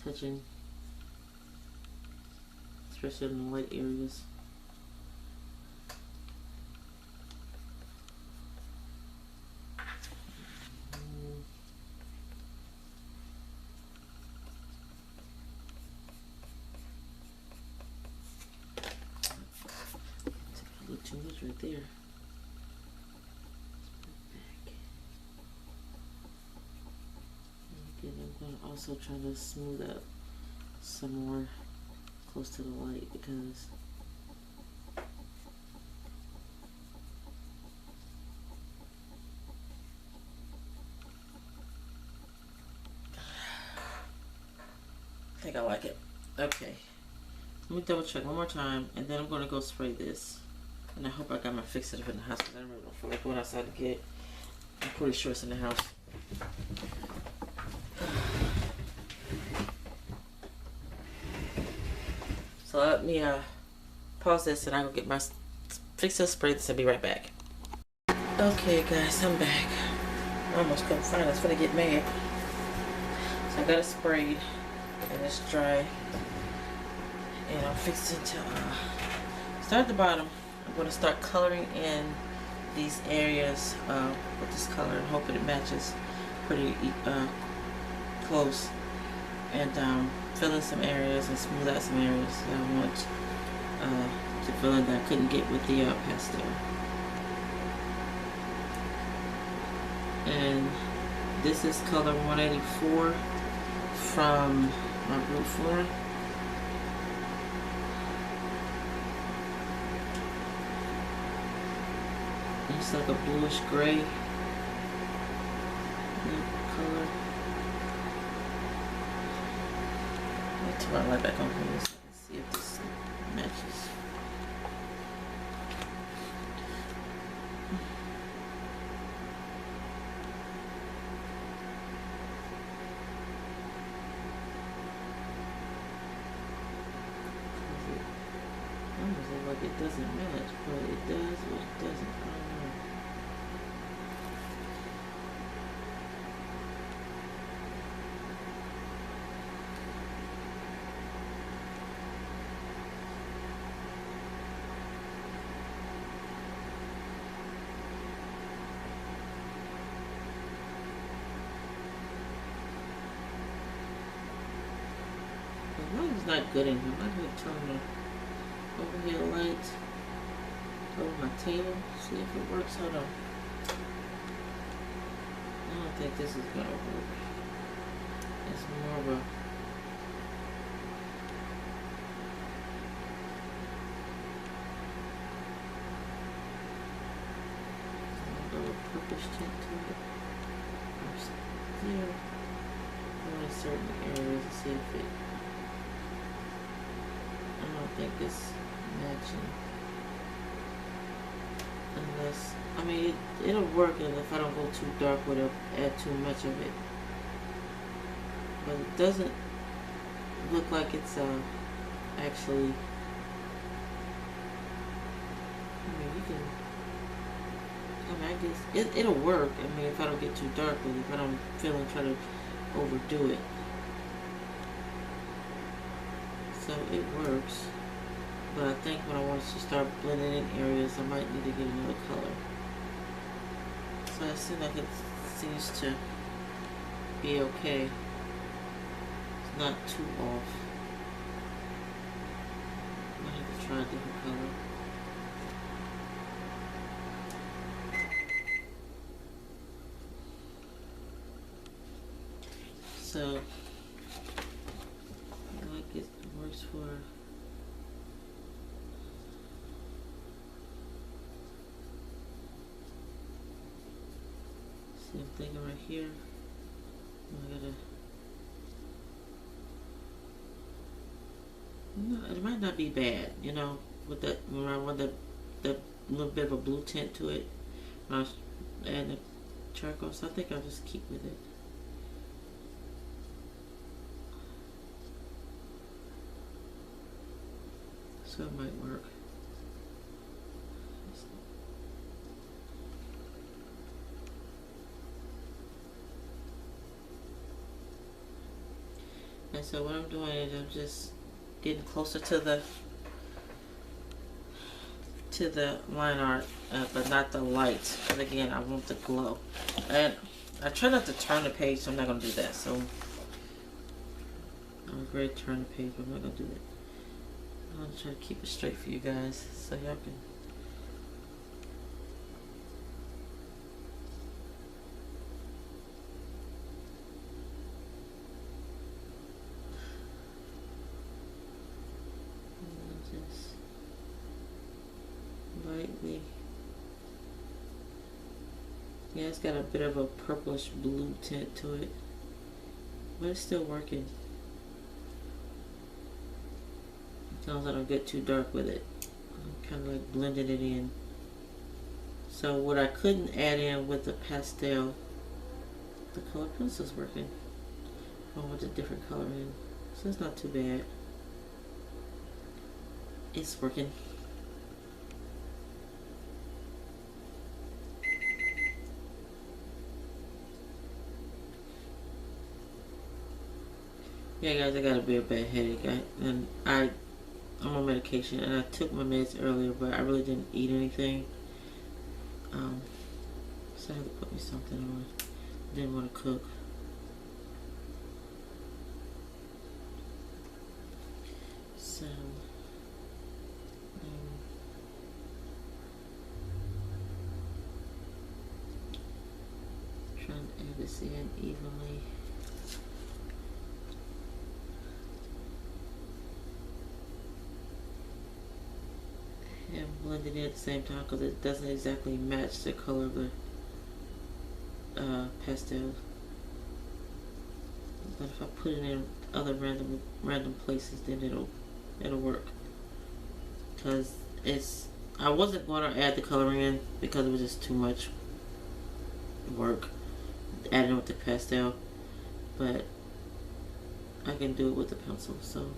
touching, especially in the light areas. A little too much right there. Again, I'm going to also try to smooth out some more close to the light because I think I like it. Okay. Let me double check one more time and then I'm going to go spray this. And I hope I got my fixative in the house because I really don't feel like going outside to get it. I'm pretty sure it's in the house. So let me pause this and I'll go get my fixative spray this and be right back. Okay guys, I'm back. I almost couldn't find it. I was gonna get mad. So I got it sprayed and it's dry. And I'm fixing to start at the bottom. I'm going to start coloring in these areas with this color and hoping it matches pretty close. And fill in some areas and smooth out some areas that I want to fill in that I couldn't get with the pastel. And this is color 184 from my brute form. It's like a bluish gray color. Let me turn my light back on here so I can see if this matches. Almost look like it doesn't match, but it does, but it doesn't. I don't know. The light is not good in here. I'm going to turn the overhead light over my table, see if it works. Hold on. I don't think this is going to work. It's more of a purplish tint to it. I'm still going in certain areas to see if it. I don't think it's matching. Unless, I mean, it'll work if I don't go too dark with it, add too much of it. But it doesn't look like it's actually. I mean, you can. I mean, I guess it'll work. I mean, if I don't get too dark with it, if I don't feel and try to overdo it. So it works. But I think when I want to start blending in areas, I might need to get another color. So it seems like it seems to be okay. It's not too off. I might have to try a different color. So, I like it works for. Same thing right here. I gotta. No, it might not be bad, you know, with that when I want that little bit of a blue tint to it. When I was adding the charcoal, so I think I'll just keep with it. So it might work. And so what I'm doing is I'm just getting closer to the line art, but not the light. But again, I want the glow. And I try not to turn the page, so I'm not going to do that. So I'm ready to turn the page, but I'm not going to do it. I'm going to try to keep it straight for you guys, so y'all can. Just lightly. Yeah, it's got a bit of a purplish blue tint to it, but it's still working. As long as I don't get too dark with it. I'm kind of like blending it in. So what I couldn't add in with the pastel, the color pencil's working. I want a different color in, so it's not too bad. It's working. Yeah, guys, I got a very bad headache. I'm on medication, and I took my meds earlier, but I really didn't eat anything. So I had to put me something on. Didn't want to cook. So, trying to add this in evenly. And blend it in at the same time because it doesn't exactly match the color of the pastel. But if I put it in other random places, then it'll work. Because I wasn't going to add the color in because it was just too much work adding with the pastel, but I can do it with the pencil. So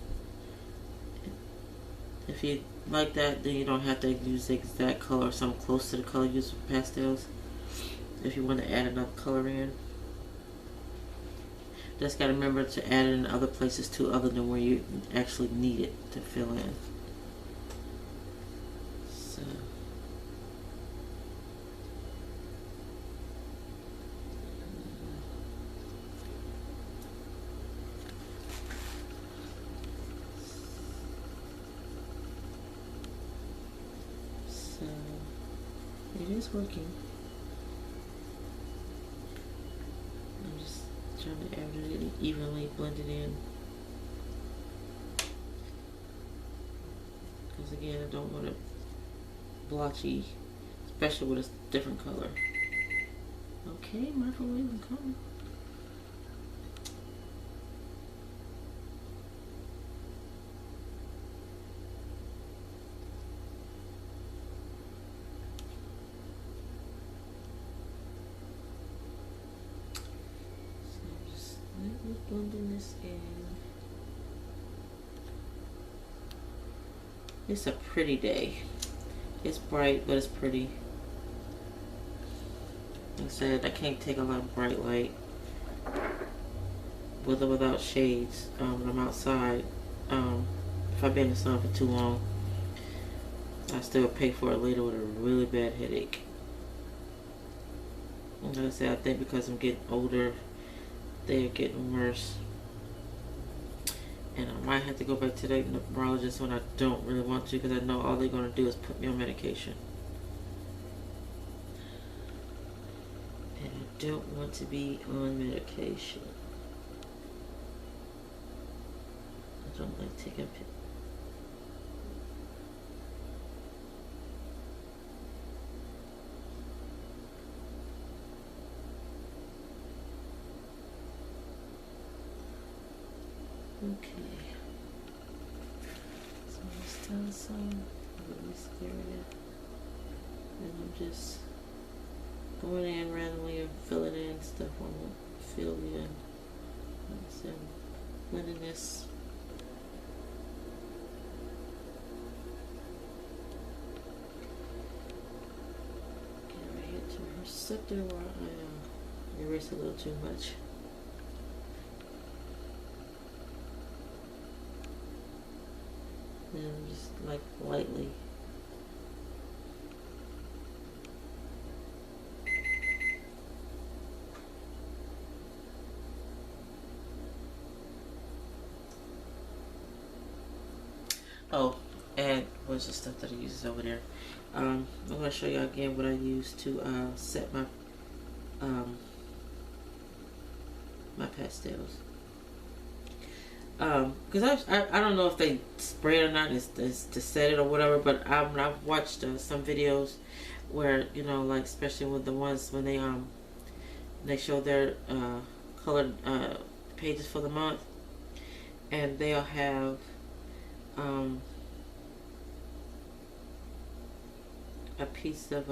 if you like that, then you don't have to use the exact color or something close to the color used with pastels. If you want to add another color in, just got to remember to add it in other places too, other than where you actually need it to fill in. So it is working. I'm just trying to add it evenly, blend it in. Because again, I don't want it blotchy, especially with a different color. Okay, microwave and come. Blending this in. It's a pretty day. It's bright, but it's pretty. Like I said, I can't take a lot of bright light with or without shades when I'm outside. If I've been in the sun for too long, I still pay for it later with a really bad headache. And like I said, I think because I'm getting older, they're getting worse, and I might have to go back to the neurologist when I don't really want to, because I know all they're going to do is put me on medication, and I don't want to be on medication. I don't like taking pills. Okay, so let's done some of this area, and I'm just going in randomly and filling in stuff I want to fill in. So I'm blending this. Get right here to her receptor where I erase a little too much. and just like lightly. Oh, and what's the stuff that I use over there? I'm gonna show you again what I use to set my my pastels. Because I don't know if they spray it or not, it's to set it or whatever, but I've watched some videos where, you know, like especially with the ones when they show their colored pages for the month, and they'll have a piece of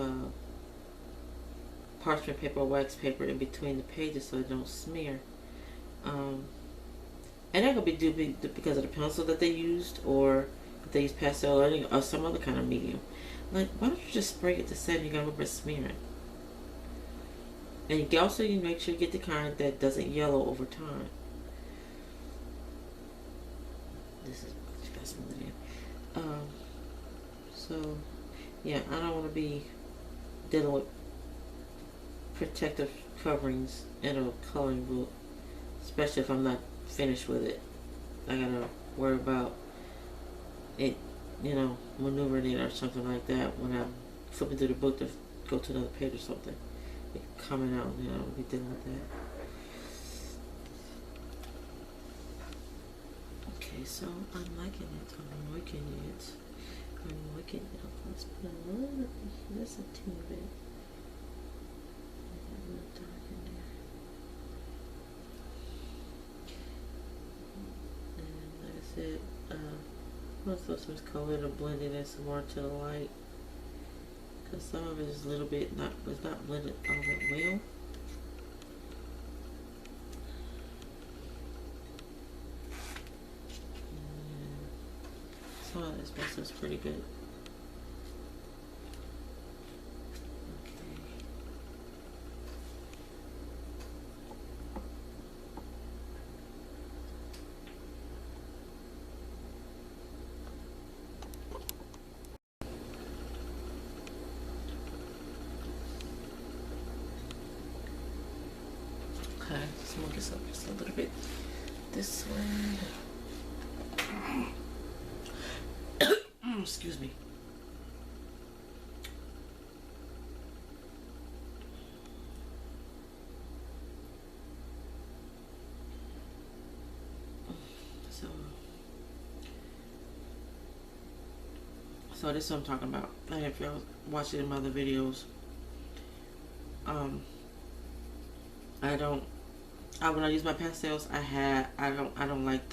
parchment paper or wax paper in between the pages so it don't smear. And that could be due because of the pencil that they used, or if they use pastel or some other kind of medium. Like, why don't you just spray it to set? You're gonna remember smearing. And you can also make sure you get the kind that doesn't yellow over time. This is what you guys smooth it in. So yeah, I don't want to be dealing with protective coverings in a coloring book, especially if I'm not finished with it. I gotta worry about it, you know, maneuvering it or something like that when I'm flipping through the book to go to another page or something. It coming out, you know, be dealing with that. Okay, so I'm liking it. I'm liking it. I'm liking it. Let's put a little, just a teeny bit. A little dark in there. And like I said, I'm gonna throw some color to blend it in some more to the light, because some of it is a little bit it's not blended all that well. Some of this mess is pretty good. Okay, let's move this up just a little bit this way. Excuse me. So this is what I'm talking about. And if y'all watch it in my other videos, when I use my pastels, I don't like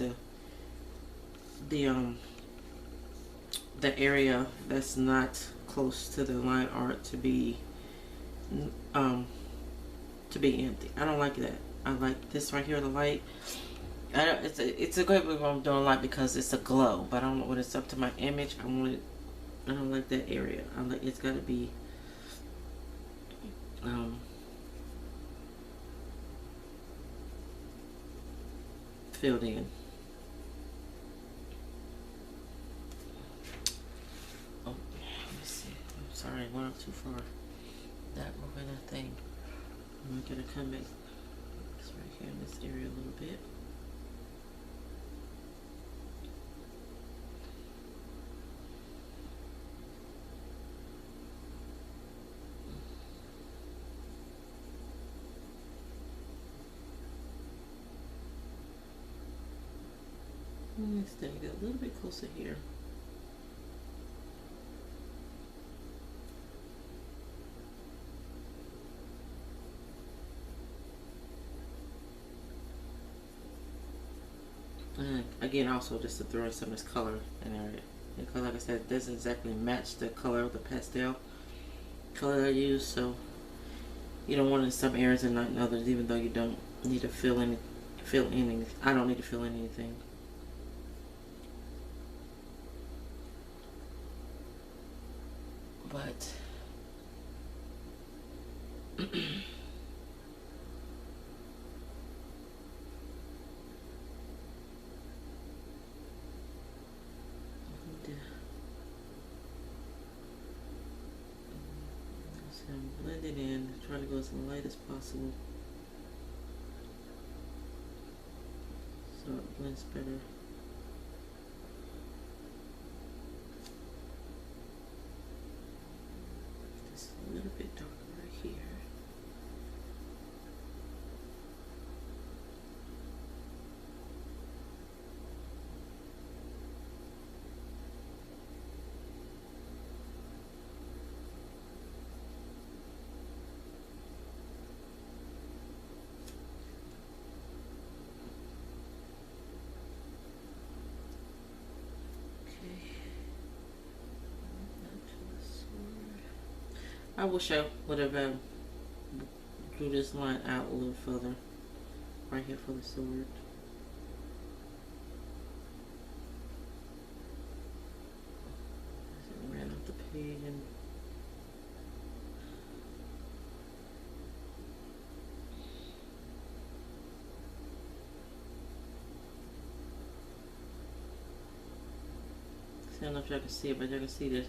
the area that's not close to the line art to be empty. I don't like that. I like this right here, the light. It's a great way when I'm doing light because it's a glow, but I don't know when it's up to my image. I don't like that area. It's got to be filled in. Oh, let me see. I'm sorry, I went up too far. That moving that thing. I'm gonna come back. It's right here in this area a little bit. Let's take it a little bit closer here. And again, also just to throw in some of this color in there, because like I said, it doesn't exactly match the color of the pastel color that I use, so you don't want it in some areas and not in others, even though you don't need to fill in. I don't need to fill in anything. But So blend it in, try to go as light as possible so it blends better. Just a little bit darker right here. I wish I would have drew this line out a little further, right here for the sword. I ran off the page and I don't know if y'all can see it, but y'all can see that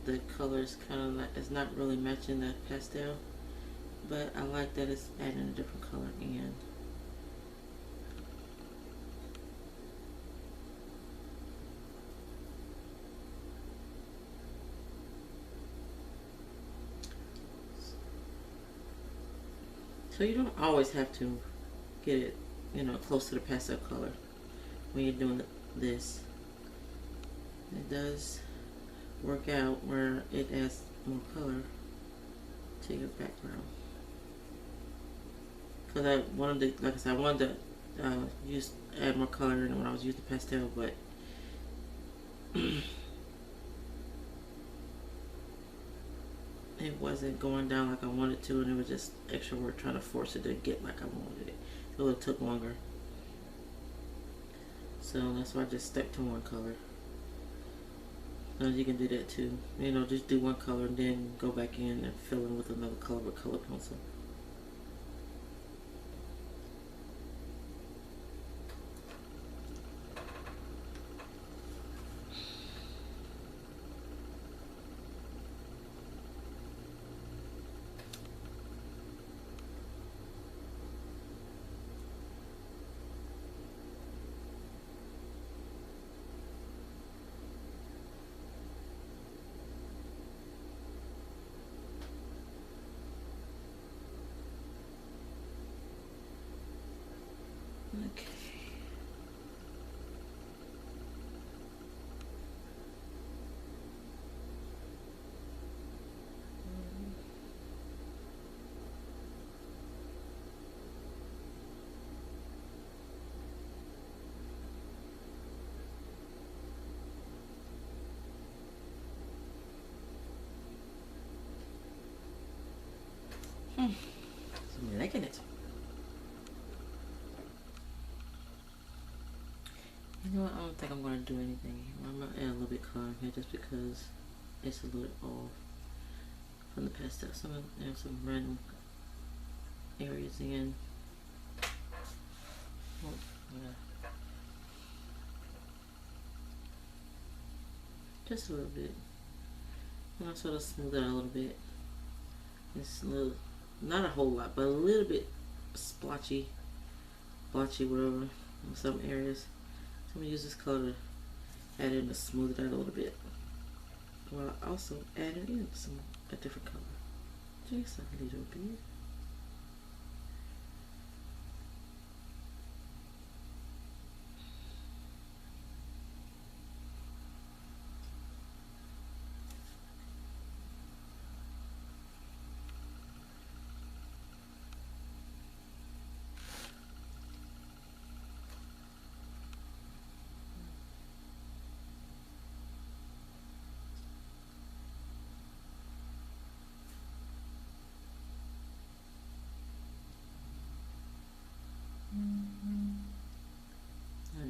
the colors kind of like, it's not really matching the pastel, but I like that it's adding a different color in. So you don't always have to get it, you know, close to the pastel color when you're doing this. It does work out where it adds more color to your background. Because I wanted to, like I said, I wanted to add more color in when I was using pastel, but it wasn't going down like I wanted to, and it was just extra work trying to force it to get like I wanted it. It would have took longer. So that's why I just stuck to one color. Now you can do that too. You know, just do one color and then go back in and fill in with another color with color pencil. Okay. So I'm liking it. You know what? I don't think I'm going to do anything. I'm going to add a little bit of color here just because it's a little off from the pastel. So I'm going to add some random areas in. Oh, yeah. Just a little bit. And I'll sort of smooth it out a little bit. It's a little, not a whole lot, but a little bit splotchy, blotchy, whatever, in some areas. So I'm going to use this color to add in to smooth it out a little bit, while also adding in a different color. Just a little bit.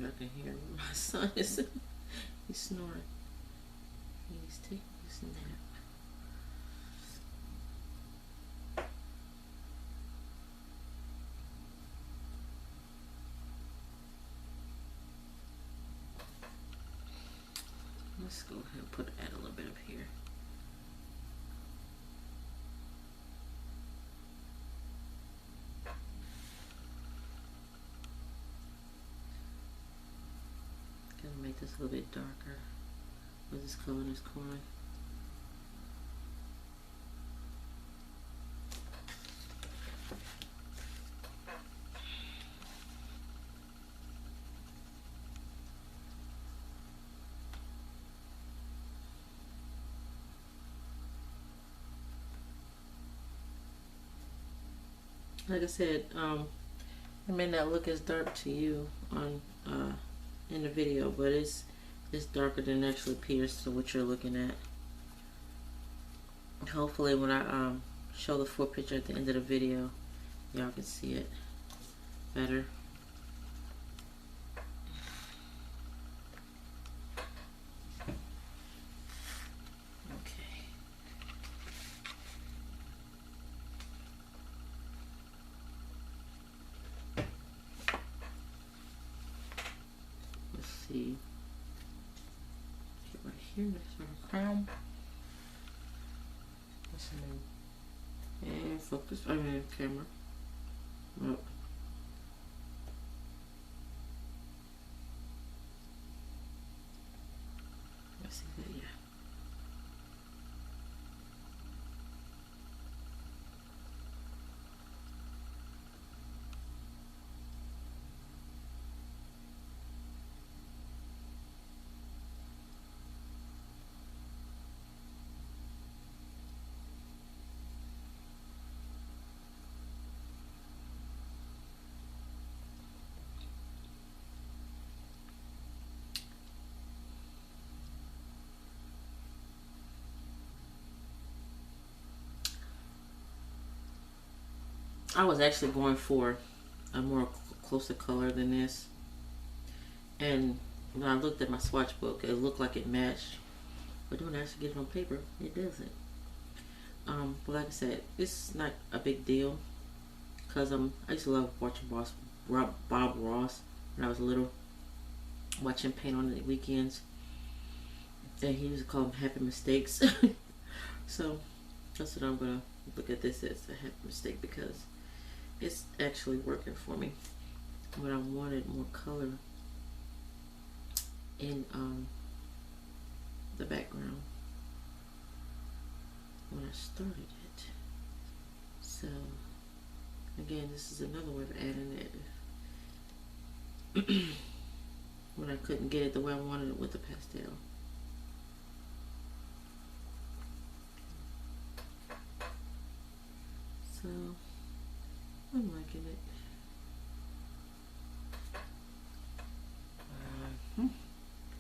I can hear my son is he's snoring. He's taking his nap. Let's go ahead and add a little bit up here. it's a little bit darker with this color in this corner. Like I said, it may not look as dark to you on in the video, but it's darker than it actually appears to what you're looking at. Hopefully when I show the full picture at the end of the video, y'all can see it better. See, right here, that's our crown. That's the name. And focus, I mean camera. Up. Let's see that, yeah. I was actually going for a more closer color than this, and when I looked at my swatch book, it looked like it matched, but when I actually get it on paper, it doesn't. But like I said, it's not a big deal, because I used to love watching Bob Ross when I was little, watching paint on the weekends, and he used to call them happy mistakes. So that's what I'm gonna look at this as, a happy mistake, because it's actually working for me. But I wanted more color in the background when I started it. So again, this is another way of adding it when I couldn't get it the way I wanted it with the pastel. So I'm liking it.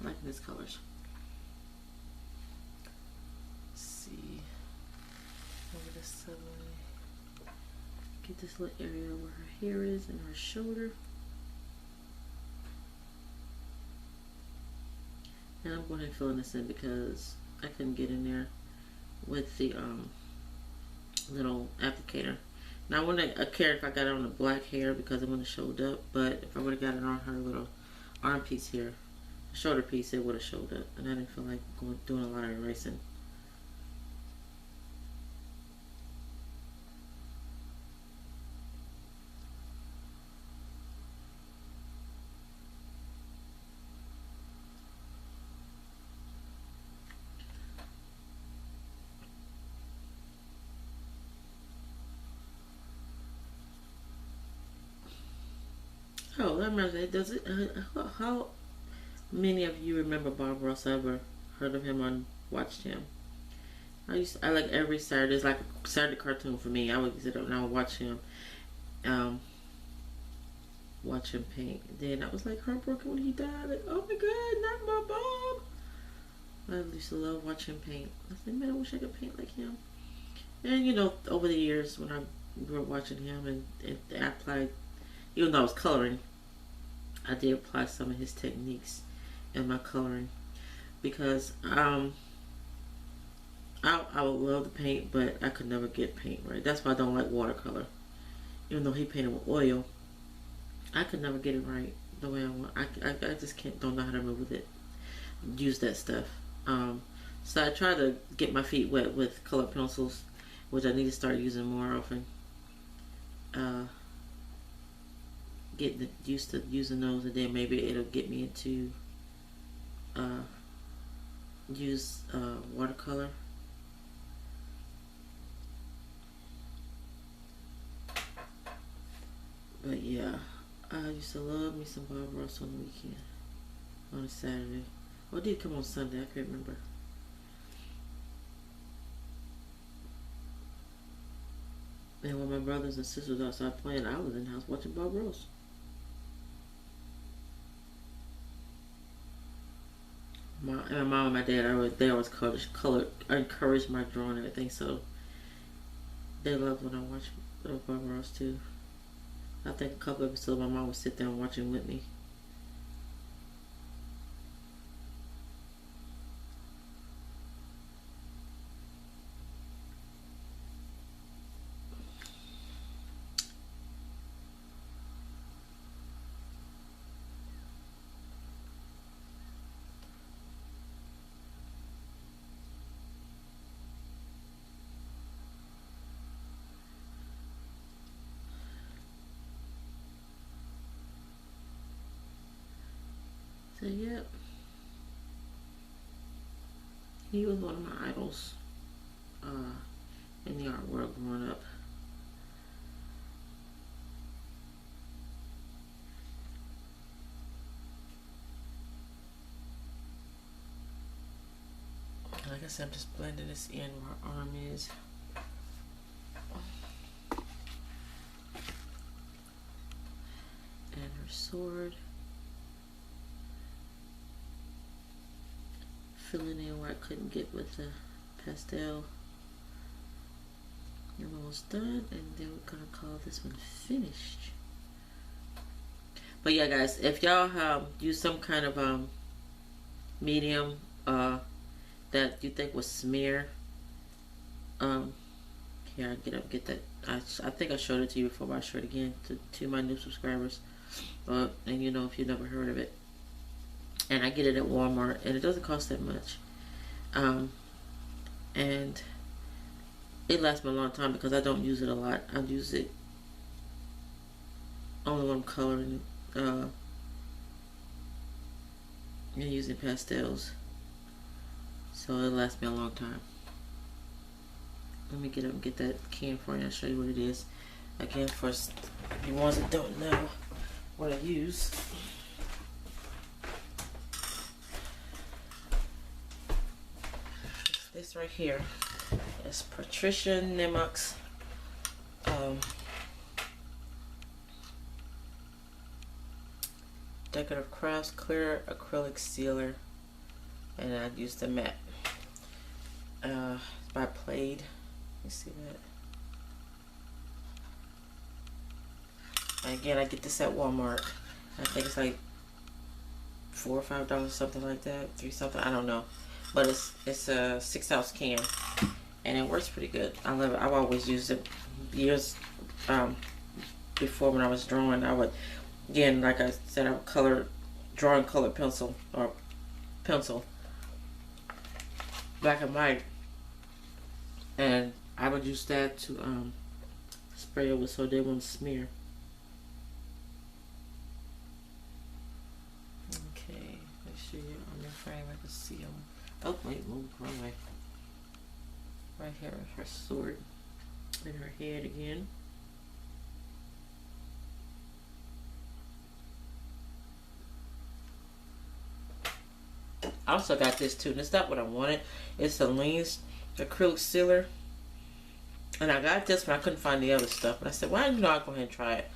Liking these colors. Let's see. Over this side. Get this little area where her hair is and her shoulder. And I'm going ahead and filling this in because I couldn't get in there with the little applicator. Now I wouldn't have cared if I got it on the black hair because it wouldn't have showed up, but if I would have got it on her little arm piece here, shoulder piece, it would have showed up, and I didn't feel like doing a lot of erasing. Oh, that reminds me. Does it? How many of you remember Bob Ross? Ever heard of him or watched him? I like every Saturday. It's like a Saturday cartoon for me. I would sit up and I would watch him, paint. Then I was like heartbroken when he died. Like, oh my God, not my Bob. I used to love watching him paint. I said, man, I wish I could paint like him. And you know, over the years when I grew up watching him, and I applied, even though I was coloring, I did apply some of his techniques in my coloring, because I would love to paint, but I could never get paint right. That's why I don't like watercolor. Even though he painted with oil, I could never get it right the way I want. I just don't know how to move with it, use that stuff. So I try to get my feet wet with color pencils, which I need to start using more often. Getting used to using those, and then maybe it'll get me into use watercolor. But yeah, I used to love me some Bob Ross on the weekend, on a Saturday. Or did it come on Sunday? I can't remember. And when my brothers and sisters outside playing, I was in the house watching Bob Ross. My mom and my dad, they always encouraged my drawing and everything, so they loved when I watched Bob Ross too. I think a couple episodes my mom would sit there and watch him with me. So yep, he was one of my idols in the art world growing up. Like I said, I'm just blending this in where her arm is. And her sword. Filling in where I couldn't get with the pastel. I'm almost done, and then we're gonna call this one finished. But yeah, guys, if y'all use some kind of medium that you think will smear, here, get that. I think I showed it to you before, but I'll show it again to my new subscribers. And you know, if you've never heard of it. And I get it at Walmart, and it doesn't cost that much. And it lasts me a long time because I don't use it a lot. I use it only when I'm coloring and using pastels. So it lasts me a long time. Let me get up and get that can for you. I'll show you what it is. Again, for the ones that don't know what I use. This right here is Patricia Nemoc's Decorative Crafts Clear Acrylic Sealer, and I used the matte. It's by Plaid. You see that? And again, I get this at Walmart. I think it's like $4 or $5, something like that. 3 something, I don't know. But it's a 6-ounce can, and it works pretty good. I love it. I've always used it years before when I was drawing. I would, again, like I said, I would drawing colored pencil or pencil, black and white, and I would use that to spray over so they won't smear. Okay, make sure you're on your frame. I can see them. Oh, wait, move wrong way. Right here is her sword and her head again. I also got this too, and it's not what I wanted. It's the Lean's acrylic sealer. And I got this, but I couldn't find the other stuff. But I said, why don't you not go ahead and try it?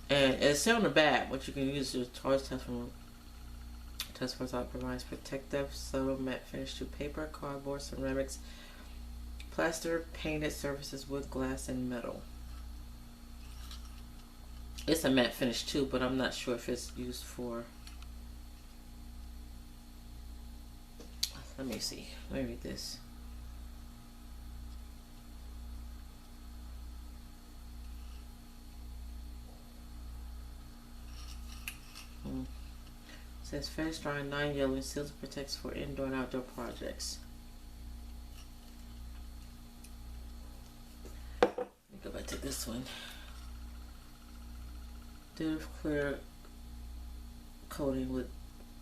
And it's on the back, what you can use is charge test from Test Result provides protective, subtle matte finish to paper, cardboard, ceramics, plaster, painted surfaces, wood, glass, and metal. It's a matte finish too, but I'm not sure if it's used for. Let me see. Let me read this. It says finish drawing 9 yellow and seals and protects for indoor and outdoor projects. Let me go back to this one. Decorative clear coating with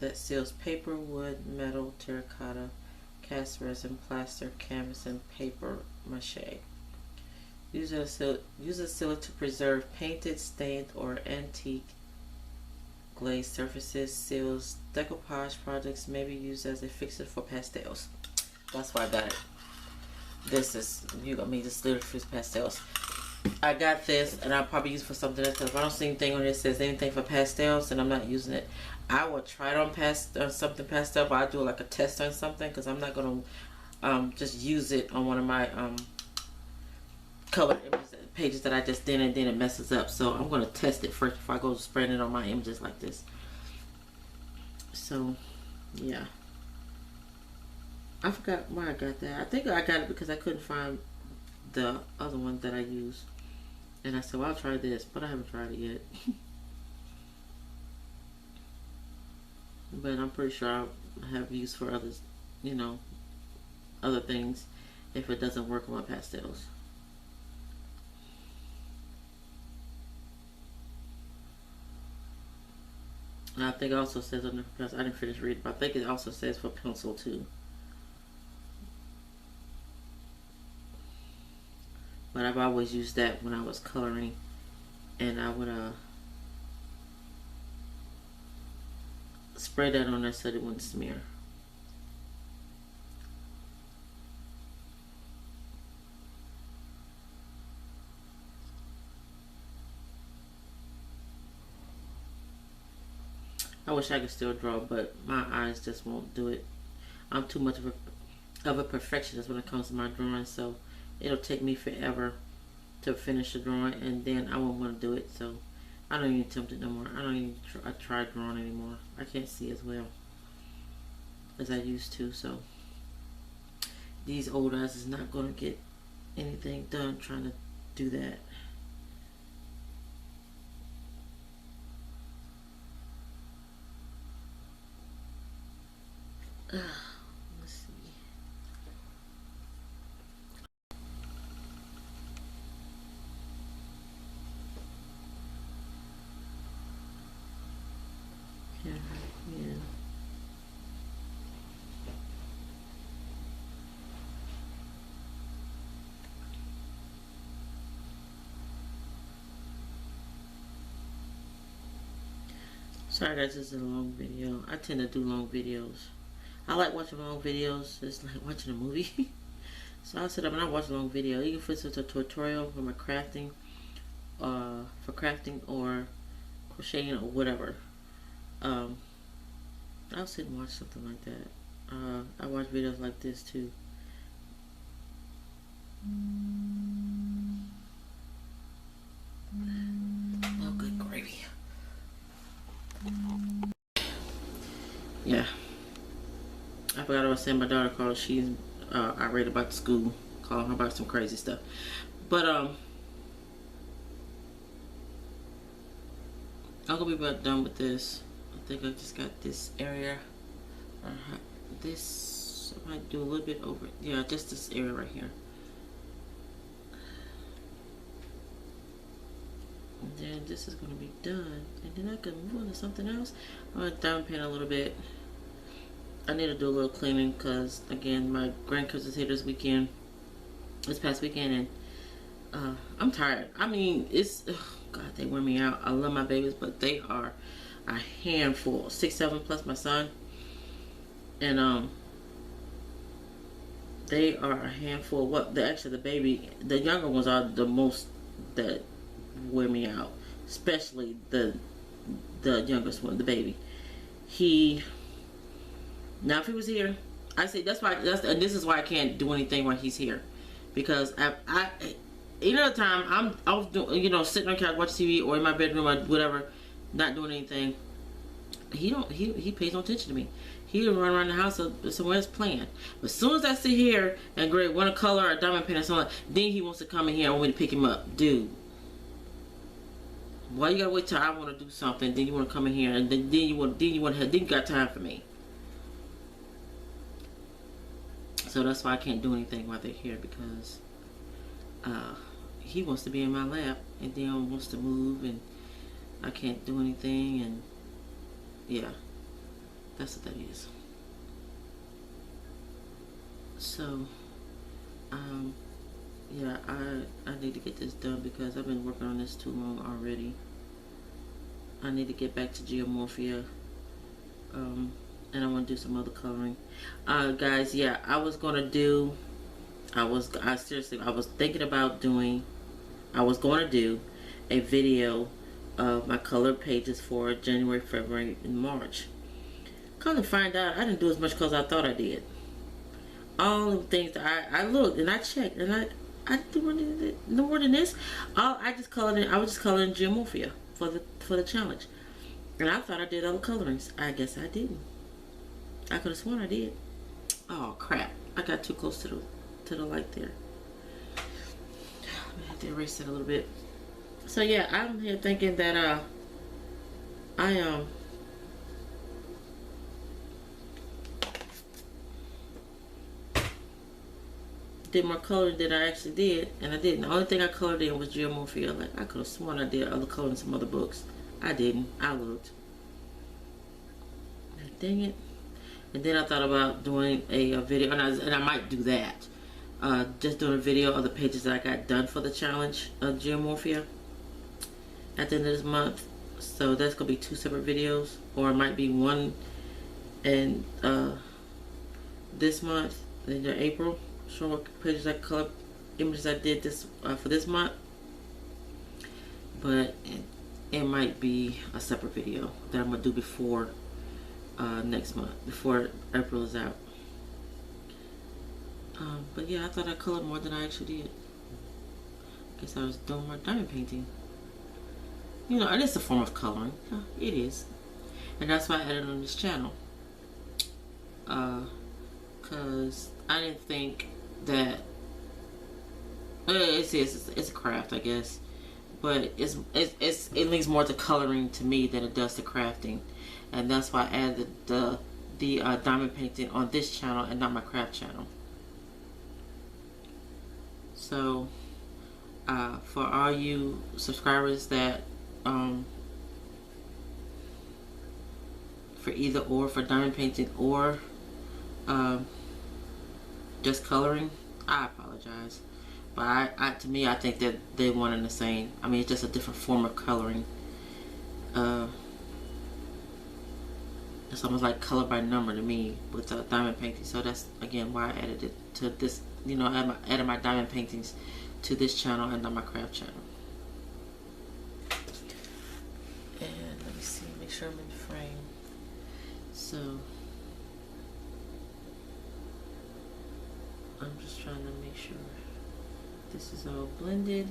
that seals paper, wood, metal, terracotta, cast resin, plaster, canvas, and paper mache. Use a sealer to preserve painted, stained, or antique glazed surfaces. Seals decoupage projects may be used as a fixture for pastels. That's why I got it. This is, you got me this little for pastels. I got this, and I'll probably use it for something else, because if I don't see anything on it that says anything for pastels, and I'm not using it. I will try it on something pastel, but I'll do like a test on something, because I'm not going to just use it on one of my colored pages that I just did, and then it messes up. So I'm going to test it first before I go spreading it on my images like this. So, yeah. I forgot why I got that. I think I got it because I couldn't find the other one that I use, and I said, well, I'll try this, but I haven't tried it yet. But I'm pretty sure I'll have use for others, you know, other things if it doesn't work on my pastels. And I think it also says on the, because I didn't finish reading, but I think it also says for pencil too. But I've always used that when I was coloring, and I would spray that on there so it wouldn't smear. I wish I could still draw, but my eyes just won't do it. I'm too much of a perfectionist when it comes to my drawing, so it'll take me forever to finish the drawing, and then I won't want to do it. So I don't even attempt it no more. I don't even try drawing anymore. I can't see as well as I used to. So these old eyes is not going to get anything done trying to do that. Let's see. Yeah. Sorry guys, this is a long video. I tend to do long videos. I like watching long videos. It's like watching a movie. So I'll sit up and I watch a long video. Even if it's a tutorial for my crafting, for crafting or crocheting or whatever. I'll sit and watch something like that. I watch videos like this too. Oh, good gravy. Yeah. I forgot I was saying my daughter called. She's irate about the school, calling her about some crazy stuff. But I'm gonna be about done with this. I think I just got this area. This I might do a little bit over. Yeah, just this area right here. And then this is gonna be done, and then I can move on to something else. I'm gonna diamond paint a little bit. I need to do a little cleaning because, again, my grandkids was here this past weekend, and I'm tired. I mean, God, they wear me out. I love my babies, but they are a handful. 6, 7 plus my son, and they are a handful. Actually, the younger ones are the most that wear me out, especially the youngest one, the baby. Now, if he was here, I say and this is why I can't do anything while he's here, because another time I was doing, sitting on the couch watching TV or in my bedroom or whatever, not doing anything. He pays no attention to me. He'll run around the house or somewhere else playing. But as soon as I sit here and grade one color or a diamond paint or something, then he wants to come in here and want me to pick him up, dude. Why you gotta wait till I want to do something, then you want to come in here, and then you got time for me. So that's why I can't do anything while they're here, because he wants to be in my lap and then wants to move, and I can't do anything, and yeah, That's what that is. So, yeah, I need to get this done because I've been working on this too long already. I need to get back to geomorphia, and I want to do some other coloring. Guys, yeah, I was thinking about doing, I was going to do a video of my color pages for January, February, and March. Come to find out, I didn't do as much colors as I thought I did. All the things that I looked and I checked, and I didn't do no more than this. I was just coloring geomorphia for the challenge, and I thought I did other colorings. I guess I didn't. I could have sworn I did. Oh crap! I got too close to the light there. I have to erase it a little bit. So yeah, I'm here thinking that I did more coloring than I actually did, and I didn't. The only thing I colored in was geomorphia. Like, I could have sworn I did other color in some other books. I didn't. I looked. Dang it. And then I thought about doing a video, and I might do that. Just doing a video of the pages that I got done for the challenge of geomorphia at the end of this month. So that's gonna be 2 separate videos, or it might be one in this month, then in April, showing what pages I color images I did this for this month. But it might be a separate video that I'm gonna do before next month, before April is out. But yeah, I thought I colored more than I actually did. Guess I was doing more diamond painting. You know, it is a form of coloring. It is. And that's why I added on this channel. Cause I didn't think that it's a craft, I guess. But it links more to coloring to me than it does to crafting. And that's why I added the diamond painting on this channel and not my craft channel. So for all you subscribers that for either or, for diamond painting or just coloring, I apologize. But to me, I think that they one and the same. I mean, it's just a different form of coloring. It's almost like color by number to me with diamond painting. So that's again why I added it to this. You know, added my diamond paintings to this channel and not my craft channel. And let me see, make sure I'm in frame. So I'm just trying to make sure this is all blended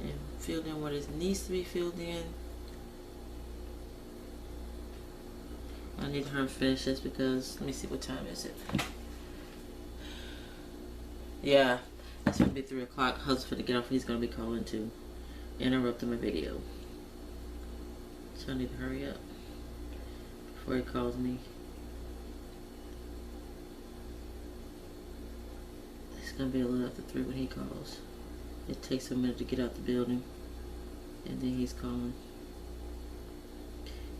and filled in what it needs to be filled in. I need her to finish this because, let me see, what time is it? Yeah, it's gonna be 3 o'clock. Husband's gonna get off. He's gonna be calling to interrupt my video. So I need to hurry up before he calls me. It's gonna be a little after 3 when he calls. It takes a minute to get out the building, and then he's calling.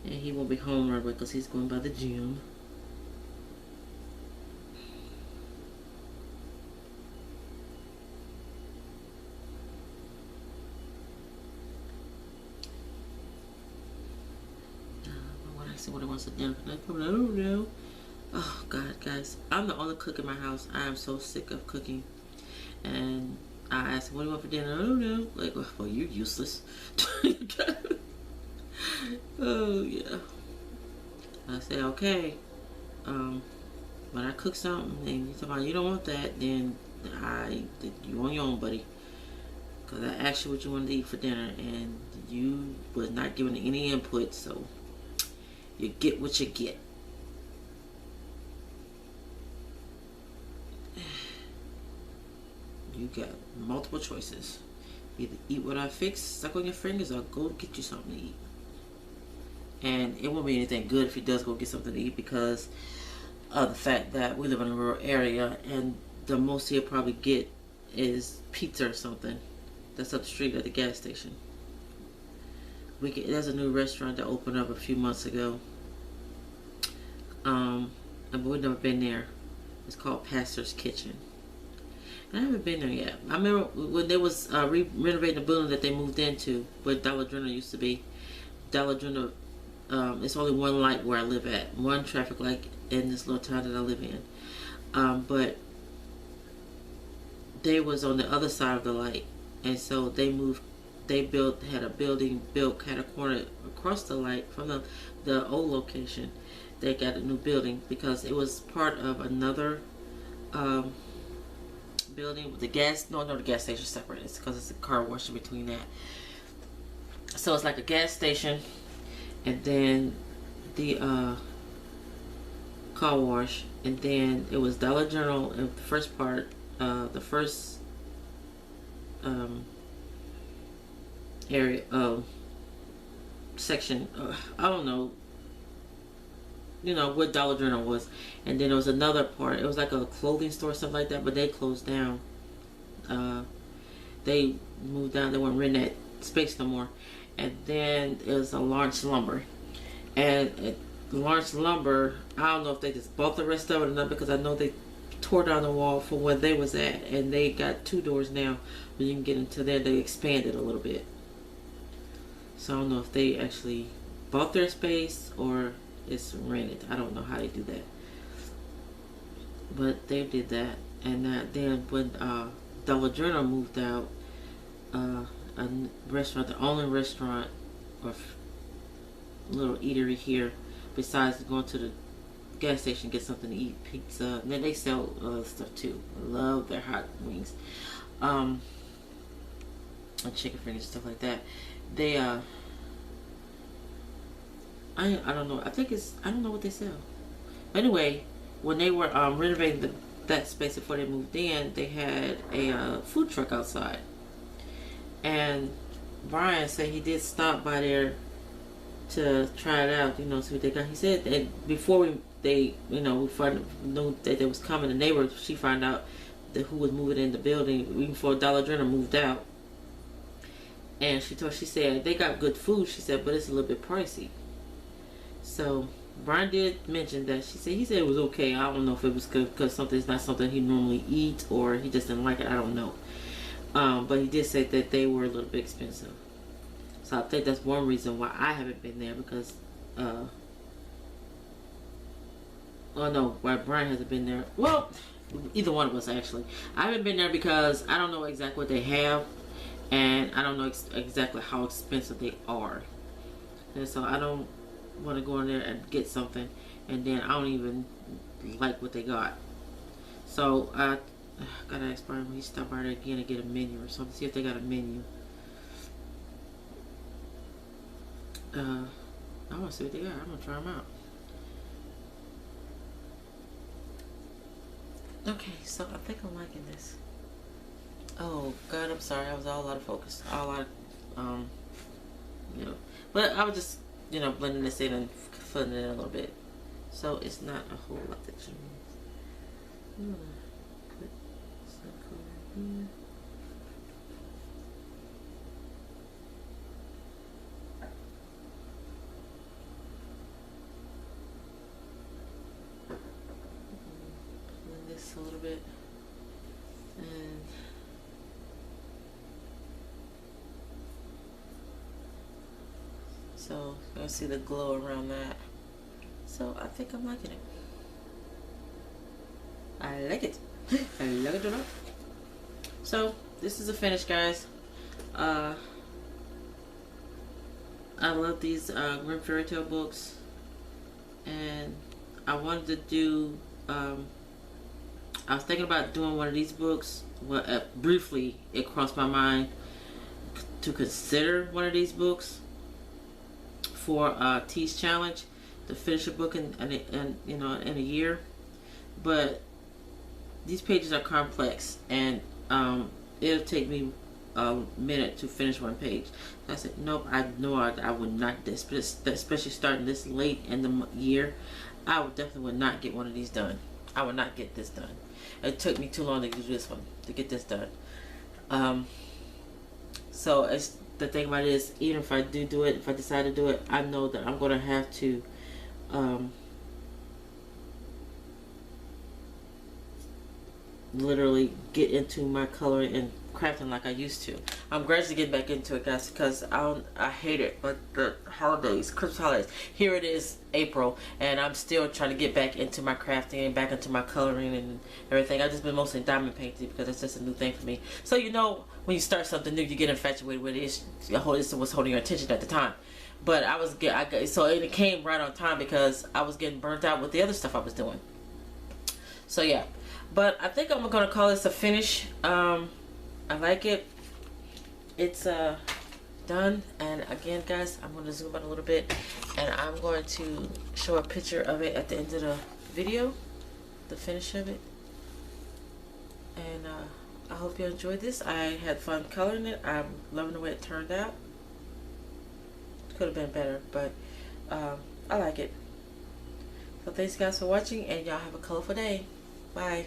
And he won't be home right away because he's going by the gym. See what he wants to do. I don't know. Oh God, guys, I'm the only cook in my house. I am so sick of cooking. And I asked him, "What do you want for dinner?" I don't know. Like, well, you're useless. Oh yeah. I said, okay. When I cook something and you talk about you don't want that, then you on your own, buddy. Because I asked you what you wanted to eat for dinner, and you was not giving any input, so you get what you get. You got multiple choices. Either eat what I fix, suck on your fingers, or go get you something to eat. And it won't be anything good if he does go get something to eat because of the fact that we live in a rural area and the most he'll probably get is pizza or something that's up the street at the gas station. There's a new restaurant that opened up a few months ago but we've never been there. It's called Pastor's Kitchen. And I haven't been there yet. I remember when they was renovating the building that they moved into, where Dollar General used to be. Dollar General, it's only one light where I live at, one traffic light in this little town that I live in. But they was on the other side of the light, and so they moved. They had a building built kind of corner across the light from the old location. They got a new building because it was part of another building with the gas. No, the gas station separate. It's because it's a car wash in between that. So it's like a gas station, and then the car wash, and then it was Dollar General in the first part, the first area section. I don't know. What Dollar General was, and then there was another part. It was like a clothing store, something like that, but they closed down. They moved down. They weren't renting that space no more. And then it was a Lawrence Lumber, and Lawrence Lumber, I don't know if they just bought the rest of it or not, because I know they tore down the wall from where they was at, and they got 2 doors now where you can get into there. They expanded a little bit, so I don't know if they actually bought their space or it's rented. I don't know how they do that, but they did that. And then when Dollar General moved out, a restaurant, the only restaurant or little eatery here besides going to the gas station to get something to eat, pizza, and then they sell other stuff too. I love their hot wings, and chicken fingers, stuff like that. They I don't know. I don't know what they sell. Anyway, when they were renovating that space before they moved in, they had a food truck outside. And Brian said he did stop by there to try it out, see what they got. He said that before we knew that they was coming, the neighbor, she found out that who was moving in the building even before Dollar General moved out. And she said they got good food, she said, but it's a little bit pricey. So Brian did mention that he said it was okay. I don't know if it was good because something's not something he normally eats, or he just didn't like it. I don't know. But he did say that they were a little bit expensive. So I think that's one reason why I haven't been there, because why Brian hasn't been there. Well, either one of us actually. I haven't been there because I don't know exactly what they have, and I don't know exactly how expensive they are, and so I don't want to go in there and get something and then I don't even like what they got. So I gotta ask Brian when he stop by there again and get a menu or something, see if they got a menu. I want to see what they got. I'm gonna try them out. Okay, so I think I'm liking this. Oh God, I'm sorry, I was all out of focus, all out of but I was just blending this in and filling it in a little bit, so it's not a whole lot that you need. Put some color here. Blend this a little bit, and so you're gonna see the glow around that. So I think I'm liking it. I like it. I like it a lot. So this is a finish, guys. I love these Grimm fairy tale books, and I wanted to do. I was thinking about doing one of these books. Well, briefly, it crossed my mind to consider one of these books for T's challenge, to finish a book in a year. But these pages are complex, and it'll take me a minute to finish one page. So I said, nope, I know I would not, especially starting this late in the year, I would definitely not get one of these done. I would not get this done. It took me too long to do this one, to get this done. So it's, the thing about it is, even if I do it, if I decide to do it, I know that I'm going to have to literally get into my coloring and crafting like I used to. I'm gradually getting back into it, guys, because I hate it. But the holidays, Christmas holidays, here it is, April, and I'm still trying to get back into my crafting and back into my coloring and everything. I've just been mostly diamond painting because it's just a new thing for me. So you know, when you start something new, you get infatuated with it. It's what's holding your attention at the time. But so it came right on time because I was getting burnt out with the other stuff I was doing. So yeah, but I think I'm gonna call this a finish. I like it. It's done. And again, guys, I'm gonna zoom out a little bit, and I'm going to show a picture of it at the end of the video, the finish of it. And I hope you enjoyed this. I had fun coloring it. I'm loving the way it turned out. Could have been better, but I like it. So thanks guys for watching, and y'all have a colorful day. Bye.